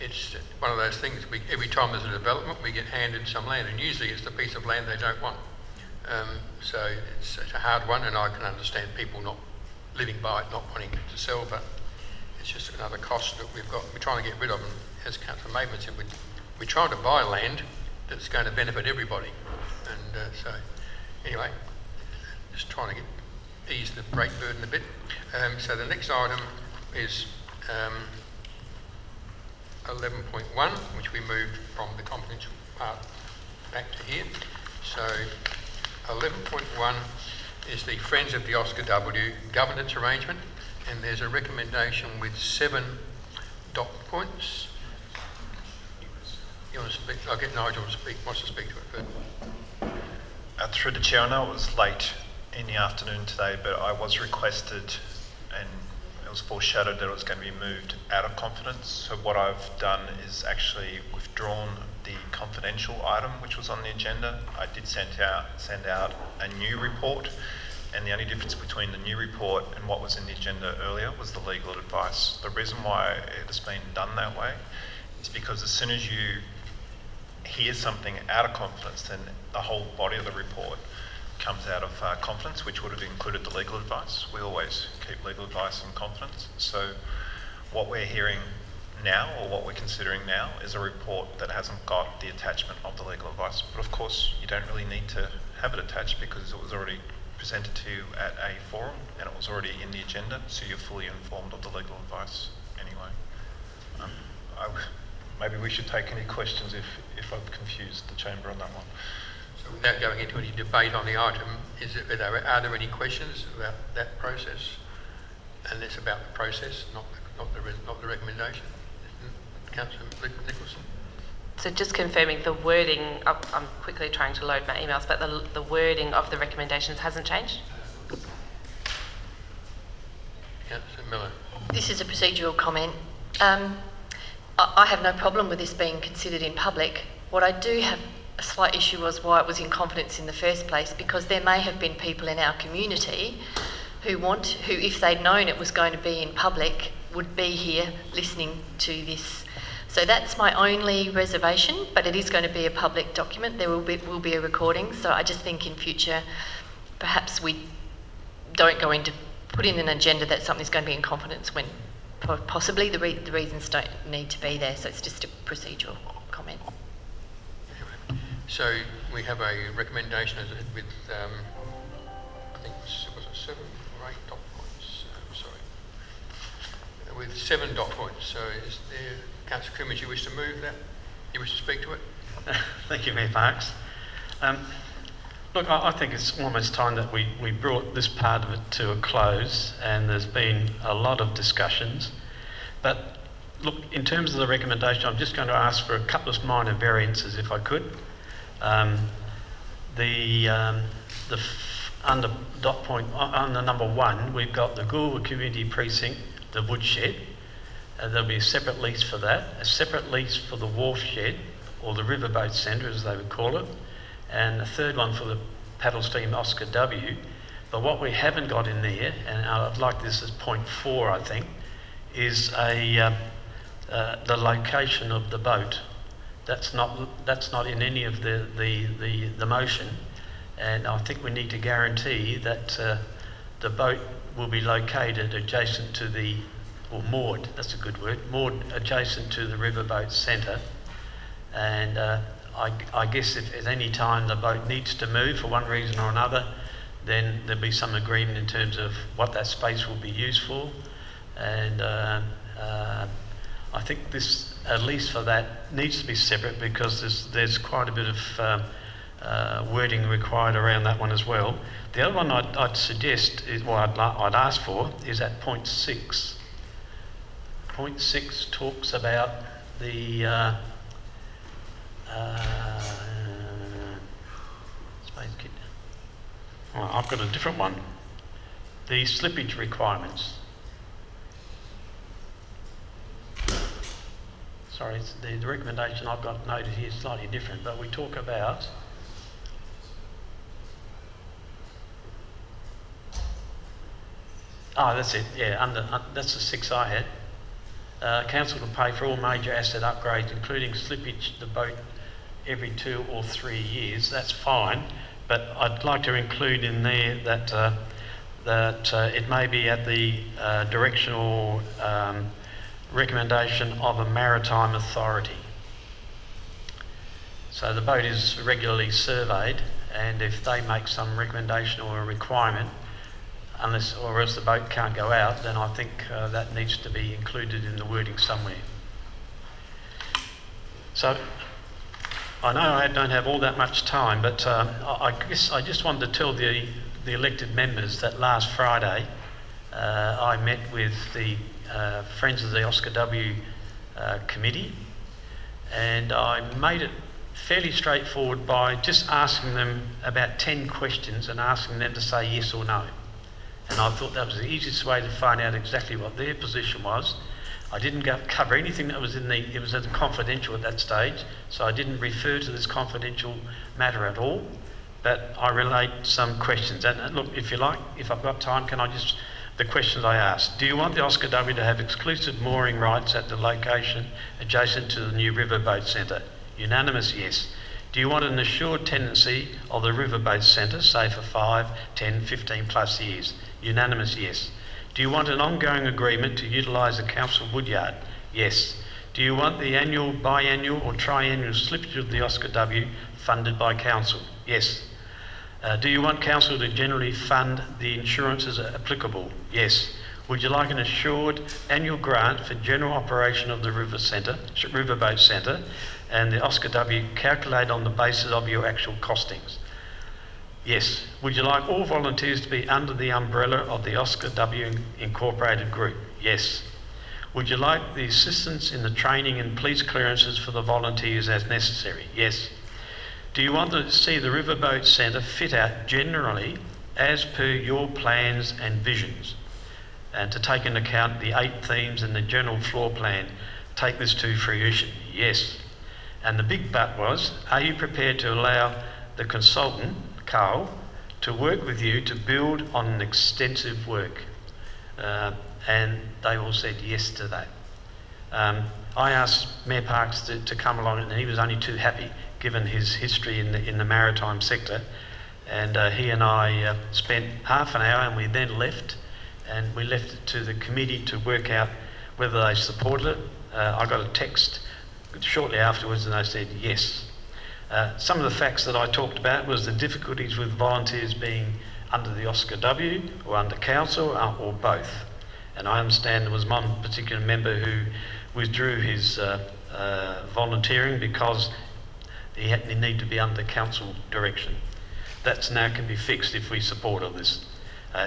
It's one of those things, every time there's a development we get handed some land, and usually it's the piece of land they don't want. So it's a hard one, and I can understand people not living by it, not wanting to sell, but it's just another cost that we've got. We're trying to get rid of, and as Councillor Maidment said, we're trying to buy land that's going to benefit everybody. And so anyway, just trying to ease the brake burden a bit. So the next item is 11.1, which we moved from the confidential part back to here. So 11.1 is the Friends of the Oscar W governance arrangement, and there's a recommendation with 7 dot points. You want to speak? I'll get Nigel to speak. Wants to speak to it first.
Through the chair, I know it was late in the afternoon today, but I was requested and it was foreshadowed that it was going to be moved out of confidence. So what I've done is actually withdrawn the confidential item which was on the agenda. I did send out a new report, and the only difference between the new report and what was in the agenda earlier was the legal advice. The reason why it has been done that way is because as soon as you hear something out of confidence, then the whole body of the report comes out of confidence, which would have included the legal advice. We always keep legal advice in confidence. So what we're hearing now, or what we're considering now, is a report that hasn't got the attachment of the legal advice. But of course, you don't really need to have it attached because it was already presented to you at a forum and it was already in the agenda, so you're fully informed of the legal advice anyway. Maybe we should take any questions if I've confused the chamber on that one.
So without going into any debate on the item, are there any questions about that process? And it's about the process, not the recommendation. Councillor Nicholson.
So just confirming the wording, I'm quickly trying to load my emails, but the wording of the recommendations hasn't changed?
Councillor Miller.
This is a procedural comment. I have no problem with this being considered in public. What I do have a slight issue was why it was in confidence in the first place, because there may have been people in our community who, if they'd known it was going to be in public, would be here listening to this. So that's my only reservation, but it is going to be a public document. There will be a recording, so I just think in future perhaps we don't go into put in an agenda that something's going to be in confidence when possibly the reasons don't need to be there. So it's just a procedural comment.
So we have a recommendation with I think was it 7 or 8 dot points? Sorry, with 7 dot points. So is there, Councillor Coomans, you wish to move that? You wish to speak to it?
Thank you, Mayor Parkes. Look, I think it's almost time that we brought this part of it to a close, and there's been a lot of discussions. But look, in terms of the recommendation, I'm just going to ask for a couple of minor variances if I could. Under dot point, under number 1, we've got the Goolwa Community Precinct, the woodshed. There'll be a separate lease for that, a separate lease for the wharf shed, or the riverboat centre as they would call it, and a third one for the paddle steam Oscar W. But what we haven't got in there, and I'd like this as point 4 I think, is the location of the boat. That's not in any of the motion, and I think we need to guarantee that the boat will be located adjacent to the, or moored, that's a good word, moored adjacent to the riverboat centre. And I guess if at any time the boat needs to move for one reason or another, then there'll be some agreement in terms of what that space will be used for. And I think this, at least for that, needs to be separate because there's quite a bit of wording required around that one as well. The other one I'd suggest is, I'd ask for, is at point 6. Point 6 talks about the I've got a different one. The slippage requirements. Sorry, the recommendation I've got noted here is slightly different, but we talk about that's it, yeah, that's the 6 I had. Council to pay for all major asset upgrades, including slippage the boat every 2 or 3 years. That's fine, but I'd like to include in there that it may be at the directional recommendation of a maritime authority. So the boat is regularly surveyed, and if they make some recommendation or a requirement, unless or else the boat can't go out, then I think that needs to be included in the wording somewhere. So I know I don't have all that much time, but I guess I just wanted to tell the elected members that last Friday I met with the Friends of the Oscar W committee, and I made it fairly straightforward by just asking them about 10 questions and asking them to say yes or no. And I thought that was the easiest way to find out exactly what their position was. I didn't cover anything that was it was confidential at that stage, so I didn't refer to this confidential matter at all, but I relayed some questions. And look, if you like, if I've got time, can I just, the questions I asked. Do you want the Oscar W to have exclusive mooring rights at the location adjacent to the new riverboat centre? Unanimous yes. Do you want an assured tenancy of the riverboat centre, say for 5, 10, 15 plus years? Unanimous yes. Do you want an ongoing agreement to utilise the council woodyard? Yes. Do you want the annual, biannual or triannual slippage of the Oscar W funded by council? Yes. Do you want council to generally fund the insurances applicable? Yes. Would you like an assured annual grant for general operation of the riverboat centre and the Oscar W calculated on the basis of your actual costings? Yes. Would you like all volunteers to be under the umbrella of the Oscar W Incorporated Group? Yes. Would you like the assistance in the training and police clearances for the volunteers as necessary? Yes. Do you want to see the riverboat centre fit out generally as per your plans and visions, and to take into account the 8 themes and the general floor plan, take this to fruition? Yes. And the big but was, are you prepared to allow the consultant, Carl, to work with you to build on an extensive work? And they all said yes to that. I asked Mayor Parks to come along, and he was only too happy given his history in the maritime sector, and he and I spent half an hour, and we then left, and we left it to the committee to work out whether they supported it. I got a text shortly afterwards and they said yes. Some of the facts that I talked about was the difficulties with volunteers being under the Oscar W or under council or both. And I understand there was one particular member who withdrew his volunteering because he needed to be under council direction. That's now can be fixed if we support all this.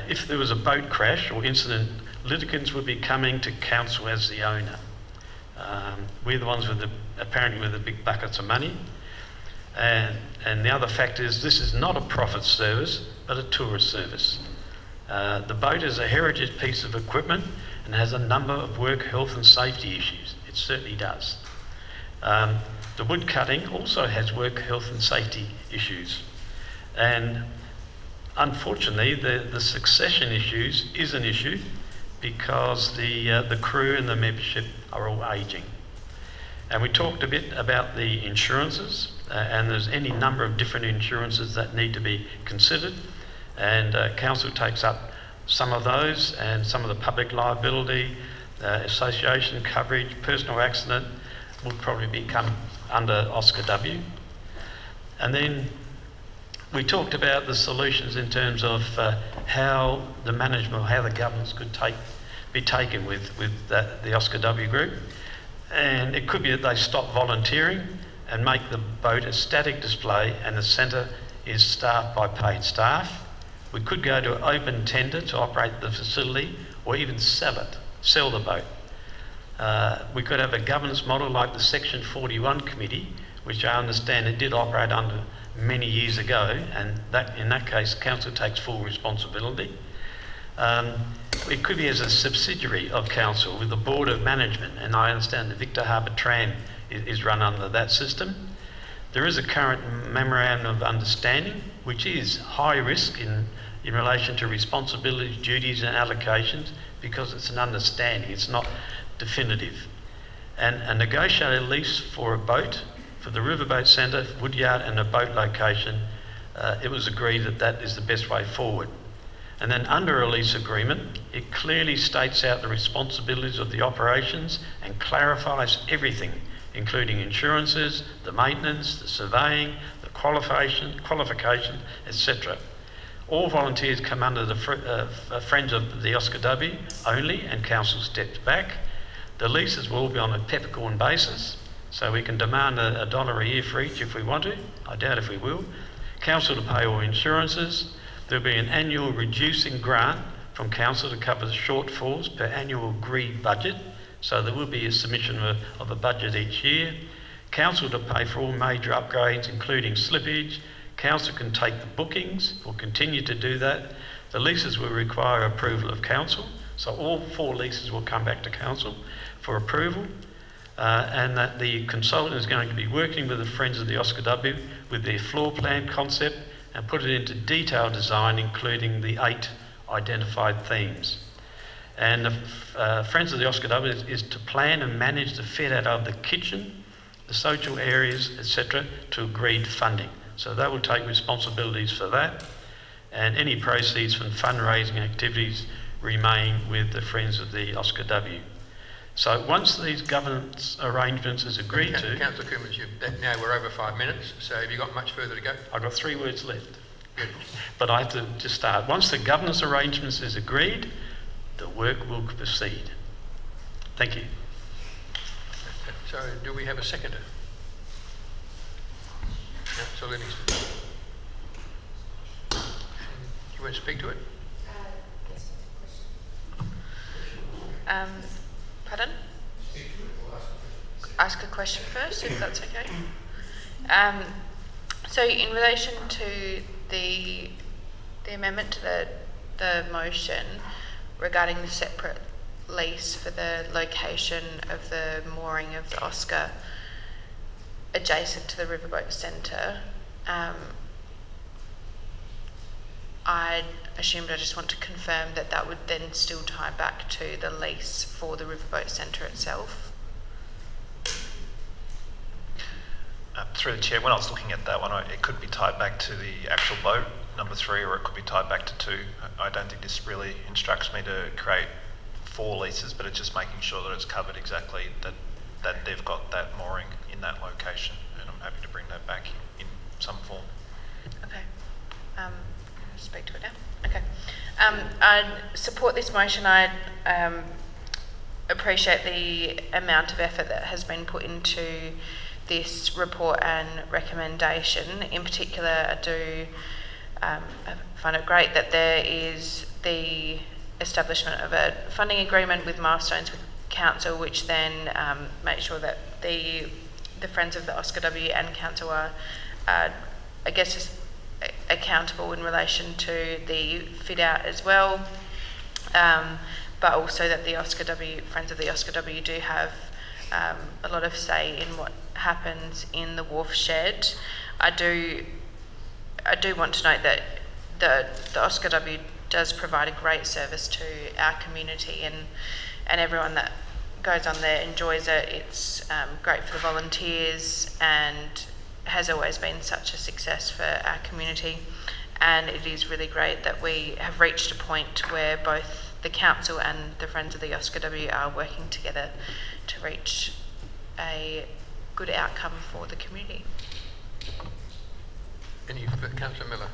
If there was a boat crash or incident, litigants would be coming to council as the owner. We're the ones with apparently with the big buckets of money. And the other fact is this is not a profit service, but a tourist service. The boat is a heritage piece of equipment and has a number of work, health and safety issues. It certainly does. The wood cutting also has work, health and safety issues. And unfortunately, the succession issues is an issue because the crew and the membership are all ageing. And we talked a bit about the insurances, and there's any number of different insurances that need to be considered, and council takes up some of those, and some of the public liability, association coverage, personal accident would probably become under Oscar W. And then we talked about the solutions in terms of how the management, how the governance could be taken with the Oscar W group. And it could be that they stop volunteering and make the boat a static display and the centre is staffed by paid staff. We could go to an open tender to operate the facility or even sell the boat. We could have a governance model like the Section 41 committee, which I understand it did operate under many years ago, and that in that case council takes full responsibility. It could be as a subsidiary of council with the board of management, and I understand the Victor Harbour Tram is run under that system. There is a current memorandum of understanding which is high risk in relation to responsibilities, duties and allocations because it's an understanding, it's not definitive. And a negotiated lease for a boat for the riverboat centre, woodyard and a boat location, it was agreed that that is the best way forward. And then under a lease agreement, it clearly states out the responsibilities of the operations and clarifies everything, including insurances, the maintenance, the surveying, the qualification, etc. All volunteers come under the Friends of the Oscar W only, and council steps back. The leases will be on a peppercorn basis,
So we can demand $1 a year for each if we want to. I doubt if we will. Council to pay all insurances. There'll be an annual reducing grant from council to cover the shortfalls per annual agreed budget. So there will be a submission of a budget each year. Council to pay for all major upgrades, including slippage. Council can take the bookings, or continue to do that. The leases will require approval of council. So all 4 leases will come back to council for approval. And that the consultant is going to be working with the Friends of the Oscar W with their floor plan concept and put it into detailed design, including the 8 identified themes. And the Friends of the Oscar W is to plan and manage the fit out of the kitchen, the social areas, etc., to agreed funding. So they will take responsibilities for that, and any proceeds from fundraising activities remain with the Friends of the Oscar W. So once these governance arrangements is agreed to...
Councillor Coomans, now we're over 5 minutes, so have you got much further to go?
I've got 3 words left.
Good.
But I have to just start. Once the governance arrangements is agreed, the work will proceed. Thank you.
So do we have a seconder? Councillor Livingston. Do you want to speak to it?
Pardon? Ask a question first, if that's okay. So in relation to the amendment to the motion regarding the separate lease for the location of the mooring of the Oscar adjacent to the Riverboat Centre, I assumed I just want to confirm that that would then still tie back to the lease for the Riverboat Centre itself.
Through the chair, when I was looking at that one, it could be tied back to the actual boat, number 3, or it could be tied back to 2. I don't think this really instructs me to create 4 leases, but it's just making sure that it's covered exactly, that they've got that mooring in that location, and I'm happy to bring that back in some form.
Okay. Speak to it now. Okay. I support this motion. I appreciate the amount of effort that has been put into this report and recommendation. In particular, I do find it great that there is the establishment of a funding agreement with milestones with council, which then makes sure that the Friends of the Oscar W and council are, I guess, accountable in relation to the fit out as well, but also that the Friends of the Oscar W do have a lot of say in what happens in the wharf shed. I do want to note that the Oscar W does provide a great service to our community, and everyone that goes on there enjoys it. It's great for the volunteers and has always been such a success for our community, and it is really great that we have reached a point where both the council and the Friends of the Oscar W are working together to reach a good outcome for the community.
Any Councillor Miller?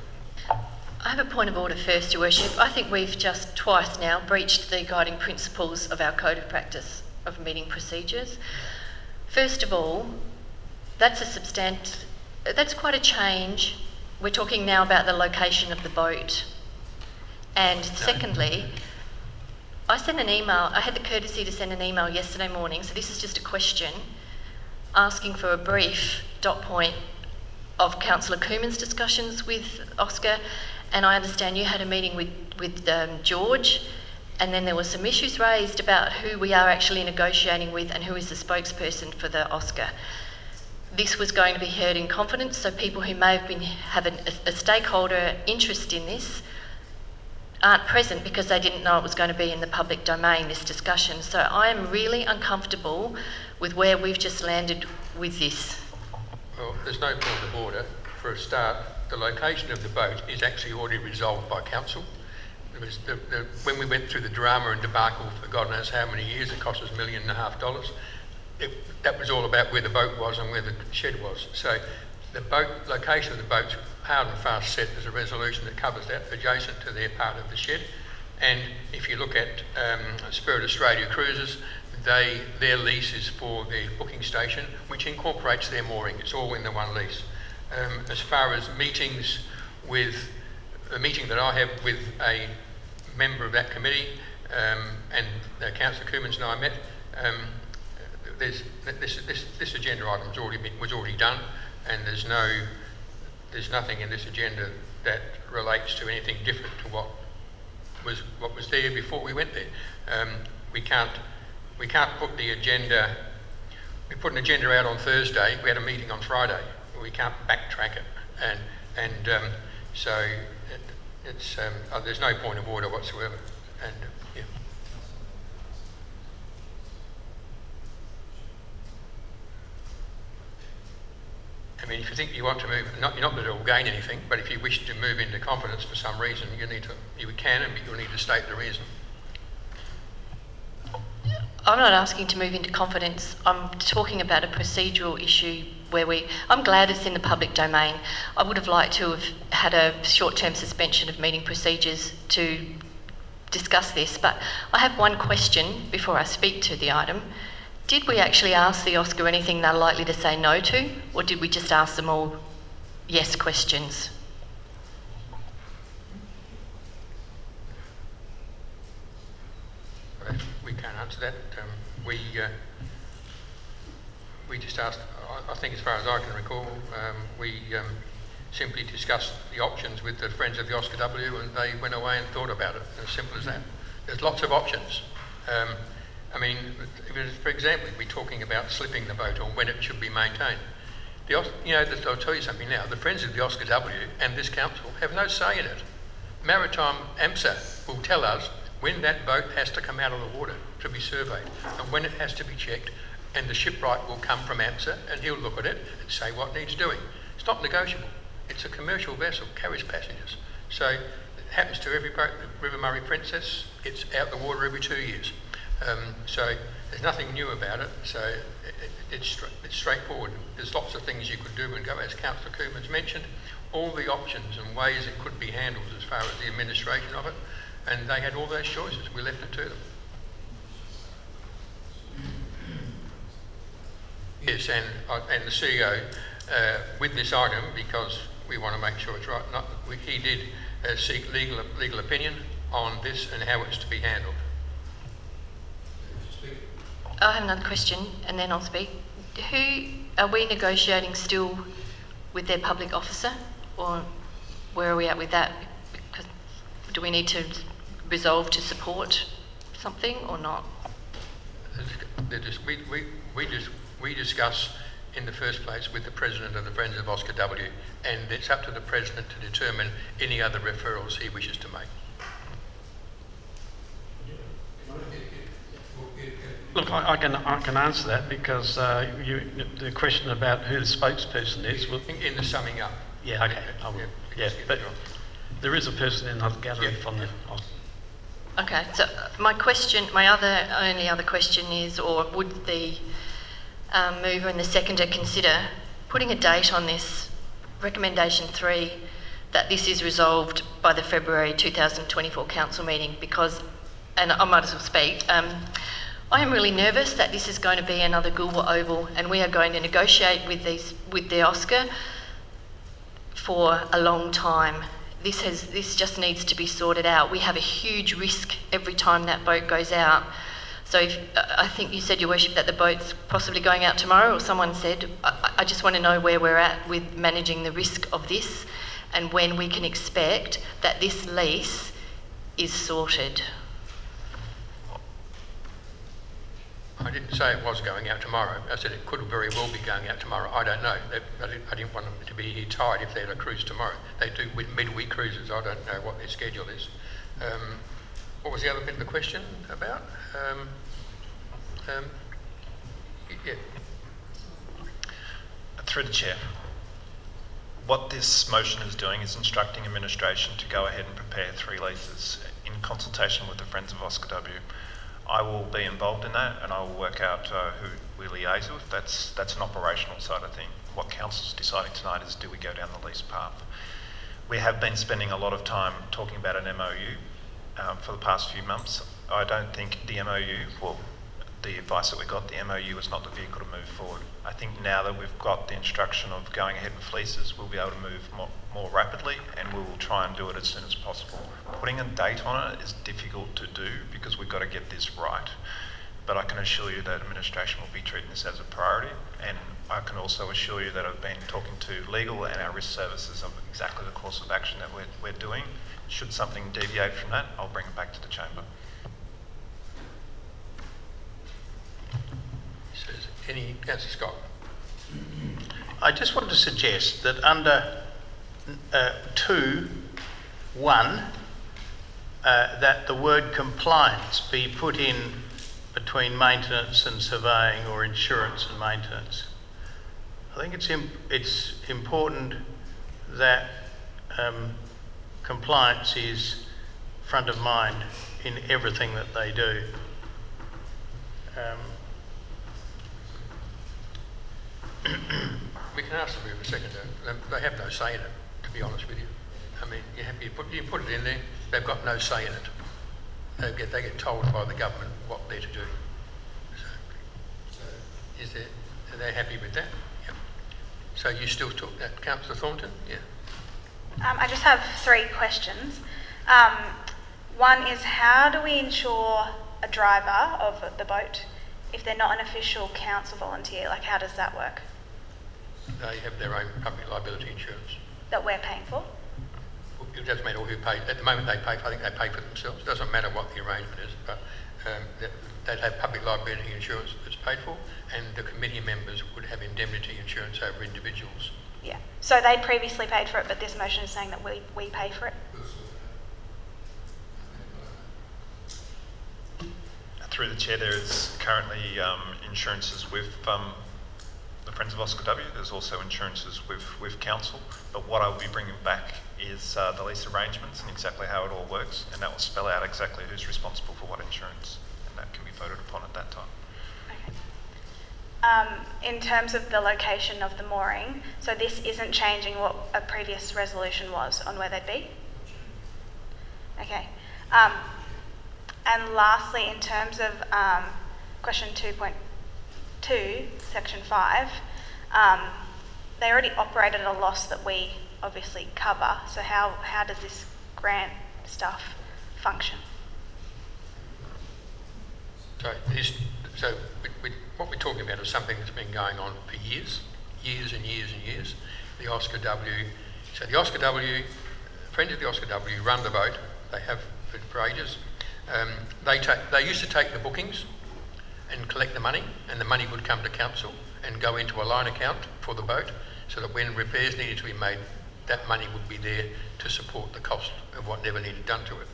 I have a point of order first, Your Worship. I think we've just twice now breached the guiding principles of our Code of Practice of Meeting Procedures. First of all, that's quite a change. We're talking now about the location of the boat. And secondly, I sent an email, I had the courtesy to send an email yesterday morning, so this is just a question, asking for a brief dot point of Councillor Coomans' discussions with Oscar, and I understand you had a meeting with George, and then there were some issues raised about who we are actually negotiating with and who is the spokesperson for the Oscar. This was going to be heard in confidence, so people who may have a stakeholder interest in this aren't present because they didn't know it was going to be in the public domain, this discussion. So I am really uncomfortable with where we've just landed with this.
Well, there's no point of order. For a start, the location of the boat is actually already resolved by council. It was when we went through the drama and debacle for God knows how many years, it cost us $1.5 million. That was all about where the boat was and where the shed was. So the location of the boat's hard and fast set. There's a resolution that covers that adjacent to their part of the shed. And if you look at Spirit Australia Cruises, their lease is for the booking station, which incorporates their mooring. It's all in the one lease. As far as meetings with, the meeting that I have with a member of that committee, and Councillor Coomans and I met, this agenda item was already done, and there's nothing in this agenda that relates to anything different to what was there before we went there. We can't put the agenda. We put an agenda out on Thursday. We had a meeting on Friday. We can't backtrack it, and so there's no point of order whatsoever. And yeah. I mean, if you think you want to move, not that it will gain anything, but if you wish to move into confidence for some reason, you can, and you'll need to state the reason.
I'm not asking to move into confidence. I'm talking about a procedural issue where I'm glad it's in the public domain. I would have liked to have had a short-term suspension of meeting procedures to discuss this, but I have one question before I speak to the item. Did we actually ask the OSCA anything they're likely to say no to, or did we just ask them all yes questions?
We can't answer that. We just asked, I think as far as I can recall, we simply discussed the options with the Friends of the Oscar W, and they went away and thought about it. As simple as that. There's lots of options. I mean, for example, we're talking about slipping the boat or when it should be maintained. I'll tell you something now. The Friends of the Oscar W and this council have no say in it. Maritime AMSA will tell us when that boat has to come out of the water to be surveyed and when it has to be checked, and the shipwright will come from AMSA and he'll look at it and say what needs doing. It's not negotiable. It's a commercial vessel, carries passengers. So it happens to every boat. The River Murray Princess gets out the water every 2 years. So there's nothing new about it. So it's straightforward. There's lots of things you could do and go, as Councillor Coomans mentioned, all the options and ways it could be handled as far as the administration of it. And they had all those choices. We left it to them. Yes, and the CEO, with this item, because we want to make sure it's right, he did seek legal opinion on this and how it's to be handled.
I have another question, and then I'll speak. Who are we negotiating still with their public officer, or where are we at with that? Because do we need to resolve to support something or not?
We discuss in the first place with the President of the Friends of Oscar W, and it's up to the President to determine any other referrals he wishes to make.
Look, I can answer that because the question about who the spokesperson is.
In the summing up.
Yeah, okay. I will. Yeah, but there is a person in the gallery from the.
Okay, so my only other question is, or would the mover and the seconder consider putting a date on this, recommendation 3, that this is resolved by the February 2024 council meeting? Because, and I might as well speak, I am really nervous that this is going to be another Goolwa Oval, and we are going to negotiate with the Oscar for a long time. This just needs to be sorted out. We have a huge risk every time that boat goes out. So I think you said, Your Worship, that the boat's possibly going out tomorrow, or someone said. I just want to know where we're at with managing the risk of this and when we can expect that this lease is sorted.
I didn't say it was going out tomorrow. I said it could very well be going out tomorrow. I don't know. I didn't want them to be here tired if they had a cruise tomorrow. They do with midweek cruises. I don't know what their schedule is. What was the other bit of the question about? Yeah.
Through the Chair. What this motion is doing is instructing administration to go ahead and prepare 3 leases in consultation with the Friends of Oscar W. I will be involved in that, and I will work out who we liaise with. That's an operational side of things. What Council's deciding tonight is, do we go down the lease path? We have been spending a lot of time talking about an MOU for the past few months. I don't think the MOU, well, the advice that we got, the MOU was not the vehicle to move forward. I think now that we've got the instruction of going ahead with leases, we'll be able to move more rapidly, and we will try and do it as soon as possible. Putting a date on it is difficult to do because we've got to get this right. But I can assure you that administration will be treating this as a priority, and I can also assure you that I've been talking to legal and our risk services of exactly the course of action that we're doing. Should something deviate from that, I'll bring it back to the chamber.
Any, Councillor Scott?
I just want to suggest that under 2.1 that the word compliance be put in between maintenance and surveying, or insurance and maintenance. I think it's important that compliance is front of mind in everything that they do.
We can ask them for a second. They have no say in it, to be honest with you. I mean, you put it in there, they've got no say in it. They get told by the government what they're to do. So are they happy with that? Yep. So you still talk that, Councillor Thornton? Yeah.
I just have 3 questions. One is, how do we ensure a driver of the boat if they're not an official council volunteer? Like, how does that work?
They have their own public liability insurance.
That we're paying for?
It doesn't matter who pays. At the moment they pay, I think they pay for themselves. It doesn't matter what the arrangement is, but they'd have public liability insurance that's paid for, and the committee members would have indemnity insurance over individuals.
Yeah. So they previously paid for it, but this motion is saying that we pay for it?
Through the chair, there is currently insurances with the Friends of Oscar W. There's also insurances with council, but what I will be bringing back is the lease arrangements and exactly how it all works, and that will spell out exactly who's responsible for what insurance, and that can be voted upon at that time.
Okay. In terms of the location of the mooring, so this isn't changing what a previous resolution was on where they'd be? Okay. And lastly, in terms of question 2.2, section 5, they already operate at a loss that we obviously cover, so how does this grant stuff function?
So what we're talking about is something that's been going on for years and years and years. The Oscar W, so the Oscar W, Friends of the Oscar W run the boat, they have for ages. They used to take the bookings and collect the money, and the money would come to council and go into a line account for the boat, so that when repairs needed to be made, that money would be there to support the cost of whatever needed done to it.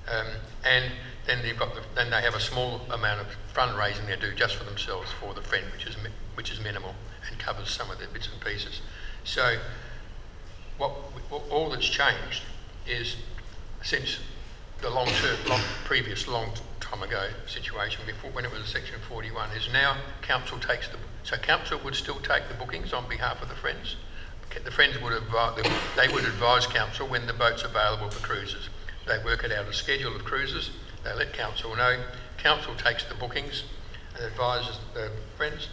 And then then they have a small amount of fundraising they do just for themselves for the Friend, which is minimal and covers some of their bits and pieces. So all that's changed is, since the previous long time ago situation, before when it was a section 41, is now council takes so council would still take the bookings on behalf of the Friends. The Friends would advise council when the boat's available for cruises. They work it out a schedule of cruises, they let council know, council takes the bookings and advises the Friends.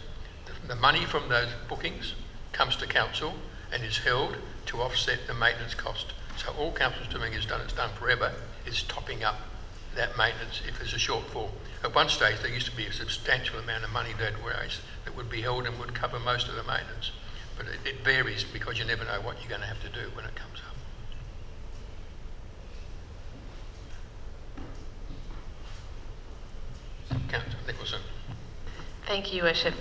The money from those bookings comes to council and is held to offset the maintenance cost. So all council's doing it's done forever, is topping up that maintenance if there's a shortfall. At one stage there used to be a substantial amount of money that would be held and would cover most of the maintenance. But it varies because you never know what you're going to have to do when it comes up. Councillor Nicholson.
Thank you, Your Worship.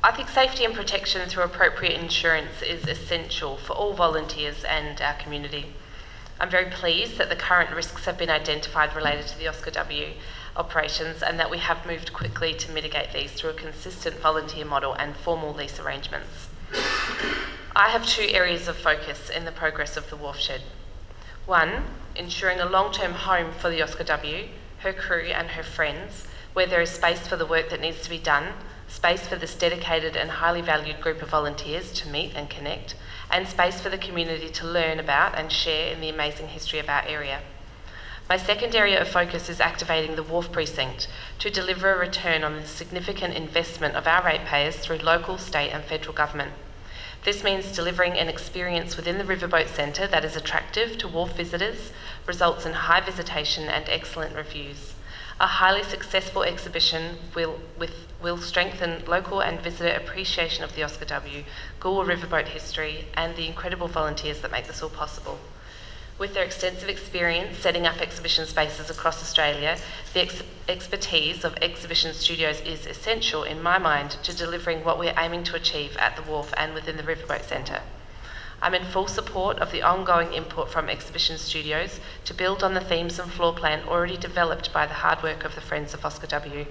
I think safety and protection through appropriate insurance is essential for all volunteers and our community. I'm very pleased that the current risks have been identified related to the Oscar W operations, and that we have moved quickly to mitigate these through a consistent volunteer model and formal lease arrangements. I have 2 areas of focus in the progress of the Wharfshed. 1, ensuring a long-term home for the Oscar W, her crew and her friends, where there is space for the work that needs to be done, space for this dedicated and highly valued group of volunteers to meet and connect, and space for the community to learn about and share in the amazing history of our area. My second area of focus is activating the Wharf Precinct to deliver a return on the significant investment of our ratepayers through local, state and federal government. This means delivering an experience within the Riverboat Centre that is attractive to wharf visitors, results in high visitation and excellent reviews. A highly successful exhibition will strengthen local and visitor appreciation of the Oscar W, Goolwa riverboat history and the incredible volunteers that make this all possible. With their extensive experience setting up exhibition spaces across Australia, the expertise of exhibition studios is essential, in my mind, to delivering what we're aiming to achieve at the wharf and within the Riverboat Centre. I'm in full support of the ongoing input from exhibition studios to build on the themes and floor plan already developed by the hard work of the Friends of Oscar W.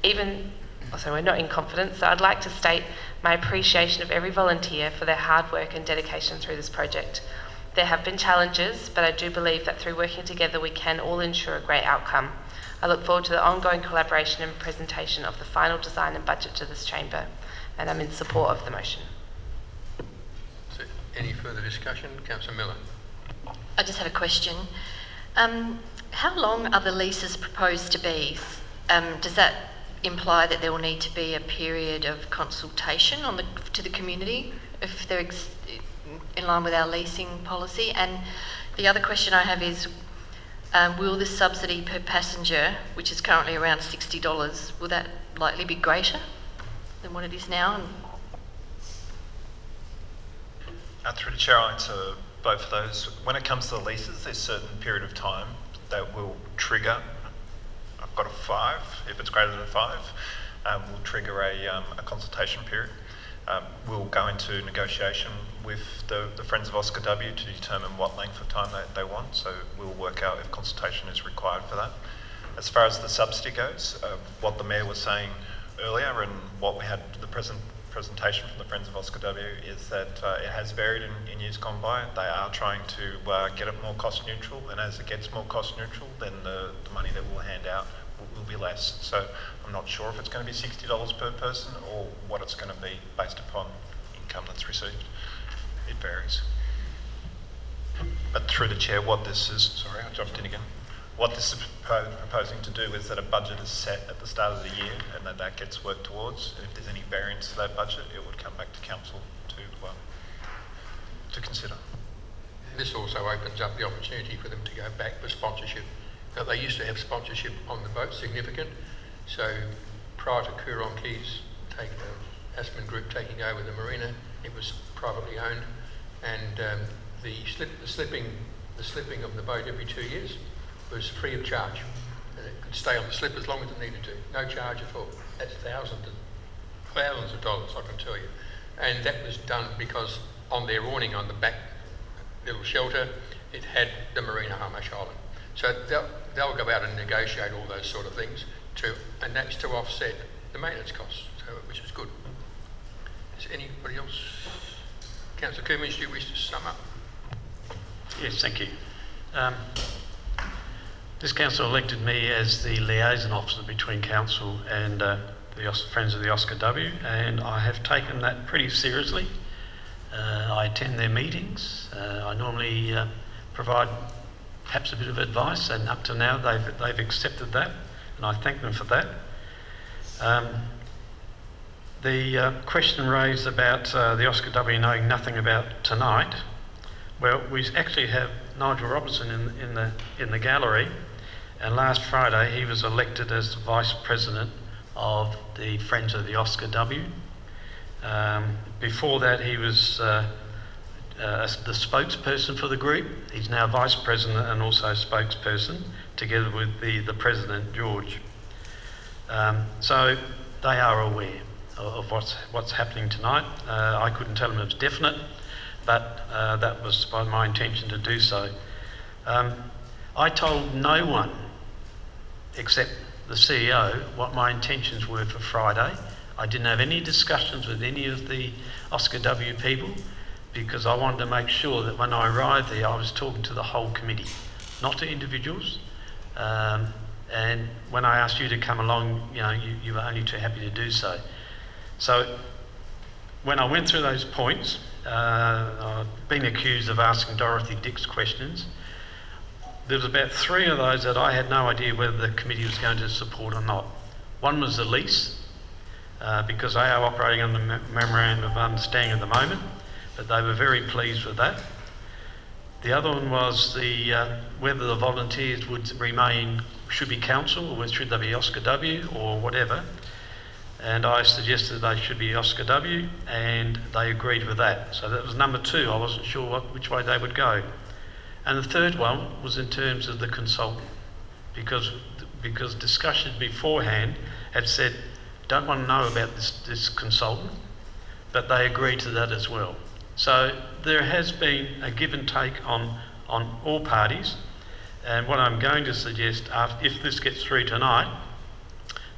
We're not in confidence, so I'd like to state my appreciation of every volunteer for their hard work and dedication through this project. There have been challenges, but I do believe that through working together we can all ensure a great outcome. I look forward to the ongoing collaboration and presentation of the final design and budget to this chamber, and I'm in support of the motion.
Any further discussion? Councillor Miller.
I just have a question. How long are the leases proposed to be? Does that imply that there will need to be a period of consultation to the community if they're in line with our leasing policy? And the other question I have is, will the subsidy per passenger, which is currently around $60, will that likely be greater than what it is now?
Through the Chair, I'll answer both of those. When it comes to the leases, there's a certain period of time that will trigger. I've got a 5. If it's greater than 5, we'll trigger a consultation period. We'll go into negotiation with the Friends of Oscar W to determine what length of time they want, so we'll work out if consultation is required for that. As far as the subsidy goes, what the Mayor was saying earlier and what we had the presentation from the Friends of Oscar W is that it has varied in years gone by. They are trying to get it more cost neutral, and as it gets more cost neutral, then the money that we'll hand out will be less. So I'm not sure if it's going to be $60 per person or what it's going to be based upon income that's received. It varies. But through the Chair, what this is, sorry, I jumped in again. What this is proposing to do is that a budget is set at the start of the year and that gets worked towards. And if there's any variance to that budget, it would come back to Council to consider.
This also opens up the opportunity for them to go back for sponsorship. Now, they used to have sponsorship on the boat, significant. So prior to Coorong Quays, Aspen Group taking over the marina, it was privately owned, and the slipping of the boat every 2 years was free of charge, and it could stay on the slip as long as it needed to, no charge at all. That's thousands of dollars, I can tell you. And that was done because on their awning on the back little shelter, it had the Marina Hamish Island. So they'll go out and negotiate all those sort of things and that's to offset the maintenance costs, which is good. Is anybody else? Councillor Coomans, do you wish to sum up?
Yes, thank you. This council elected me as the liaison officer between council and the Friends of the Oscar W, and I have taken that pretty seriously. I attend their meetings. I normally provide perhaps a bit of advice, and up to now they've accepted that, and I thank them for that. The question raised about the Oscar W knowing nothing about tonight. Well, we actually have Nigel Robertson in the gallery, and last Friday he was elected as Vice President of the Friends of the Oscar W. Before that he was the spokesperson for the group. He's now Vice President and also spokesperson, together with the President, George. So they are aware of what's happening tonight. I couldn't tell them it was definite, but that was my intention to do so. I told no one except the CEO what my intentions were for Friday. I didn't have any discussions with any of the Oscar W people because I wanted to make sure that when I arrived there I was talking to the whole committee, not to individuals. And when I asked you to come along, you were only too happy to do so. So when I went through those points, I've been accused of asking Dorothy Dix questions.
there was about 3 of those that I had no idea whether the committee was going to support or not. One was the lease, because they are operating on the memorandum of understanding at the moment, but they were very pleased with that. The other one was whether the volunteers would remain, should be council, or should they be Oscar W or whatever. And I suggested they should be Oscar W, and they agreed with that. So that was number 2. I wasn't sure which way they would go. And the third one was in terms of the consultant, because discussion beforehand had said, don't want to know about this consultant, but they agreed to that as well. So there has been a give and take on all parties, and what I'm going to suggest, if this gets through tonight,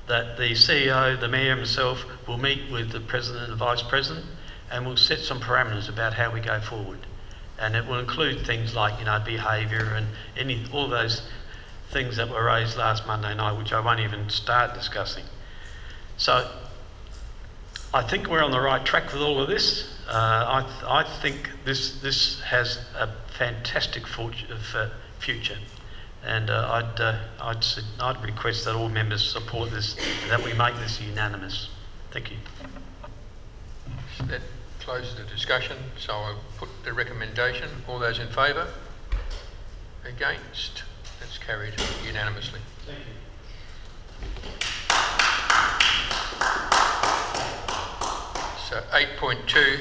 that the CEO, the Mayor himself, will meet with the President and Vice President, and we'll set some parameters about how we go forward. And it will include things like, behaviour and all those things that were raised last Monday night, which I won't even start discussing. So I think we're on the right track with all of this. I think this has a fantastic future, and I'd request that all members support this, that we make this unanimous. Thank you.
That closes the discussion, so I'll put the recommendation. All those in favour? Against? That's carried unanimously.
Thank you.
So 8.2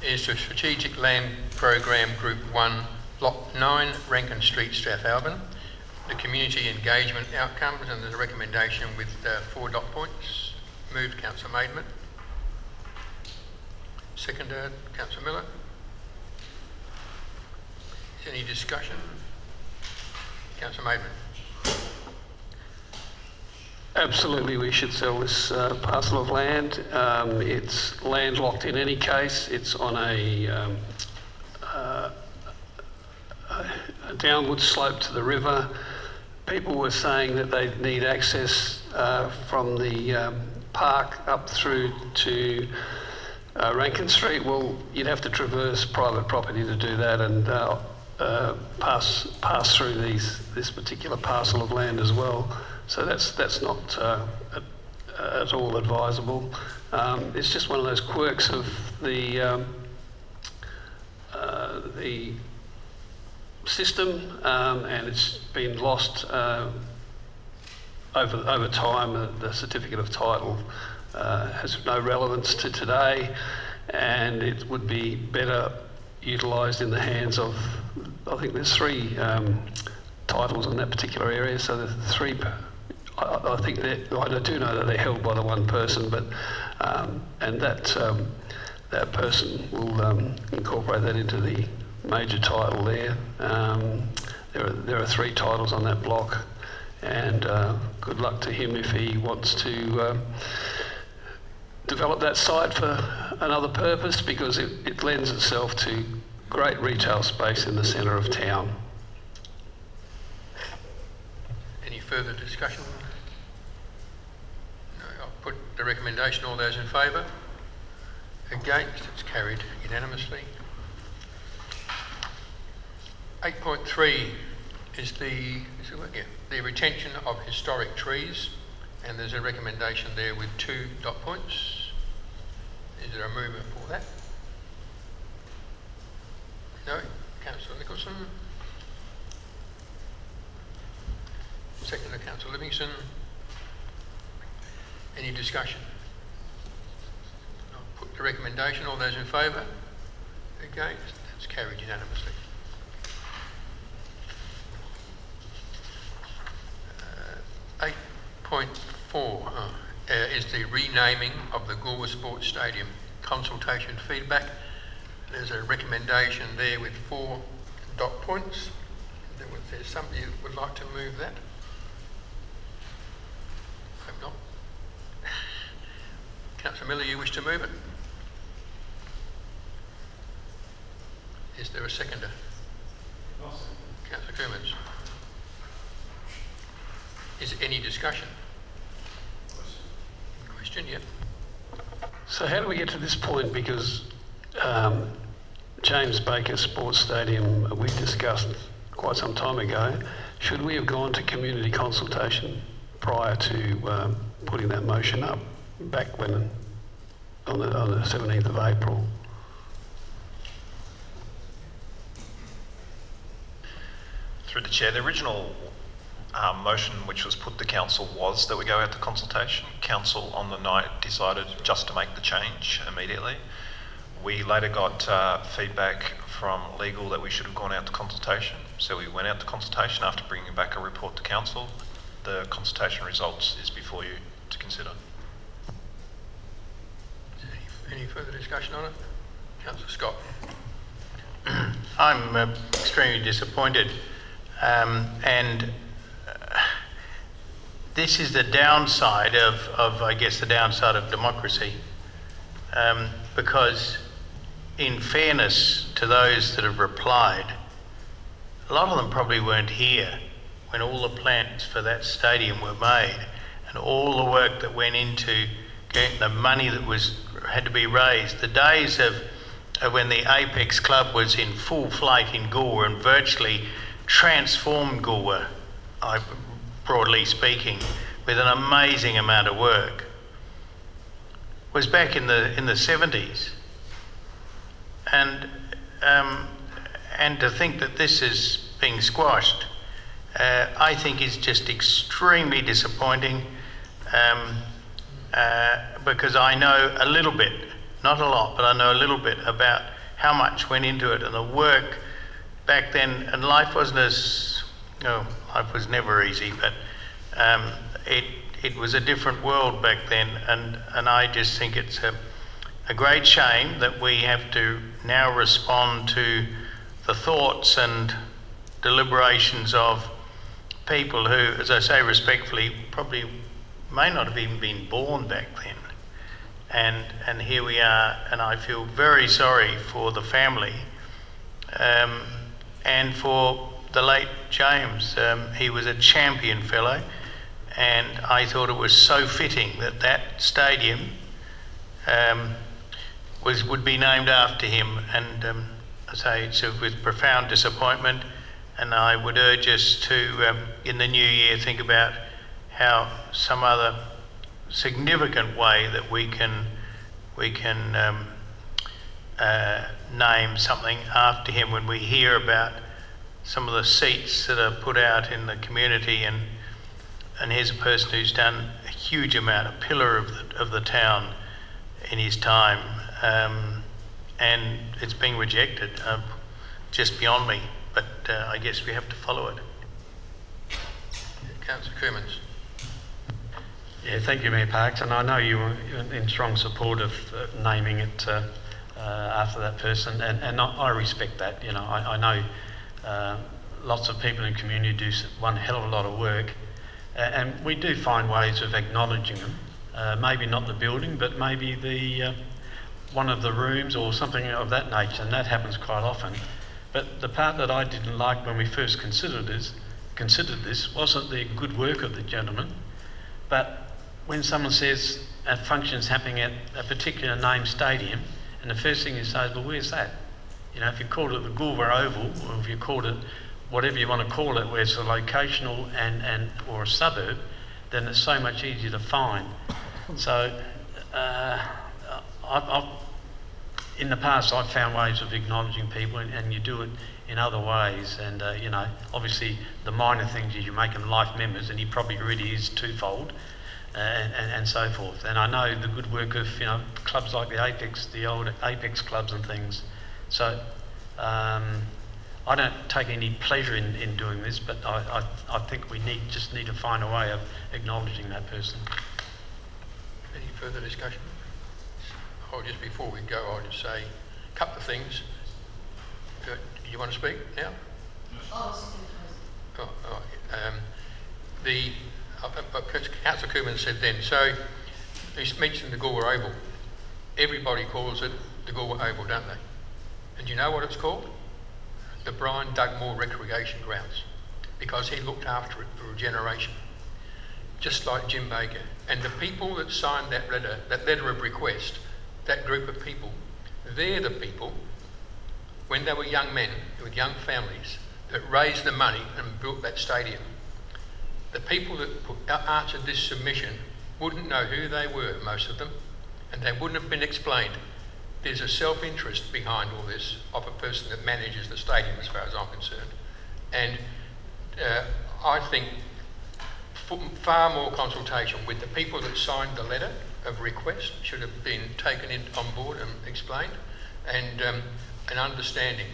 is the Strategic Land Program Group 1, Block 9, Rankine Street, Strathalbyn. The community engagement outcomes, and there's a recommendation with 4 dot points. Moved, Councillor Maidment. Seconded, Councillor Miller. Is there any discussion? Councillor Maidment.
Absolutely, we should sell this parcel of land. It's landlocked in any case. It's on a downward slope to the river. People were saying that they need access from the park up through to Rankine Street. Well, you'd have to traverse private property to do that, and pass through this particular parcel of land as well. So that's not at all advisable. It's just one of those quirks of the system, and it's been lost over time. The certificate of title has no relevance to today, and it would be better utilised in the hands of, I think there's 3 titles in that particular area, so the 3, I think I do know that they're held by the one person, but and that person will incorporate that into the major title there. There are 3 titles on that block, and good luck to him if he wants to develop that site for another purpose, because it lends itself to great retail space in the centre of town.
Any further discussion? No, I'll put the recommendation. All those in favour? Against? It's carried unanimously. 8.3 is the retention of historic trees, and there's a recommendation there with 2 dot points. Is there a movement for that? No? Councillor Nicholson? Seconder, Councillor Livingston. Any discussion? I'll put the recommendation. All those in favour? Against? That's carried unanimously. 8.4 is the renaming of the Goolwa Sports Stadium. Consultation feedback. There's a recommendation there with 4 dot points. There's somebody who would like to move that. Hope not. Councillor Miller, you wish to move it? Is there a seconder? Councillor Coomans. Is there any discussion? Question, yeah.
So how do we get to this point? Because James Baker Sports Stadium we discussed quite some time ago. Should we have gone to community consultation prior to putting that motion up back when on the 17th of April?
Through the chair, the original motion which was put to council was that we go out to consultation. Council on the night decided just to make the change immediately. We later got feedback from legal that we should have gone out to consultation. So we went out to consultation after bringing back a report to council. The consultation results is before you to consider.
Any further discussion on it? Councillor Scott.
I'm extremely disappointed, and this is the downside of I guess the downside of democracy, because in fairness to those that have replied, a lot of them probably weren't here when all the plans for that stadium were made and all the work that went into getting the money that had to be raised. The days of when the Apex Club was in full flight in Goolwa and virtually transformed Goolwa, broadly speaking, with an amazing amount of work, was back in the 70s. And to think that this is being squashed, I think is just extremely disappointing, because I know a little bit, not a lot, but I know a little bit about how much went into it and the work back then. And life wasn't life was never easy, but it was a different world back then. And I just think it's a great shame that we have to now respond to the thoughts and deliberations of people who, as I say respectfully, probably may not have even been born back then. And here we are, and I feel very sorry for the family and for the late James. He was a champion fellow, and I thought it was so fitting that that stadium would be named after him. And I say it's with profound disappointment, and I would urge us to, in the new year, think about how some other significant way that we can name something after him when we hear about some of the seats that are put out in the community. And here's a person who's done a huge amount, a pillar of the town in his time, and it's being rejected, just beyond me, but I guess we have to follow it.
Councillor Coomans.
Yeah, thank you, Mayor Parks, and I know you were in strong support of naming it after that person, and I respect that. You know, I know lots of people in the community do one hell of a lot of work, and we do find ways of acknowledging them. Maybe not the building, but maybe the one of the rooms or something of that nature, and that happens quite often. But the part that I didn't like when we first considered this wasn't the good work of the gentleman, but when someone says a function's happening at a particular named stadium, and the first thing you say is, well, where's that? You know, if you called it the Goolwa Oval, or if you called it whatever you want to call it, where it's a locational or a suburb, then it's so much easier to find. So in the past, I've found ways of acknowledging people, and you do it in other ways. And you know, obviously the minor things is you make them life members, and he probably really is twofold, and so forth. And I know the good work of, you know, clubs like the Apex, the old Apex clubs and things. So I don't take any pleasure in doing this, but I think we just need to find a way of acknowledging that person.
Any further discussion? Oh, just before we go, I'll just say a couple of things. Do you want to speak now? Councillor Coomans said then, so he mentioned the Goolwa Oval. Everybody calls it the Goolwa Oval, don't they? And do you know what it's called? The Brian Dugmore Recreation Grounds, because he looked after it for a generation, just like Jim Baker. And the people that signed that letter of request, that group of people, they're the people, when they were young men with young families, that raised the money and built that stadium. The people that answered this submission wouldn't know who they were, most of them, and they wouldn't have been explained. There's a self-interest behind all this of a person that manages the stadium, as far as I'm concerned. And I think far more consultation with the people that signed the letter of request should have been taken on board and explained, and an understanding.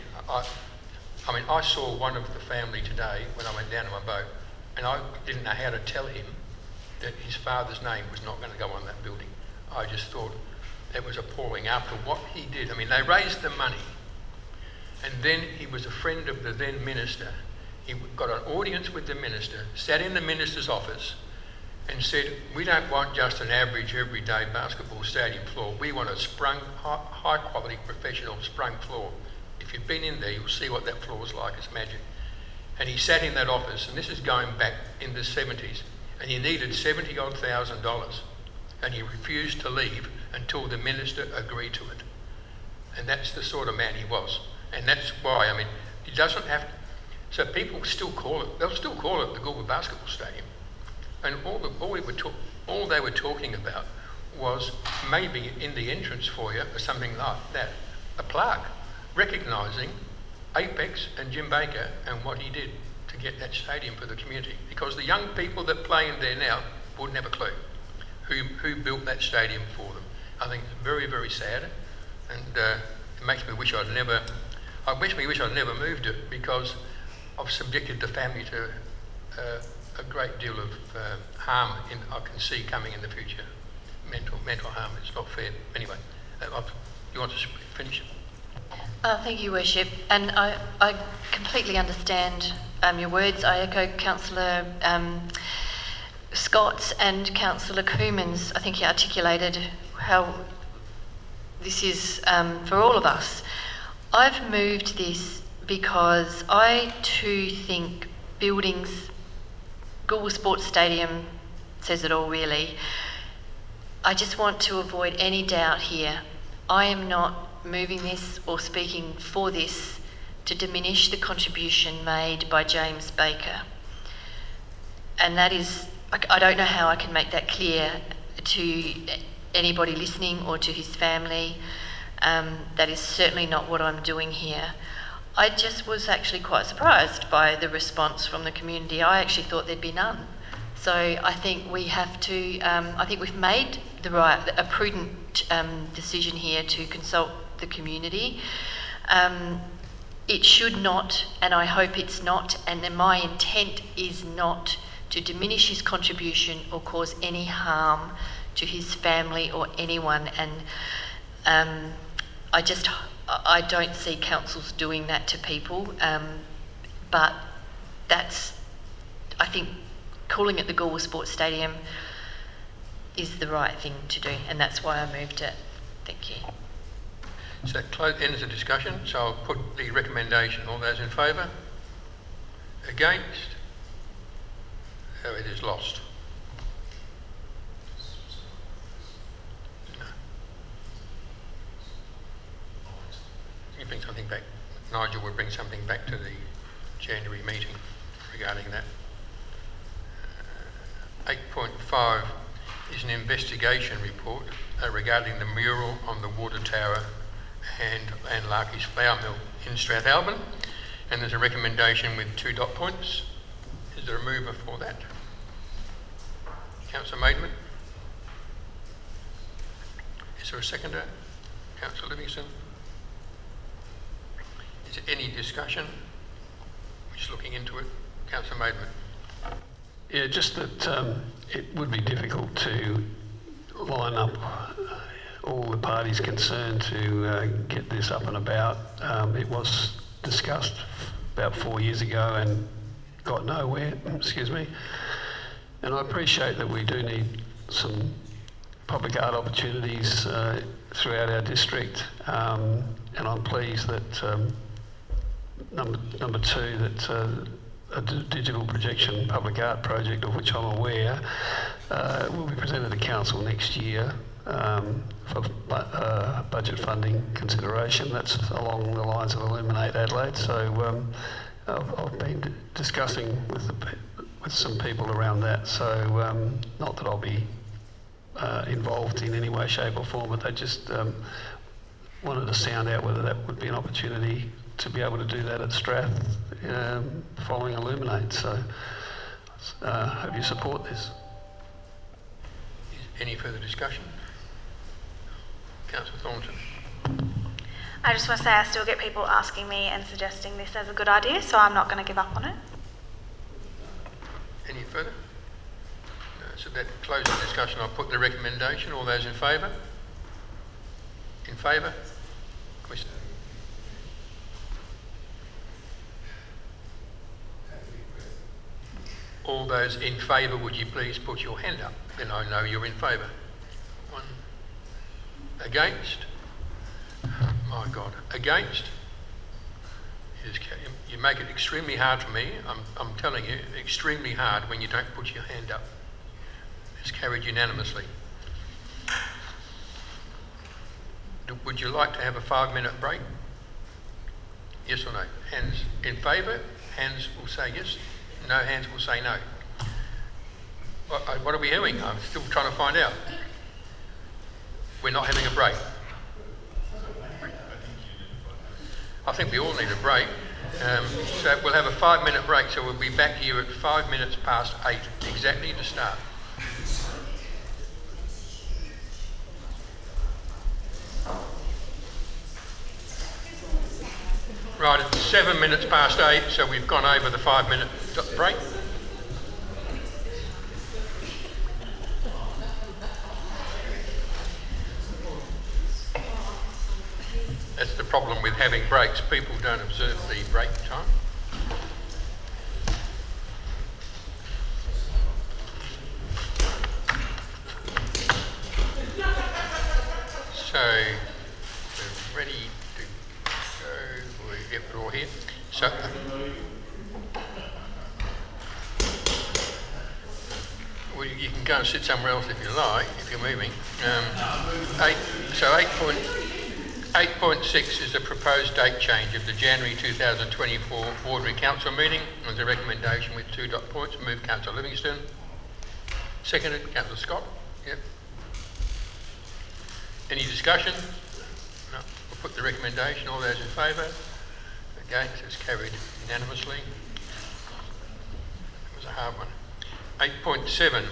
I mean, I saw one of the family today when I went down to my boat, and I didn't know how to tell him that his father's name was not going to go on that building. I just thought it was appalling after what he did. I mean, they raised the money, and then he was a friend of the then minister. He got an audience with the minister, sat in the minister's office, and said, we don't want just an average everyday basketball stadium floor. We want a high quality professional sprung floor. If you've been in there, you'll see what that floor's like. It's magic. And he sat in that office, and this is going back in the 70s, and he needed $70,000, and he refused to leave until the minister agreed to it. And that's the sort of man he was. And that's why, I mean, he doesn't have to, so people still call it, they'll still call it the Goolwa Basketball Stadium. And all they were talking about was maybe in the entrance foyer or something like that, a plaque recognising Apex and Jim Baker and what he did to get that stadium for the community. Because the young people that play in there now wouldn't have a clue who built that stadium for them. I think it's very, very sad, and it makes me wish I'd never moved it, because I've subjected the family to a great deal of harm I can see coming in the future. Mental harm. It's not fair. Anyway, you want to finish?
Thank you, Worship. And I completely understand your words. I echo Councillor Scott's and Councillor Coomans. I think he articulated how this is for all of us. I've moved this because I too think buildings, Goolwa Sports Stadium says it all really. I just want to avoid any doubt here. I am not moving this or speaking for this to diminish the contribution made by James Baker. And that is, I don't know how I can make that clear to anybody listening or to his family. That is certainly not what I'm doing here. I just was actually quite surprised by the response from the community. I actually thought there'd be none. So I think we have to, I think we've made a prudent decision here to consult the community. It should not, and I hope it's not, and then my intent is not to diminish his contribution or cause any harm to his family or anyone. And I don't see councils doing that to people, but that's, I think, calling it the Goolwa Sports Stadium is the right thing to do, and that's why I moved it. Thank you.
So that ends the discussion, so I'll put the recommendation. All those in favour? Against? So it is lost. No. You bring something back. Nigel will bring something back to the January meeting regarding that. 8.5 is an investigation report regarding the mural on the water tower and Laucke's flour mill in Strathalbyn, and there's a recommendation with 2 dot points. Is there a mover for that? Councillor Maidment? Is there a seconder? Councillor Livingston? Is there any discussion? We're just looking into it. Councillor Maidment?
Yeah, just that it would be difficult to line up all the parties concerned to get this up and about. It was discussed about 4 years ago and got nowhere, excuse me. And I appreciate that we do need some public art opportunities throughout our district, and I'm pleased that number 2, that a digital projection public art project, of which I'm aware, will be presented to council next year for budget funding consideration. That's along the lines of Illuminate Adelaide. So I've been discussing with some people around that, so not that I'll be involved in any way, shape or form, but they just wanted to sound out whether that would be an opportunity to be able to do that at Strath following Illuminate. So hope you support this.
Any further discussion? Councillor Thornton.
I just want to say I still get people asking me and suggesting this as a good idea, so I'm not going to give up on it.
Any further? No, so that closes the discussion. I'll put the recommendation. All those in favour? In favour? Question. All those in favour, would you please put your hand up? Then I know you're in favour. One. Against? My God. Against? You make it extremely hard for me. I'm telling you, extremely hard when you don't put your hand up. It's carried unanimously. Would you like to have a 5-minute break? Yes or no? Hands in favour? Hands will say yes. No hands will say no. What are we doing? I'm still trying to find out. We're not having a break. I think we all need a break. So we'll have a 5-minute break, so we'll be back here at 5 minutes past 8, exactly to start. Right, it's 7 minutes past 8, so we've gone over the 5-minute break. That's the problem with having breaks. People don't observe the break time. So, we're ready to go. Yep, we're all here. So, well, you can go and sit somewhere else if you like, if you're moving. 8.6 is the proposed date change of the January 2024 Ordinary Council meeting. There's a recommendation with 2 dot points. Moved Councillor Livingstone. Seconded Councillor Scott. Yep. Any discussion? No. We'll put the recommendation. All those in favour? Against? It's carried unanimously. That was a hard one. 8.7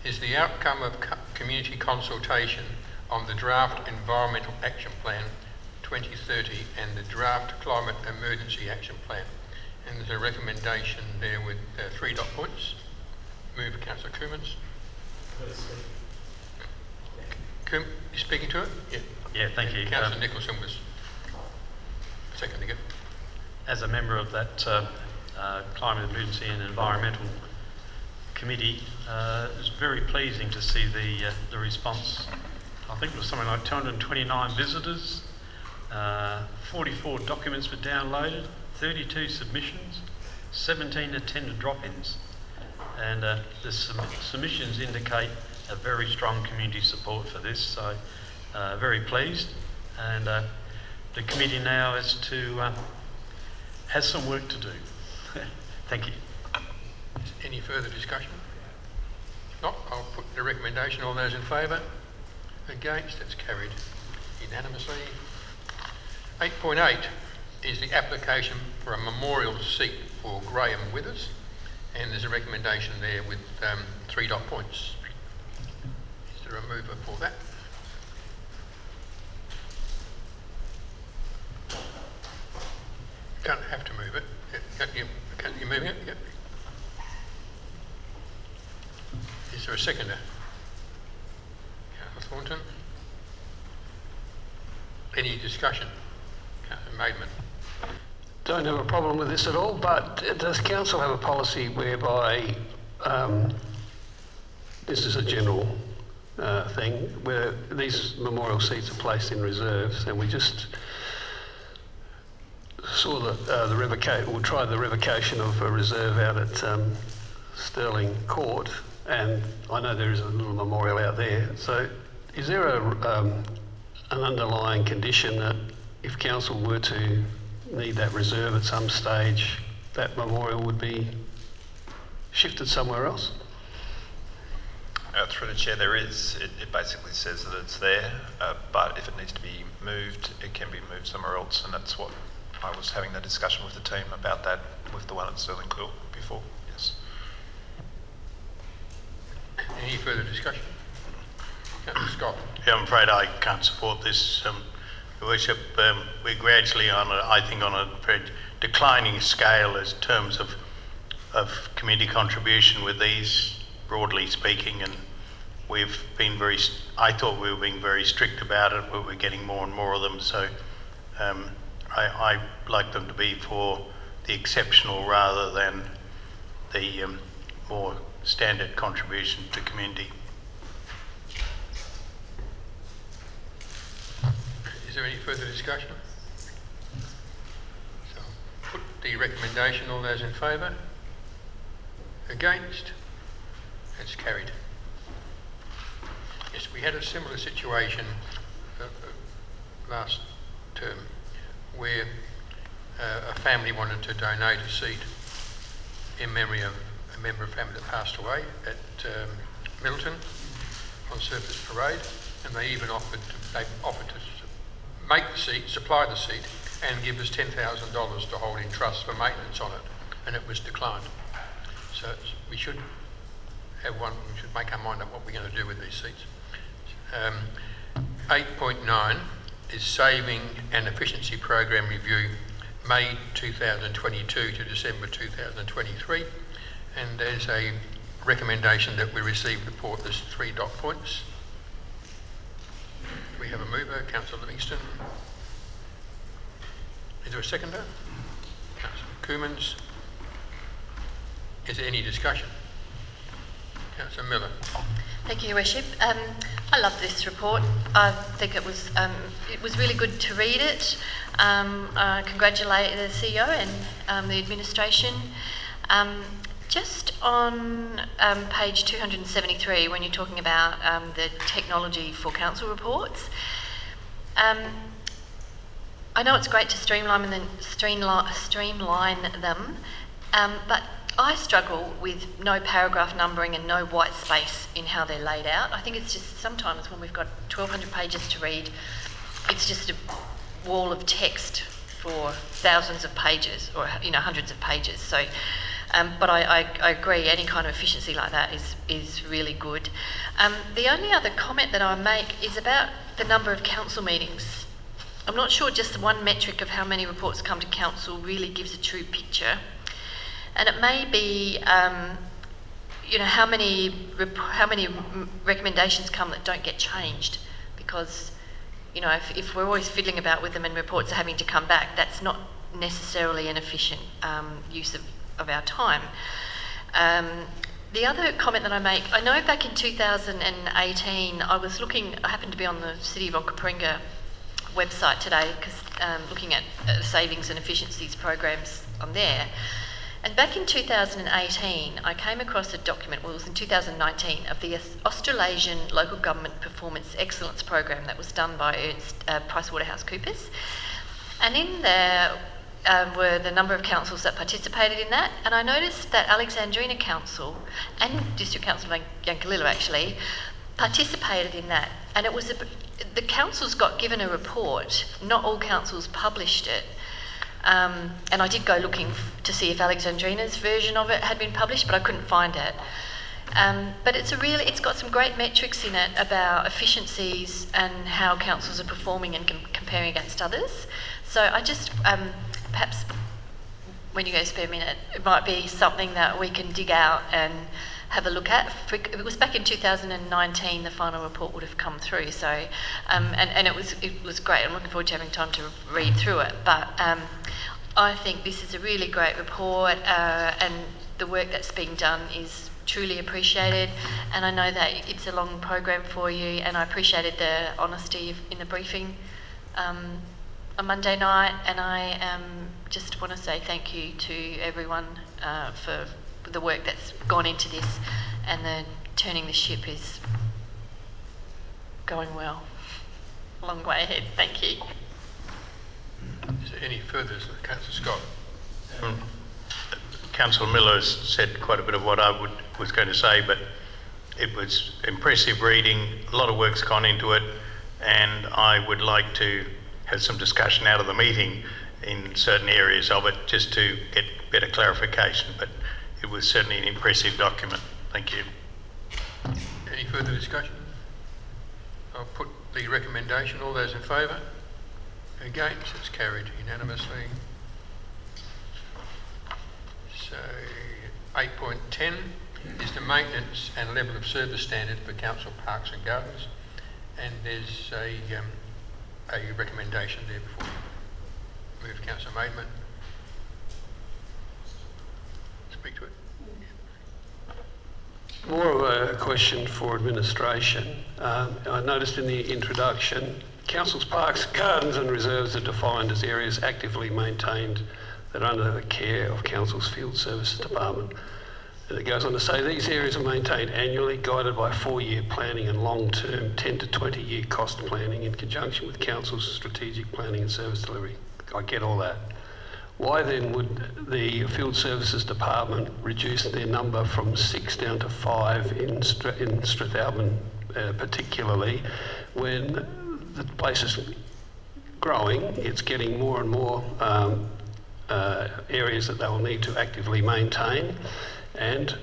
is the outcome of community consultation on the draft Environmental Action Plan 2030 and the draft Climate Emergency Action Plan. And there's a recommendation there with 3 dot points. Move Councillor Coomans. You speaking to it? Yeah.
Yeah, thank you.
Councillor Nicholson was seconding it.
As a member of that Climate Emergency and Environmental Committee, it was very pleasing to see the response. I think it was something like 229 visitors, 44 documents were downloaded, 32 submissions, 17 attended drop-ins. And the submissions indicate a very strong community support for this, so very pleased. And the committee now has some work to do. Thank you.
Any further discussion? Not, I'll put the recommendation. All those in favour? Against? That's carried unanimously. 8.8 is the application for a memorial seat for Graham Withers, and there's a recommendation there with 3 dot points. Is there a mover for that? You don't have to move it. Can't you move it? Yep. Is there a seconder? Councillor Thornton. Any discussion? Councillor Maidment.
Don't have a problem with this at all, but does council have a policy whereby this is a general thing where these memorial seats are placed in reserves, and we just saw the revocation, we'll try the revocation of a reserve out at Stirling Court, and I know there is a little memorial out there. So is there an underlying condition that if council were to need that reserve at some stage, that memorial would be shifted somewhere else?
Through the chair, there is. It basically says that it's there, but if it needs to be moved, it can be moved somewhere else, and that's what I was having the discussion with the team about that with the one at Stirling before. Yes.
Any further discussion? Councillor Scott.
Yeah, I'm afraid I can't support this. Your Worship, we're gradually on a very declining scale in terms of community contribution with these, broadly speaking, and we've been I thought we were being very strict about it, but we're getting more and more of them, so I like them to be for the exceptional rather than the more standard contribution to community.
Is there any further discussion? So, put the recommendation. All those in favour? Against? It's carried. Yes, we had a similar situation last term where a family wanted to donate a seat in memory of a member of family that passed away at Middleton on Surface Parade, and they even offered to make the seat, supply the seat, and give us $10,000 to hold in trust for maintenance on it, and it was declined. So we should have one. We should make our mind up what we're going to do with these seats. 8.9 is Saving and Efficiency Program Review, May 2022 to December 2023, and there's a recommendation that we receive the report. There's 3 dot points. We have a mover, Councillor Livingston. Is there a seconder? Councillor Coomans. Is there any discussion? Councillor Miller.
Thank you, Your Worship. I love this report. I think it was really good to read it. I congratulate the CEO and the administration. Just on page 273, when you're talking about the technology for council reports, I know it's great to streamline them, but I struggle with no paragraph numbering and no white space in how they're laid out. I think it's just sometimes when we've got 1,200 pages to read, it's just a wall of text for thousands of pages, or hundreds of pages. So, but I agree, any kind of efficiency like that is really good. The only other comment that I make is about the number of council meetings. I'm not sure just the one metric of how many reports come to council really gives a true picture. And it may be, how many recommendations come that don't get changed, because, if we're always fiddling about with them and reports are having to come back, that's not necessarily an efficient use of our time. The other comment that I make, I know back in 2018, I happened to be on the City of Onkaparinga website today, because looking at savings and efficiencies programs on there. And back in 2018, I came across a document, well, it was in 2019, of the Australasian Local Government Performance Excellence Program that was done by PricewaterhouseCoopers. And in there were the number of councils that participated in that. And I noticed that Alexandrina Council and District Council of Yankalilla actually participated in that. And it was the councils got given a report. Not all councils published it. And I did go looking to see if Alexandrina's version of it had been published, but I couldn't find it. But it's got some great metrics in it about efficiencies and how councils are performing and comparing against others. So I just, perhaps when you go spare a minute, it might be something that we can dig out and have a look at. If it was back in 2019, the final report would have come through. So, and it was great. I'm looking forward to having time to read through it. But I think this is a really great report, and the work that's being done is truly appreciated. And I know that it's a long program for you, and I appreciated the honesty in the briefing on Monday night. And I just want to say thank you to everyone for the work that's gone into this, and the turning the ship is going well. A long way ahead. Thank you.
Is there any further, Councillor Scott?
Councillor Miller has said quite a bit of what I was going to say, but it was impressive reading, a lot of work's gone into it, and I would like to have some discussion out of the meeting in certain areas of it just to get better clarification, but it was certainly an impressive document. Thank you.
Any further discussion? I'll put the recommendation. All those in favour? Against? It's carried unanimously. So 8.10 is the maintenance and level of service standard for council parks and gardens, and there's a recommendation there before you move. Councillor Maidment. Speak to it.
More of a question for administration. I noticed in the introduction, council's parks, gardens and reserves are defined as areas actively maintained that are under the care of council's field services department. And it goes on to say these areas are maintained annually, guided by 4-year planning and long-term 10 to 20-year cost planning in conjunction with council's strategic planning and service delivery. I get all that. Why then would the field services department reduce their number from 6 down to 5 in Strathalbyn particularly, when the place is growing, it's getting more and more areas that they will need to actively maintain, and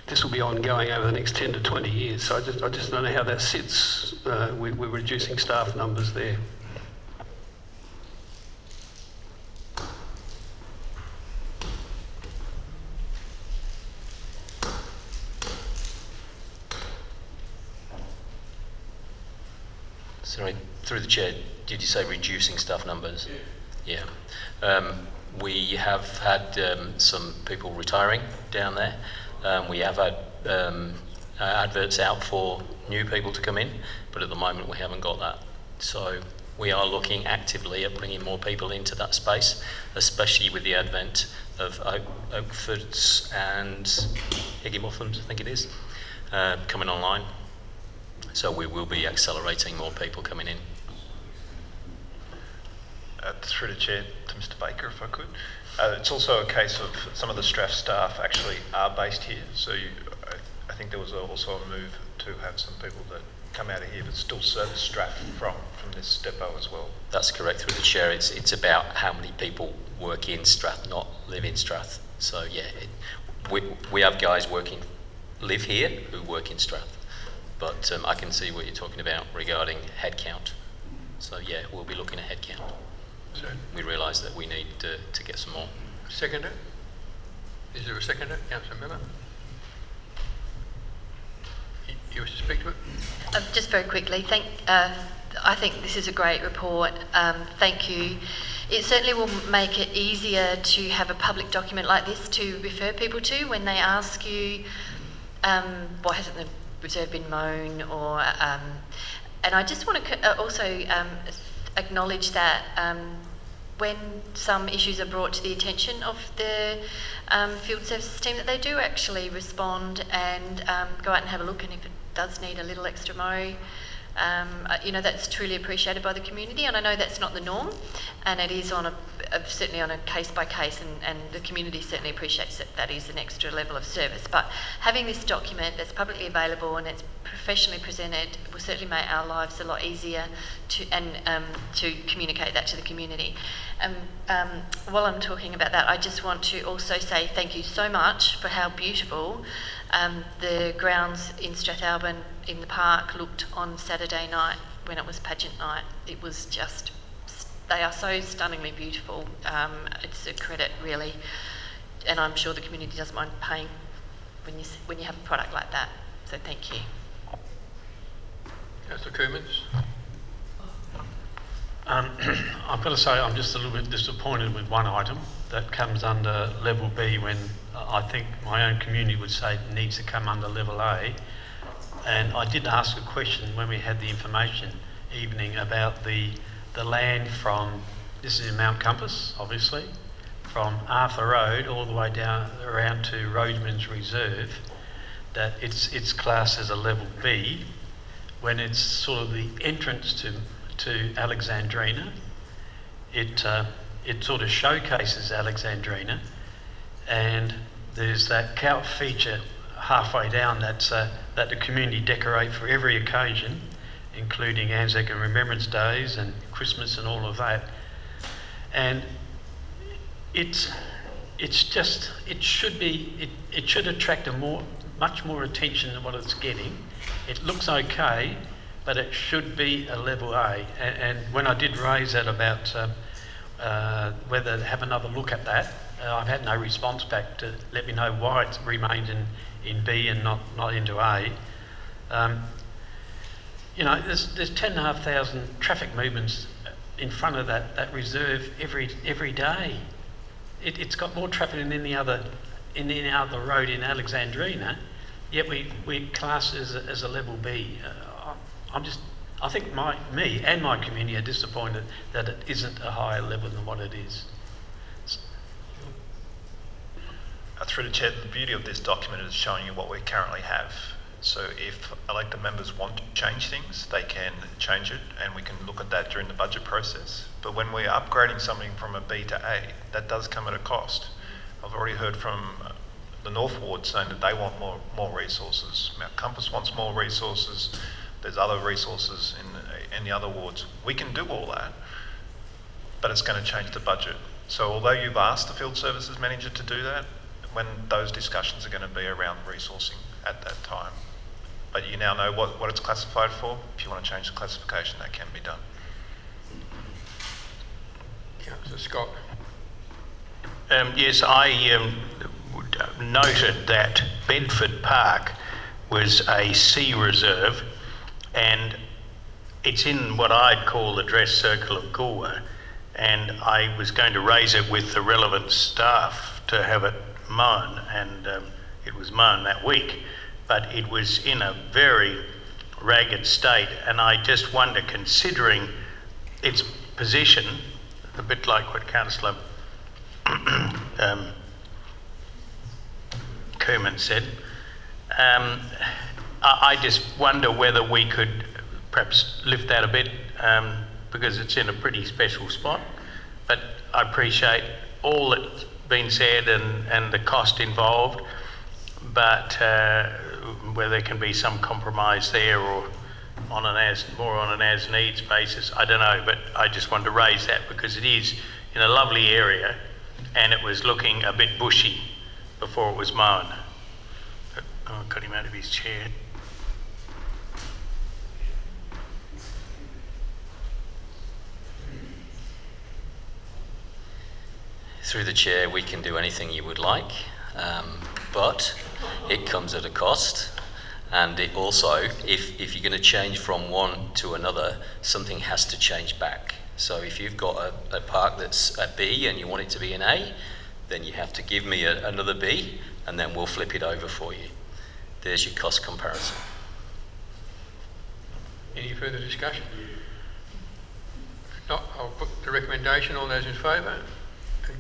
this will be ongoing over the next 10 to 20 years. So I just don't know how that sits. We're reducing staff numbers there.
Sorry, through the chair, did you say reducing staff numbers? Yeah. We have had some people retiring down there. We have had adverts out for new people to come in, but at the moment we haven't got that. So we are looking actively at bringing more people into that space, especially with the advent of Oakfords and Higgymuffins, I think it is, coming online. So we will be accelerating more people coming in.
Through the chair to Mr Baker, if I could. It's also a case of some of the Strath staff actually are based here, so I think there was also a move to have some people that come out of here but still service Strath from this depot as well.
That's correct, through the chair. It's about how many people work in Strath, not live in Strath. So yeah, we have guys live here who work in Strath, but I can see what you're talking about regarding headcount. So yeah, we'll be looking at headcount. So we realise that we need to get some more.
Seconder? Is there a seconder? Councillor Miller? You wish to speak to it?
Just very quickly, I think this is a great report. Thank you. It certainly will make it easier to have a public document like this to refer people to when they ask you, why hasn't the reserve been mown? Or, and I just want to also acknowledge that when some issues are brought to the attention of the field services team, that they do actually respond and go out and have a look, and if it does need a little extra mow, you know, that's truly appreciated by the community, and I know that's not the norm, and it is certainly on a case by case, and the community certainly appreciates that is an extra level of service. But having this document that's publicly available and it's professionally presented will certainly make our lives a lot easier to communicate that to the community. While I'm talking about that, I just want to also say thank you so much for how beautiful the grounds in Strathalbyn in the park looked on Saturday night when it was pageant night. It was just, they are so stunningly beautiful. It's a credit really, and I'm sure the community doesn't mind paying when you have a product like that. So thank you.
Councillor Coomans?
I've got to say I'm just a little bit disappointed with one item that comes under level B when I think my own community would say it needs to come under level A. And I did ask a question when we had the information evening about the land from, this is in Mount Compass obviously, from Arthur Road all the way down around to Roseman's Reserve, that it's classed as a level B when it's sort of the entrance to Alexandrina. It sort of showcases Alexandrina, and there's that cow feature halfway down that the community decorate for every occasion, including Anzac and Remembrance Days and Christmas and all of that. And it should attract much more attention than what it's getting. It looks okay, but it should be a level A. And when I did raise that about whether to have another look at that, I've had no response back to let me know why it's remained in B and not into A. You know, there's 10,500 traffic movements in front of that reserve every day. It's got more traffic than any other road in Alexandrina, yet we class it as a level B. I think me and my community are disappointed that it isn't a higher level than what it is.
Through the Chair, the beauty of this document is showing you what we currently have. So if elected members want to change things, they can change it, and we can look at that during the budget process. But when we're upgrading something from a B to A, that does come at a cost. I've already heard from the North Ward saying that they want more resources. Mount Compass wants more resources. There's other resources in the other wards. We can do all that, but it's going to change the budget. So although you've asked the Field Services Manager to do that, when those discussions are going to be around resourcing at that time. But you now know what it's classified for. If you want to change the classification, that can be done.
Councillor Scott.
Yes, I noted that Bedford Park was a C reserve, and it's in what I'd call the dress circle of Goolwa, and I was going to raise it with the relevant staff to have it mown, and it was mown that week, but it was in a very ragged state, and I just wonder, considering its position, a bit like what Councillor Coomans said, I just wonder whether we could perhaps lift that a bit, because it's in a pretty special spot. But I appreciate all that's been said and the cost involved, but whether there can be some compromise there or on an as needs basis, I don't know. But I just wanted to raise that because it is in a lovely area, and it was looking a bit bushy before it was mown. But, I got him out of his chair.
Through the chair, we can do anything you would like, but it comes at a cost. And it also, if you're going to change from one to another, something has to change back. So if you've got a park that's a B and you want it to be an A, then you have to give me another B, and then we'll flip it over for you. There's your cost comparison.
Any further discussion? If not, I'll put the recommendation. All those in favour?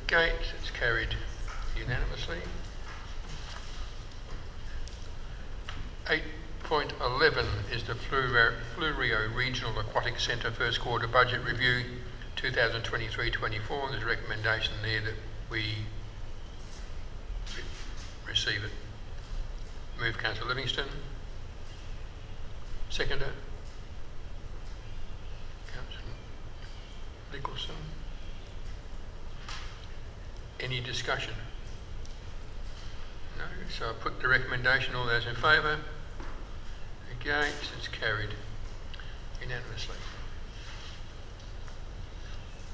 Against? It's carried unanimously. 8.11 is the Fleurieu Regional Aquatic Centre First Quarter Budget Review 2023-24. There's a recommendation there that we receive it. Move Councillor Livingston. Seconder. Councillor Nicholson. Any discussion? No. So I put the recommendation. All those in favour? Against? It's carried unanimously.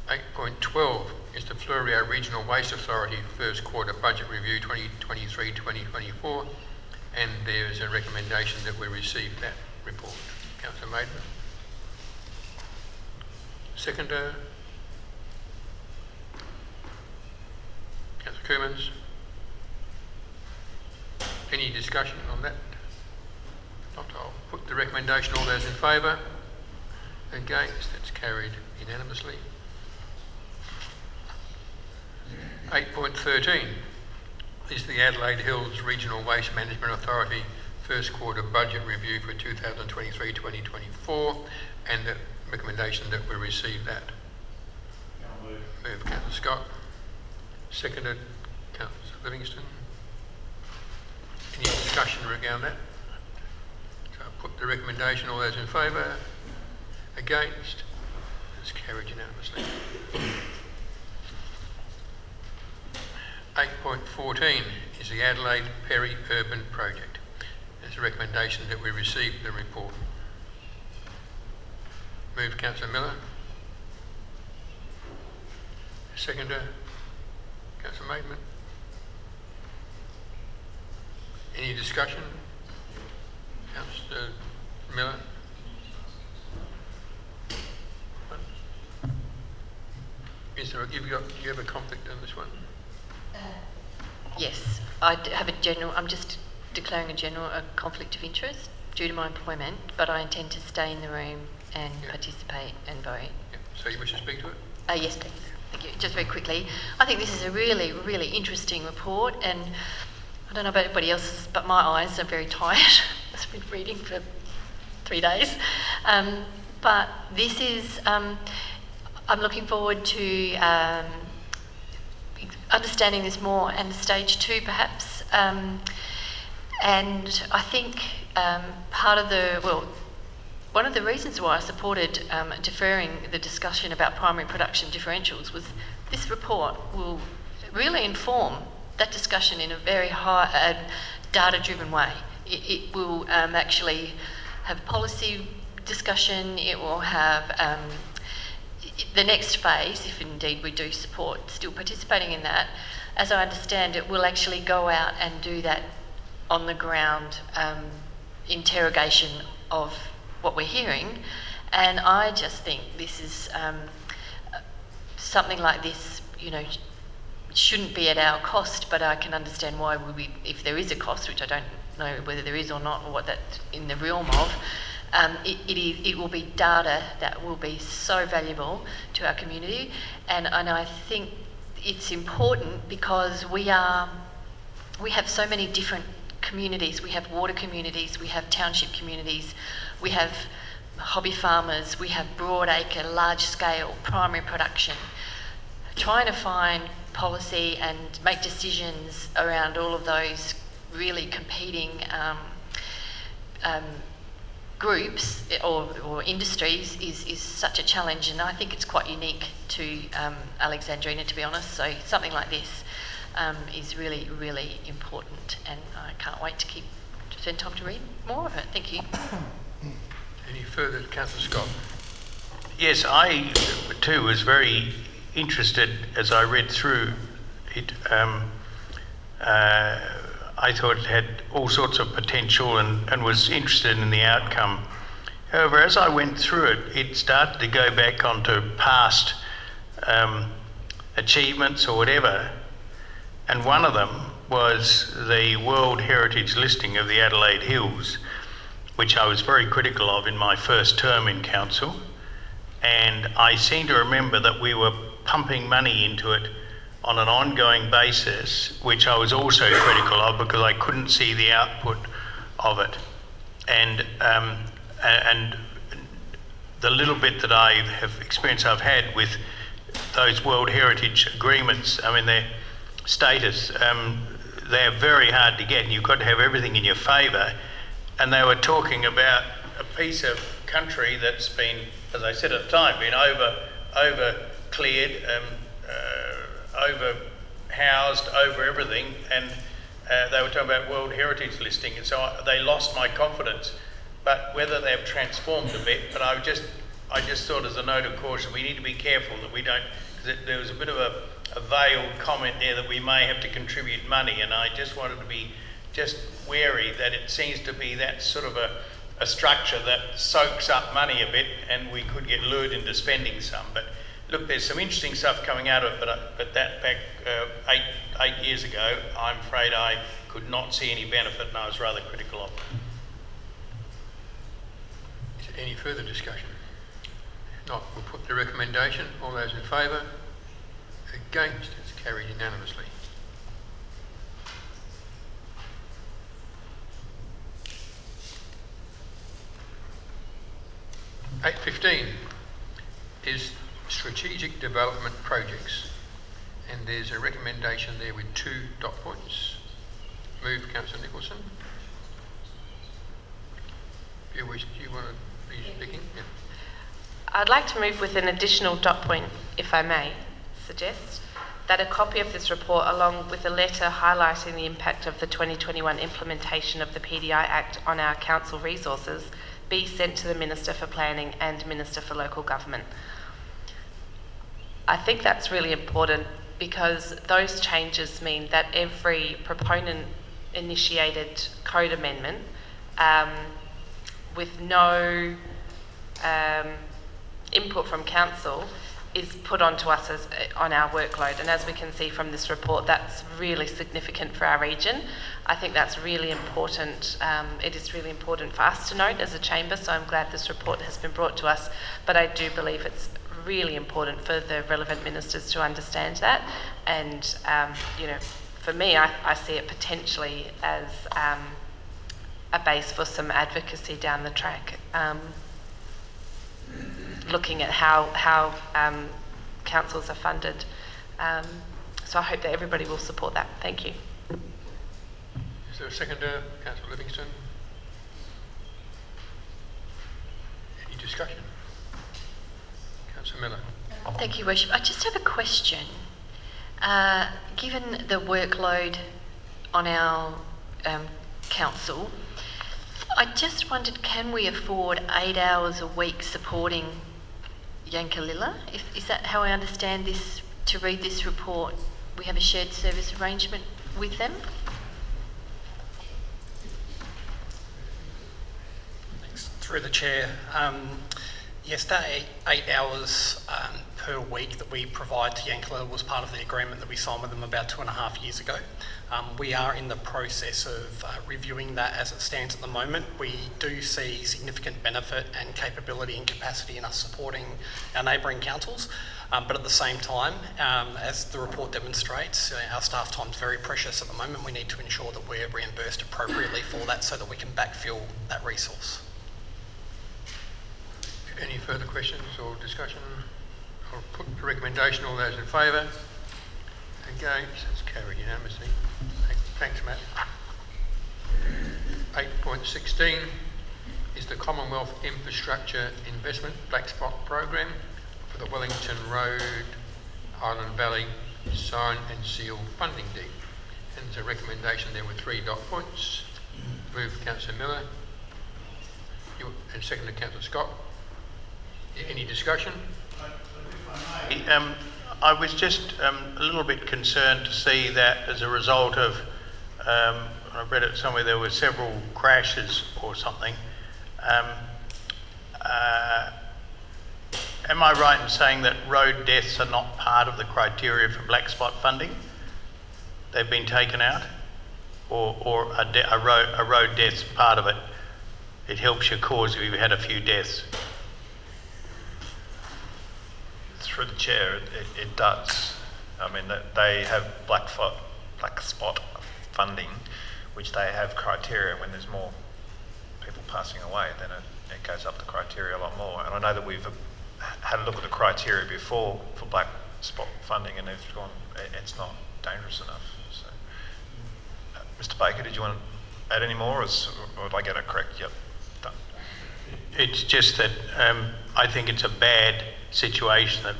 8.12 is the Fleurieu Regional Waste Authority First Quarter Budget Review 2023-2024, and there is a recommendation that we receive that report. Councillor Maidment. Seconder. Councillor Coomans. Any discussion on that? Not, I'll put the recommendation. All those in favour? Against? It's carried unanimously. 8.13 is the Adelaide Hills Regional Waste Management Authority First Quarter Budget Review for 2023-2024, and the recommendation that we receive that. Move Councillor Scott. Seconded Councillor Livingston. Any discussion regarding that? So I'll put the recommendation. All those in favour? Against? It's carried unanimously. 8.14 is the Adelaide Peri-urban project. There's a recommendation that we receive the report. Move Councillor Miller. Seconder, Councillor Maidment. Any discussion? Councillor Miller. Is there do you have a conflict on this one?
Yes, I'm just declaring a conflict of interest due to my employment, but I intend to stay in the room and participate and vote.
Yeah. So you wish to speak to it?
Yes, please. Thank you. Just very quickly, I think this is a really, really interesting report, and I don't know about everybody else, but my eyes are very tired. I've been reading for 3 days. But this is, I'm looking forward to understanding this more, and stage 2 perhaps. And I think one of the reasons why I supported deferring the discussion about primary production differentials was this report will really inform that discussion in a very high data-driven way. It will actually have policy discussion. It will have the next phase, if indeed we do support still participating in that. As I understand it, will actually go out and do that on the ground interrogation of what we're hearing, and I just think this is something like this, shouldn't be at our cost, but I can understand why if there is a cost, which I don't know whether there is or not, or what that's in the realm of, it will be data that will be so valuable to our community, and I think it's important because we have so many different communities. We have water communities, we have township communities, we have hobby farmers, we have broadacre, large scale primary production. Trying to find policy and make decisions around all of those really competing groups or industries is such a challenge, and I think it's quite unique to Alexandrina, to be honest. So something like this is really, really important, and I can't wait to spend time to read more of it. Thank you.
Any further, Councillor Scott?
Yes, I too was very interested as I read through it. I thought it had all sorts of potential and was interested in the outcome. However, as I went through it, it started to go back onto past achievements or whatever, and one of them was the World Heritage listing of the Adelaide Hills, which I was very critical of in my first term in council, and I seem to remember that we were pumping money into it on an ongoing basis, which I was also critical of because I couldn't see the output of it. And the little bit that I have experience I've had with those World Heritage agreements, I mean, their status, they're very hard to get, and you've got to have everything in your favour. And they were talking about a piece of country that's been, as I said at the time, been over cleared, over housed, over everything, and they were talking about World Heritage listing, and so they lost my confidence. But whether they've transformed a bit, but I just thought as a note of caution, we need to be careful that we don't, because there was a bit of a veiled comment there that we may have to contribute money, and I just wanted to be just wary that it seems to be that sort of a structure that soaks up money a bit, and we could get lured into spending some. But look, there's some interesting stuff coming out of it, but that back 8 years ago, I'm afraid I could not see any benefit, and I was rather critical of it.
Is there any further discussion? If not, we'll put the recommendation. All those in favour? Against? It's carried unanimously. (8.15) is strategic development projects. and there's a recommendation there with 2 dot points. Move, Councillor Nicholson. Do you want to be speaking? Yeah.
I'd like to move with an additional dot point, if I may suggest, that a copy of this report, along with a letter highlighting the impact of the 2021 implementation of the PDI Act on our council resources, be sent to the Minister for Planning and Minister for Local Government. I think that's really important because those changes mean that every proponent-initiated code amendment with no input from council is put onto us on our workload, and as we can see from this report, that's really significant for our region. I think that's really important. It is really important for us to note as a chamber, so I'm glad this report has been brought to us, but I do believe it's really important for the relevant ministers to understand that, and for me, I see it potentially as a base for some advocacy down the track. Looking at how councils are funded. So I hope that everybody will support that. Thank you.
Is there a seconder, Councillor Livingston? Any discussion? Councillor Miller.
Thank you, Worship. I just have a question. Given the workload on our council, I just wondered, can we afford 8 hours a week supporting Yankalilla? Is that how I understand this, to read this report? We have a shared service arrangement with them?
Thanks. Through the Chair. Yes, that 8 hours per week that we provide to Yankalilla was part of the agreement that we signed with them about 2.5 years ago. We are in the process of reviewing that as it stands at the moment. We do see significant benefit and capability and capacity in us supporting our neighbouring councils, but at the same time, as the report demonstrates, our staff time is very precious at the moment. We need to ensure that we're reimbursed appropriately for that so that we can backfill that resource.
Any further questions or discussion? I'll put the recommendation. All those in favour? Against? It's carried unanimously. Thanks, Matt. 8.16 is the Commonwealth Infrastructure Investment Black Spot Program for the Wellington Road, Island Valley Sign and Seal Funding Deed. And there's a recommendation there with 3 dot points. Move, Councillor Miller. And seconded, Councillor Scott. Any discussion?
I was just a little bit concerned to see that as a result of, I read it somewhere, there were several crashes or something. Am I right in saying that road deaths are not part of the criteria for black spot funding? They've been taken out? Or a road death's part of it? It helps your cause if you've had a few deaths.
Through the Chair, it does. I mean, they have black spot funding, which they have criteria. When there's more people passing away, then it goes up the criteria a lot more. And I know that we've had a look at the criteria before for black spot funding, and they've gone, it's not dangerous enough. So, Mr. Baker, did you want to add any more, or did I get it correct? Yep, done.
It's just that I think it's a bad situation that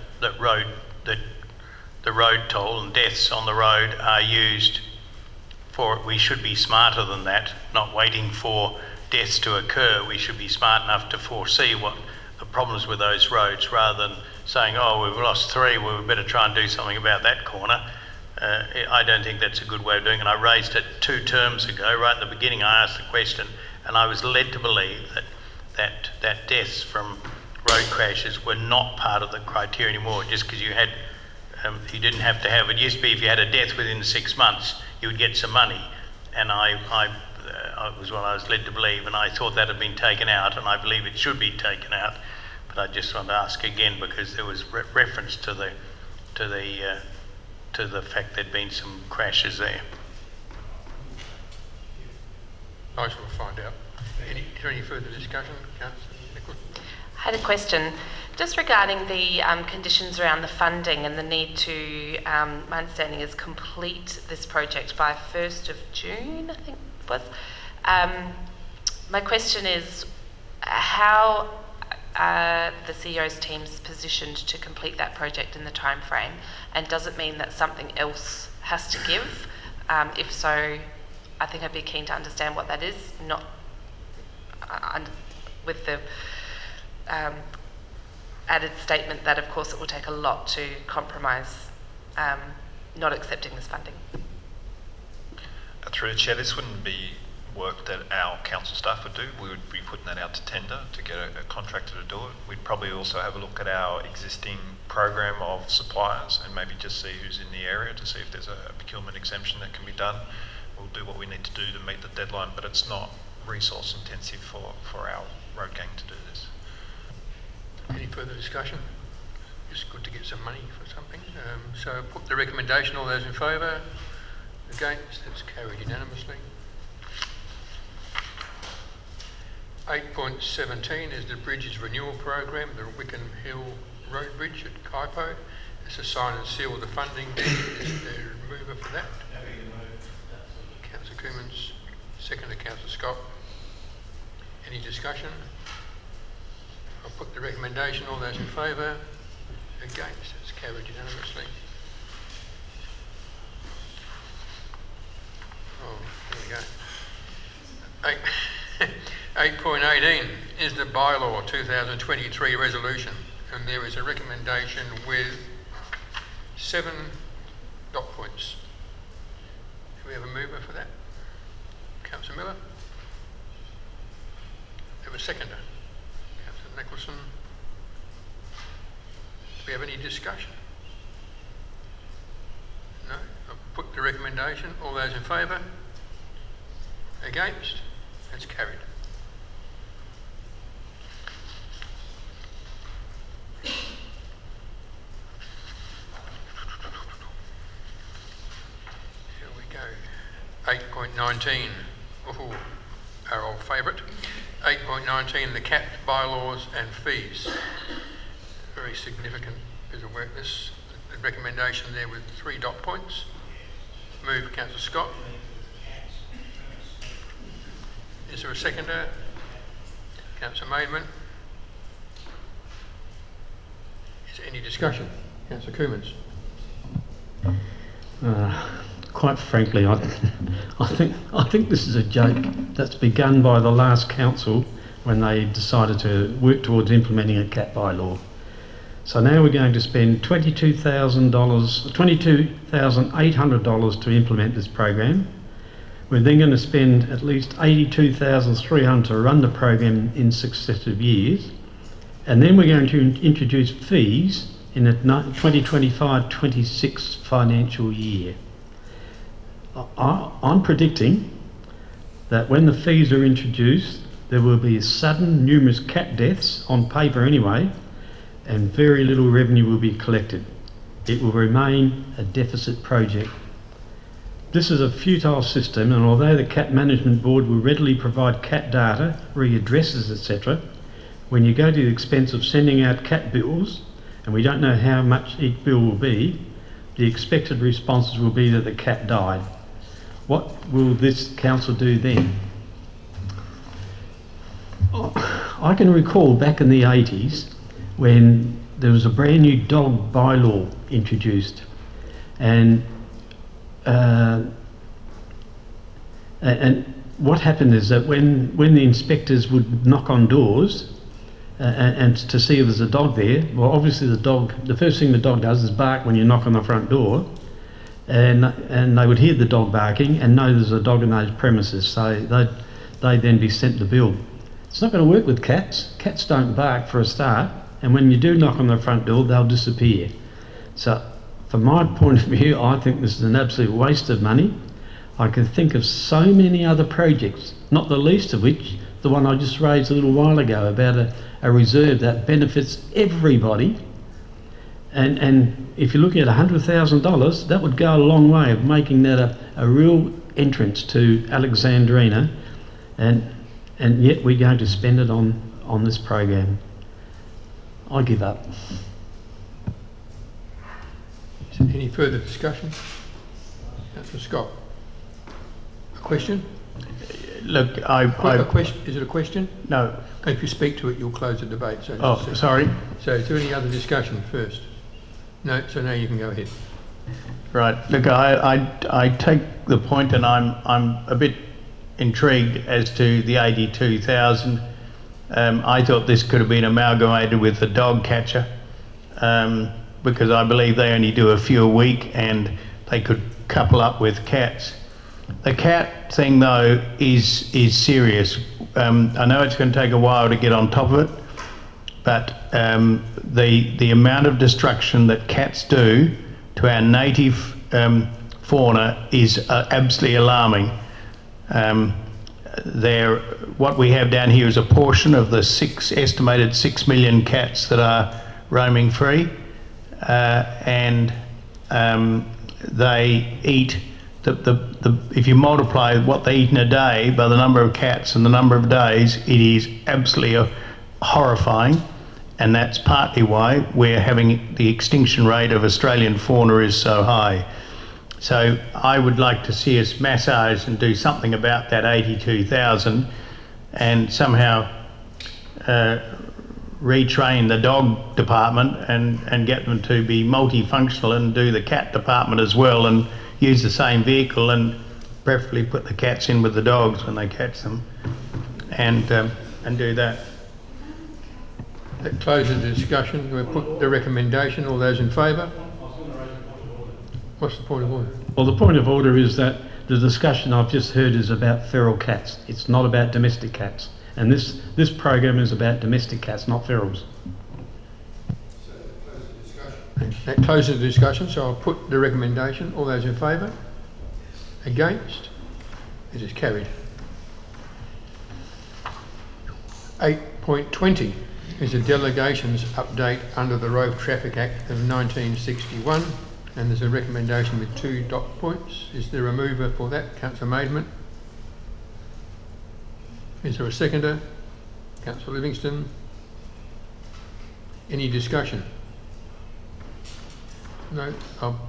the road toll and deaths on the road are used for. We should be smarter than that, not waiting for deaths to occur. We should be smart enough to foresee what the problems with those roads, rather than saying, oh, we've lost 3, well, we better try and do something about that corner. I don't think that's a good way of doing it. I raised it 2 terms ago. Right at the beginning I asked the question, and I was led to believe that deaths from road crashes were not part of the criteria anymore, just because you had, you didn't have to have, it used to be if you had a death within 6 months, you would get some money. And I was what I was led to believe, and I thought that had been taken out, and I believe it should be taken out. But I just want to ask again, because there was reference to the fact there'd been some crashes there.
I shall find out. Is there any further discussion, Councillor Nicholson?
I had a question. Just regarding the conditions around the funding and the need to, my understanding is complete this project by 1st of June, I think it was. My question is how the CEO's team's positioned to complete that project in the time frame, and does it mean that something else has to give? If so, I think I'd be keen to understand what that is, not with the added statement that of course it will take a lot to compromise not accepting this funding.
Through the Chair, this wouldn't be work that our council staff would do. We would be putting that out to tender to get a contractor to do it. We'd probably also have a look at our existing program of suppliers and maybe just see who's in the area to see if there's a procurement exemption that can be done. We'll do what we need to do to meet the deadline, but it's not resource intensive for our road gang to do this.
Any further discussion? It's good to get some money for something. So put the recommendation, all those in favour? Against? That's carried unanimously. 8.17 is the Bridges Renewal Program, the Wickham Hill Road Bridge at Kaipo. It's a sign and seal of the funding. Is there a mover for that? Councillor Coomans, second to Councillor Scott. Any discussion? I'll put the recommendation, all those in favour? Against? It's carried unanimously. Oh, there we go. 8.18 is the bylaw 2023 resolution, and there is a recommendation with 7 dot points. Do we have a mover for that? Councillor Miller? Do we have a seconder? Councillor Nicholson? Do we have any discussion? No? I'll put the recommendation. All those in favour? Against? That's carried. Here we go. 8.19. Ooh, our old favourite. 8.19, the CAP bylaws and fees. Very significant bit of work this. The recommendation there with 3 dot points. Move, Councillor Scott. Is there a seconder? Councillor Maidment. Is there any discussion? Councillor Coomans.
Quite frankly, I think this is a joke that's begun by the last council when they decided to work towards implementing a CAP bylaw. So now we're going to spend $22,800 to implement this program. We're then going to spend at least $82,300 to run the program in successive years, and then we're going to introduce fees in the 2025-26 financial year. I'm predicting that when the fees are introduced, there will be sudden numerous cat deaths, on paper anyway, and very little revenue will be collected. It will remain a deficit project. This is a futile system, and although the CAT Management Board will readily provide CAT data, re-addresses, etc., when you go to the expense of sending out CAT bills, and we don't know how much each bill will be, the expected responses will be that the CAT died. What will this council do then? I can recall back in the 80s when there was a brand new dog bylaw introduced, and what happened is that when the inspectors would knock on doors and to see if there's a dog there, well, obviously the first thing the dog does is bark when you knock on the front door, and they would hear the dog barking and know there's a dog in those premises, so they'd then be sent the bill. It's not going to work with cats. Cats don't bark for a start, and when you do knock on the front door, they'll disappear. So from my point of view, I think this is an absolute waste of money. I can think of so many other projects, not the least of which the one I just raised a little while ago about a reserve that benefits everybody. And if you're looking at $100,000, that would go a long way of making that a real entrance to Alexandrina, and yet we're going to spend it on this program. I give up.
Is there any further discussion? Councillor Scott. A question?
Look,
A question? Is it a question?
No.
Okay, if you speak to it, you'll close the debate. So
Oh, sorry.
So is there any other discussion first? No, so now you can go ahead.
Right. Look, I take the point, and I'm a bit intrigued as to the 82,000. I thought this could have been amalgamated with the dog catcher, because I believe they only do a few a week, and they could couple up with cats. The cat thing, though, is serious. I know it's going to take a while to get on top of it, but the amount of destruction that cats do to our native fauna is absolutely alarming. What we have down here is a portion of the estimated 6 million cats that are roaming free, and they eat. If you multiply what they eat in a day by the number of cats and the number of days, it is absolutely horrifying, and that's partly why we're having the extinction rate of Australian fauna is so high. So I would like to see us massage and do something about that 82,000, and somehow retrain the dog department and get them to be multifunctional and do the cat department as well, and use the same vehicle, and preferably put the cats in with the dogs when they catch them, and do that.
That closes the discussion. We'll put the recommendation. All those in favour? What's the point of order?
Well, the point of order is that the discussion I've just heard is about feral cats. It's not about domestic cats. And this program is about domestic cats, not ferals.
That closes the discussion, so I'll put the recommendation. All those in favour? Against? It is carried. 8.20 is a delegations update under the Road Traffic Act of 1961, and there's a recommendation with 2 dot points. Is there a mover for that? Councillor Maidment. Is there a seconder? Councillor Livingston. Any discussion? No, I'll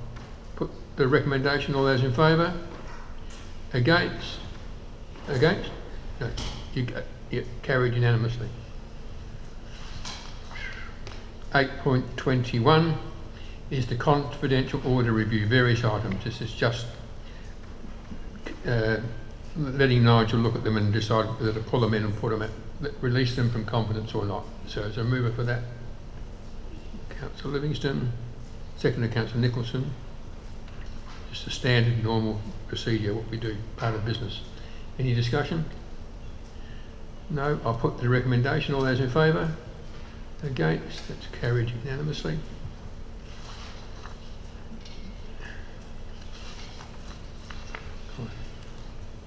put the recommendation. All those in favour? Against? Against? No, carried unanimously. 8.21 is the confidential order review, various items. This is just letting Nigel look at them and decide whether to pull them in and put them release them from confidence or not. So is there a mover for that? Councillor Livingston. Second to Councillor Nicholson. Just a standard normal procedure, what we do, part of business. Any discussion? No, I'll put the recommendation. All those in favour? Against? That's carried unanimously.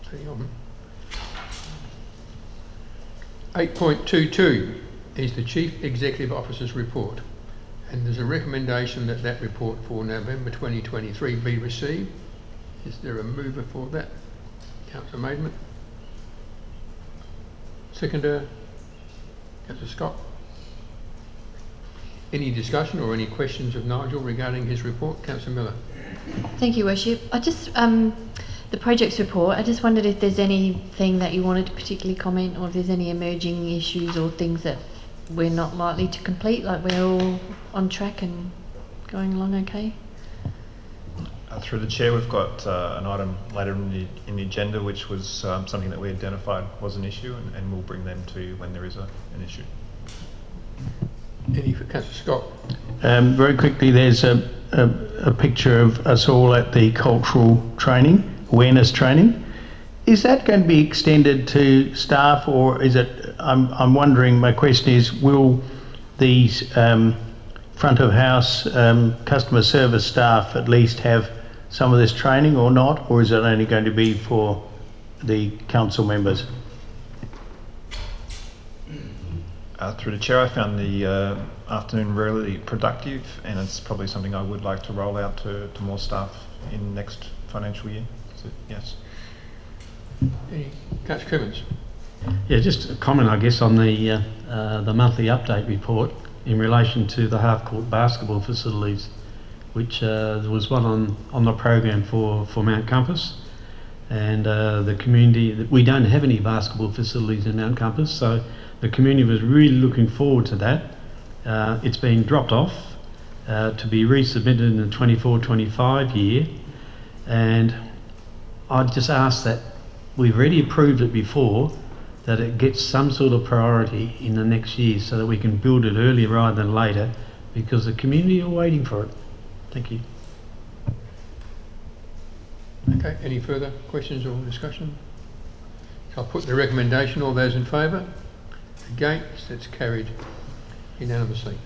Hang on. 8.22 is the Chief Executive Officer's report, and there's a recommendation that that report for November 2023 be received. Is there a mover for that? Councillor Maidment. Seconder, Councillor Scott. Any discussion or any questions of Nigel regarding his report? Councillor Miller.
Thank you, Worship. I just, the projects report, I just wondered if there's anything that you wanted to particularly comment, or if there's any emerging issues or things that we're not likely to complete, like we're all on track and going along okay?
Through the chair, we've got an item later in the agenda, which was something that we identified was an issue, and we'll bring them to you when there is an issue.
Any for Councillor Scott?
Very quickly, there's a picture of us all at the cultural training, awareness training. Is that going to be extended to staff, or is it, I'm wondering, my question is, will these front of house customer service staff at least have some of this training or not, or is it only going to be for the council members?
Through the chair, I found the afternoon really productive, and it's probably something I would like to roll out to more staff in next financial year. So, yes.
Councillor Coomans.
Yeah, just a comment, I guess, on the monthly update report. in relation to the half-court basketball facilities, which there was one on the program for Mount Compass, and the community, we don't have any basketball facilities in Mount Compass, so the community was really looking forward to that. It's been dropped off to be resubmitted in the 24-25 year, and I'd just ask that we've already approved it before, that it gets some sort of priority in the next year so that we can build it earlier rather than later, because the community are waiting for it. Thank you.
Okay, any further questions or discussion? I'll put the recommendation. All those in favour? Against? That's carried unanimously.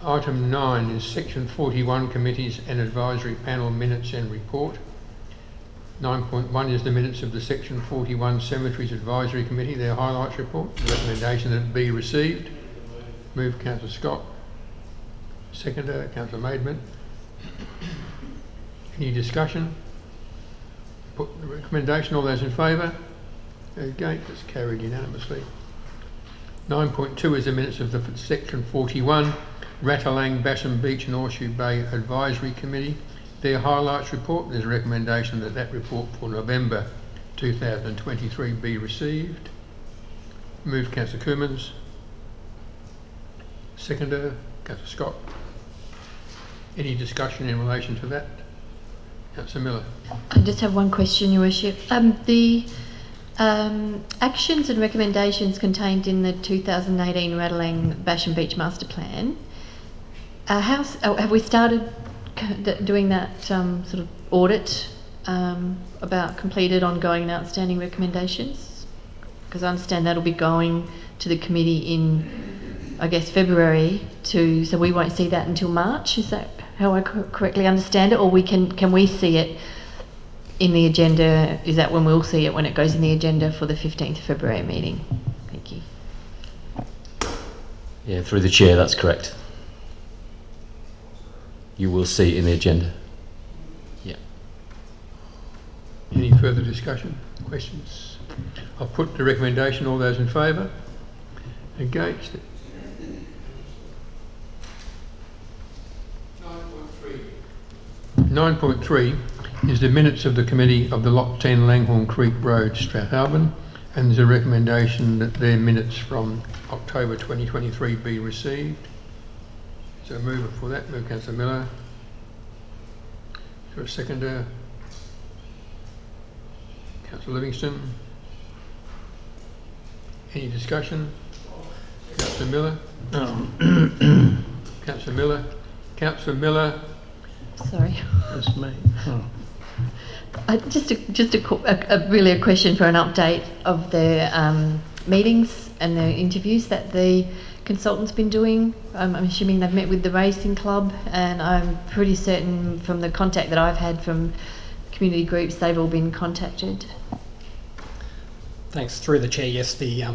Item 9 is Section 41 Committees and Advisory Panel Minutes and Report. 9.1 is the minutes of the Section 41 Cemeteries Advisory Committee, their highlights report. The recommendation that it be received. Move Councillor Scott. Seconder, Councillor Maidment. Any discussion? Put the recommendation. All those in favour? Against? It's carried unanimously. 9.2 is the minutes of the Section 41 Ratalang, Basham Beach and Horseshoe Bay Advisory Committee, their highlights report. There's a recommendation that that report for November 2023 be received. Move Councillor Coomans. Seconder, Councillor Scott. Any discussion in relation to that? Councillor Miller.
I just have one question, Your Worship. The actions and recommendations contained in the 2018 Ratalang Basham Beach Master Plan, have we started doing that sort of audit about completed, ongoing and outstanding recommendations? Because I understand that'll be going to the committee in, I guess, February, so we won't see that until March. Is that how I correctly understand it? Or can we see it in the agenda? Is that when we'll see it, when it goes in the agenda for the 15th of February meeting? Thank you.
Yeah, through the chair, that's correct. You will see it in the agenda. Yeah.
Any further discussion? Questions? I'll put the recommendation. All those in favour? Against? 9.3 is the minutes of the committee of the Lot 10 Langhorne Creek Road, Strathalbyn, and there's a recommendation that their minutes from October 2023 be received. So mover for that, move Councillor Miller. Is there a seconder? Councillor Livingston. Any discussion? Councillor Miller. Councillor Miller. Councillor Miller.
Sorry.
That's me.
Really a question for an update of the meetings and the interviews that the consultant's been doing. I'm assuming they've met with the racing club, and I'm pretty certain from the contact that I've had from community groups, they've all been contacted.
Thanks. Through the chair, yes, the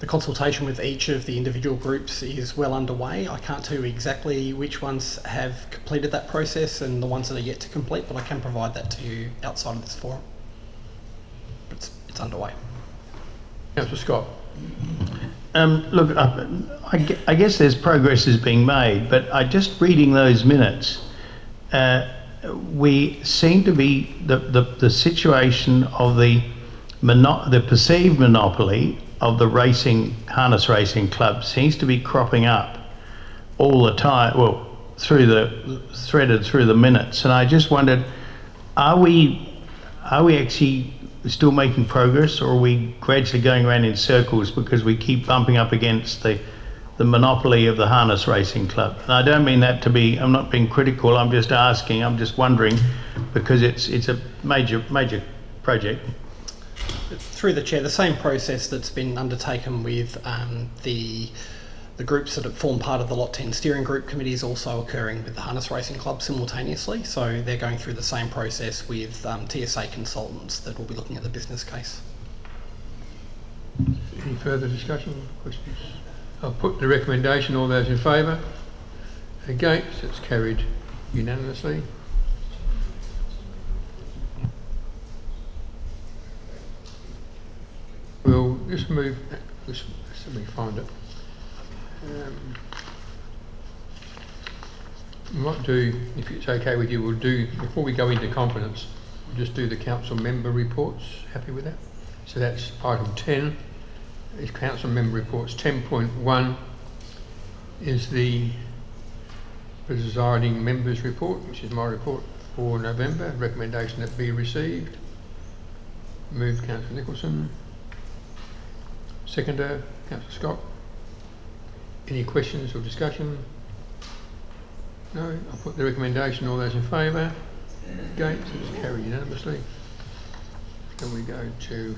consultation with each of the individual groups is well underway. I can't tell you exactly which ones have completed that process and the ones that are yet to complete, but I can provide that to you outside of this forum. It's underway.
Councillor Scott.
Look, I guess there's progress is being made, but just reading those minutes, we seem to be the situation of the perceived monopoly of the harness racing club seems to be cropping up all the time, well, threaded through the minutes. And I just wondered, are we actually still making progress, or are we gradually going around in circles because we keep bumping up against the monopoly of the harness racing club? And I don't mean that to be, I'm not being critical, I'm just asking, I'm just wondering, because it's a major project.
Through the chair, the same process that's been undertaken with the groups that have formed part of the Lot 10 steering group committee is also occurring with the harness racing club simultaneously. So they're going through the same process with TSA consultants that will be looking at the business case.
Any further discussion or questions? I'll put the recommendation. All those in favour? Against? It's carried unanimously. We'll just move Let's let me find it. We might do, if it's okay with you, we'll do, before we go into confidence, we'll just do the council member reports. Happy with that? So that's item 10, is council member reports. 10.1 is the presiding members report, which is my report for November. Recommendation that be received. Moved Councillor Nicholson. Seconder, Councillor Scott. Any questions or discussion? No? I'll put the recommendation. All those in favour? Against? It's carried unanimously. Then we go to...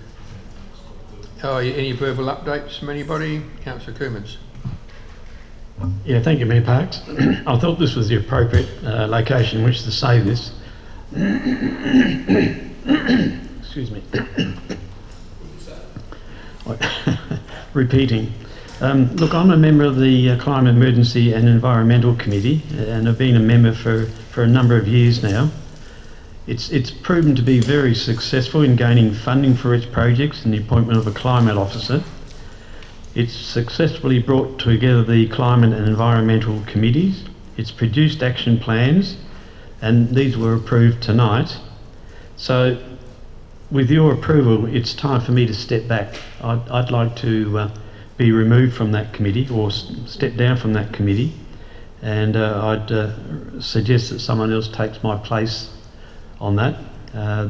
any verbal updates from anybody? Councillor Coomans.
Yeah, thank you, Mayor Parks. I thought this was the appropriate location in which to say this. Excuse me. Repeating. Look, I'm a member of the Climate Emergency and Environmental Committee, and I've been a member for a number of years now. It's proven to be very successful in gaining funding for its projects and the appointment of a climate officer. It's successfully brought together the climate and environmental committees. It's produced action plans, and these were approved tonight. So with your approval, it's time for me to step back. I'd like to be removed from that committee, or step down from that committee, and I'd suggest that someone else takes my place on that.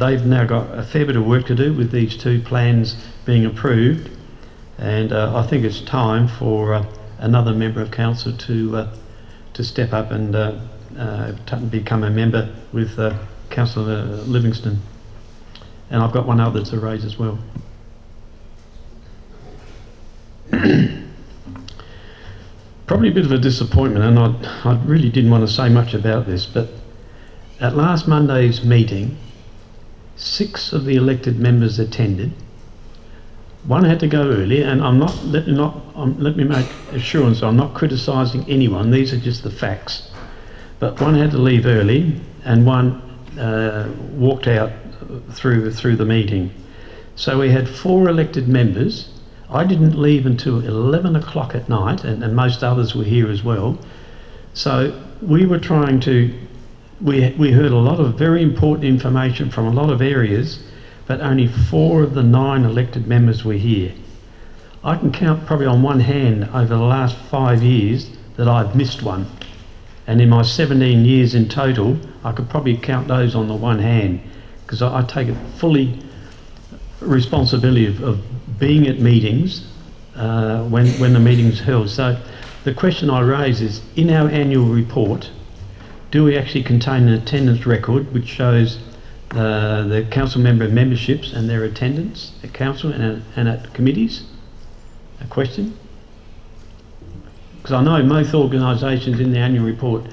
They've now got a fair bit of work to do with these two plans being approved, and I think it's time for another member of council to step up and become a member with Councillor Livingston. And I've got one other to raise as well. Probably a bit of a disappointment, and I really didn't want to say much about this, but at last Monday's meeting, 6 of the elected members attended. One had to go early, and let me make assurance, I'm not criticising anyone, these are just the facts. But one had to leave early, and one walked out through the meeting. So we had 4 elected members. I didn't leave until 11 o'clock at night, and most others were here as well. So we were trying to, we heard a lot of very important information from a lot of areas, but only 4 of the 9 elected members were here. I can count probably on one hand over the last 5 years that I've missed one. And in my 17 years in total, I could probably count those on the one hand, because I take it fully responsibility of being at meetings when the meeting's held. So the question I raise is, in our annual report, do we actually contain an attendance record which shows the council member memberships and their attendance at council and at committees? A question? Because I know most organisations in the annual report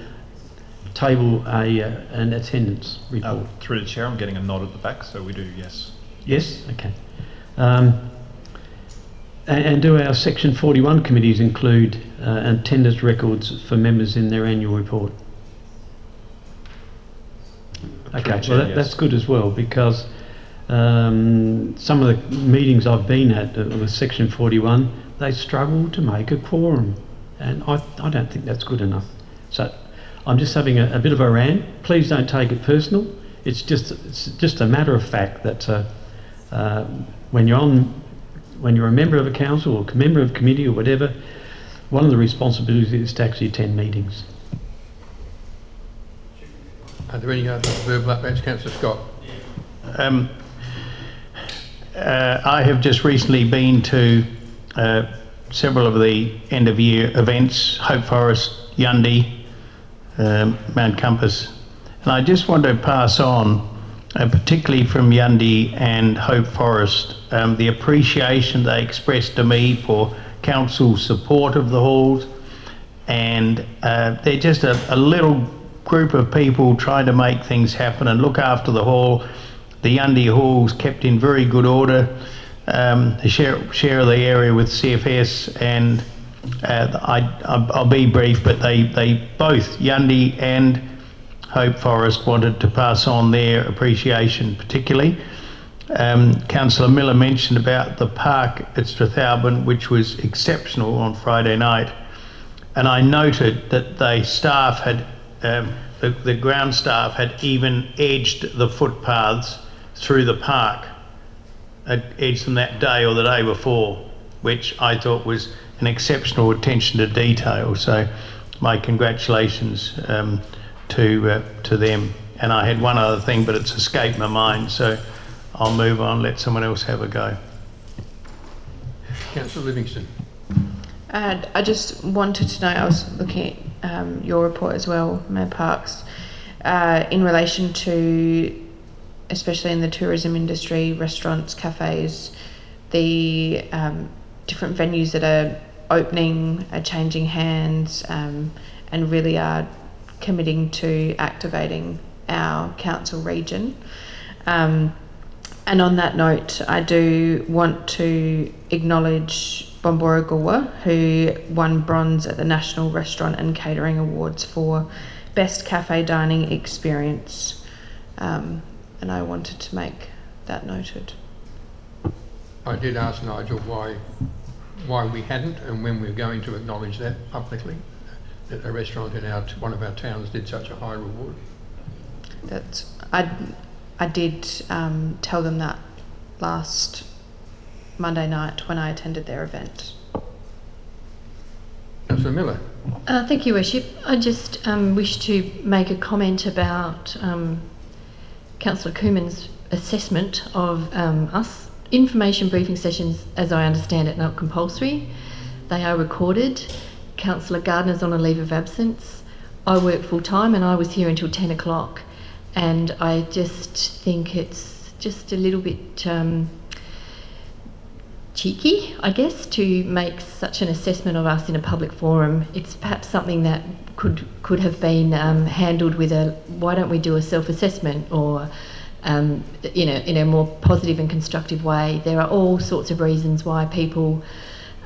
table an attendance report.
Through the chair, I'm getting a nod at the back, so we do, yes.
Yes? Okay. And do our Section 41 committees include attendance records for members in their annual report? Okay, well that's good as well, because some of the meetings I've been at with Section 41, they struggle to make a quorum, and I don't think that's good enough. So I'm just having a bit of a rant. Please don't take it personal. It's just a matter of fact that when you're a member of a council or a member of a committee or whatever, one of the responsibilities is to actually attend meetings.
Are there any other verbal updates, Councillor Scott?
I have just recently been to several of the end of year events, Hope Forest, Yundi, Mount Compass, and I just want to pass on, particularly from Yundi and Hope Forest, the appreciation they expressed to me for council's support of the halls, and they're just a little group of people trying to make things happen and look after the hall. The Yundi hall's kept in very good order. They share of the area with CFS, and I'll be brief, but they both, Yundi and Hope Forest, wanted to pass on their appreciation particularly. Councillor Miller mentioned about the park at Strathalbyn, which was exceptional on Friday night, and I noted that the staff had, the ground staff had even edged the footpaths through the park, had edged them that day or the day before, which I thought was an exceptional attention to detail. So my congratulations to them. And I had one other thing, but it's escaped my mind, so I'll move on, let someone else have a go.
Councillor Livingston.
I just wanted to know, I was looking at your report as well, Mayor Parks, in relation to, especially in the tourism industry, restaurants, cafes, the different venues that are opening, are changing hands, and really are committing to activating our council region. And on that note, I do want to acknowledge Bombora Goolwa, who won bronze at the National Restaurant and Catering Awards for Best Cafe Dining Experience. And I wanted to make that noted.
I did ask Nigel why we hadn't and when we were going to acknowledge that publicly, that a restaurant in one of our towns did such a high reward.
I did tell them that last Monday night when I attended their event.
Councillor Miller.
Thank you, Worship. I just wish to make a comment about Councillor Coomans' assessment of us. Information briefing sessions, as I understand it, are not compulsory. They are recorded. Councillor Gardner's on a leave of absence. I work full time and I was here until 10 o'clock. And I just think it's just a little bit cheeky, I guess, to make such an assessment of us in a public forum. It's perhaps something that could have been handled with a, why don't we do a self-assessment, or in a more positive and constructive way. There are all sorts of reasons why people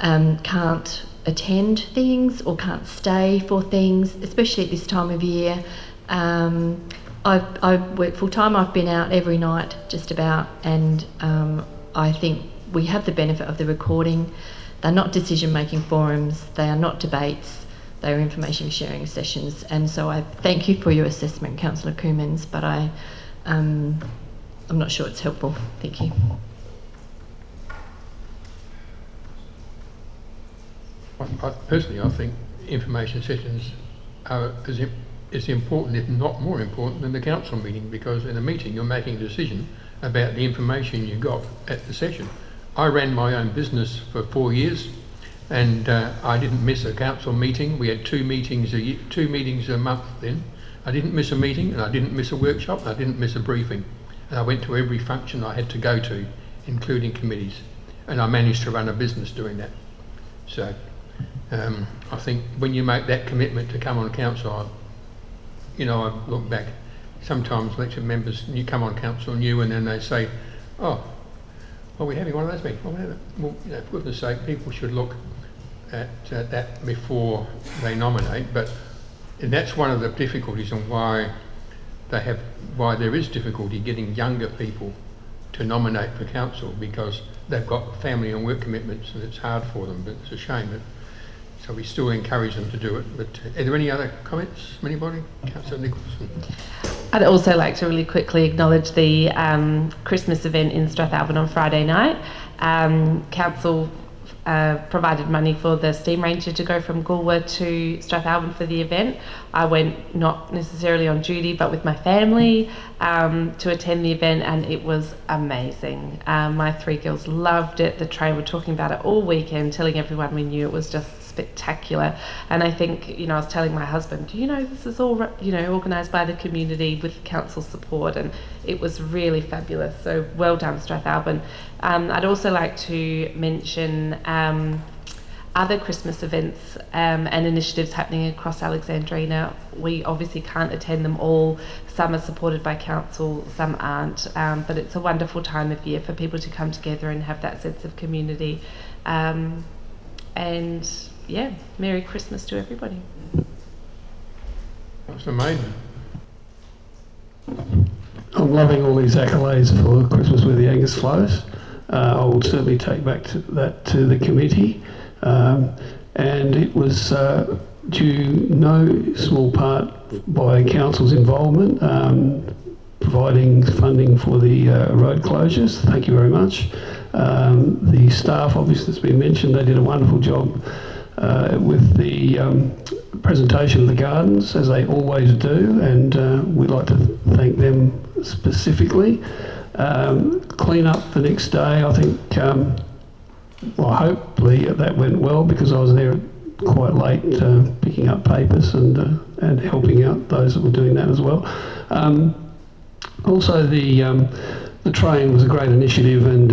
can't attend things or can't stay for things, especially at this time of year. I work full time. I've been out every night just about, and I think we have the benefit of the recording. They're not decision-making forums. They are not debates. They are information sharing sessions. And so I thank you for your assessment, Councillor Coomans, but I'm not sure it's helpful. Thank you.
Personally, I think information sessions are as important, if not more important, than the council meeting, because in a meeting you're making a decision about the information you got at the session. I ran my own business for 4 years, and I didn't miss a council meeting. We had 2 meetings a year, 2 meetings a month then. I didn't miss a meeting, and I didn't miss a workshop, and I didn't miss a briefing. And I went to every function I had to go to, including committees, and I managed to run a business doing that. So I think when you make that commitment to come on council, I look back, sometimes election members, you come on council new, and then they say, oh, well, we're having one of those meetings. Well, for goodness sake, people should look at that before they nominate. But that's one of the difficulties, and why there is difficulty getting younger people to nominate for council, because they've got family and work commitments, and it's hard for them. But it's a shame. So we still encourage them to do it. But are there any other comments from anybody? Councillor Nicholson.
I'd also like to really quickly acknowledge the Christmas event in Strathalbyn on Friday night. Council provided money for the steam ranger to go from Goolwa to Strathalbyn for the event. I went not necessarily on duty, but with my family to attend the event, and it was amazing. My 3 girls loved it. The train were talking about it all weekend, telling everyone we knew. It was just spectacular. And I think, I was telling my husband, this is all, organised by the community with council support, and it was really fabulous. So well done, Strathalbyn. I'd also like to mention other Christmas events and initiatives happening across Alexandrina. We obviously can't attend them all. Some are supported by council, some aren't, but it's a wonderful time of year for people to come together and have that sense of community. And yeah, Merry Christmas to everybody.
Councillor Maidment.
I'm loving all these accolades for Christmas where the Angus flows. I will certainly take back that to the committee. And it was due no small part by council's involvement, providing funding for the road closures. Thank you very much. The staff, obviously, that's been mentioned, they did a wonderful job with the presentation of the gardens, as they always do, and we'd like to thank them specifically. Clean up the next day, I think, well, hopefully that went well, because I was there quite late picking up papers and helping out those that were doing that as well. Also, the train was a great initiative, and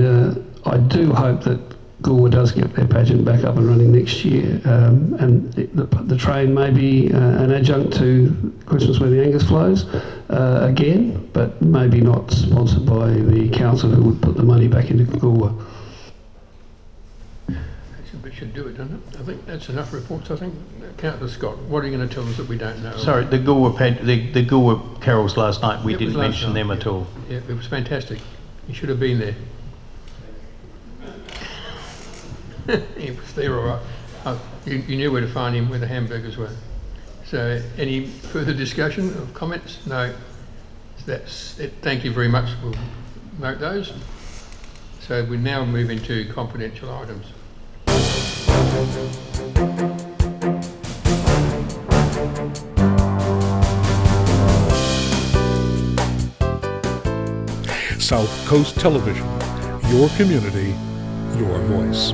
I do hope that Goolwa does get their pageant back up and running next year, and the train may be an adjunct to Christmas where the Angus flows again, but maybe not sponsored by the council, who would put the money back into Goolwa.
We should do it, don't it? I think that's enough reports. I think, Councillor Scott, what are you going to tell us that we don't know?
Sorry, the Goolwa carols last night, we didn't mention them at all.
Yeah, it was fantastic. You should have been there. He was there all right. You knew where to find him, where the hamburgers were. So any further discussion or comments? No. That's it. Thank you very much. We'll note those. So we now move into confidential items.
South Coast Television, your community, your voice.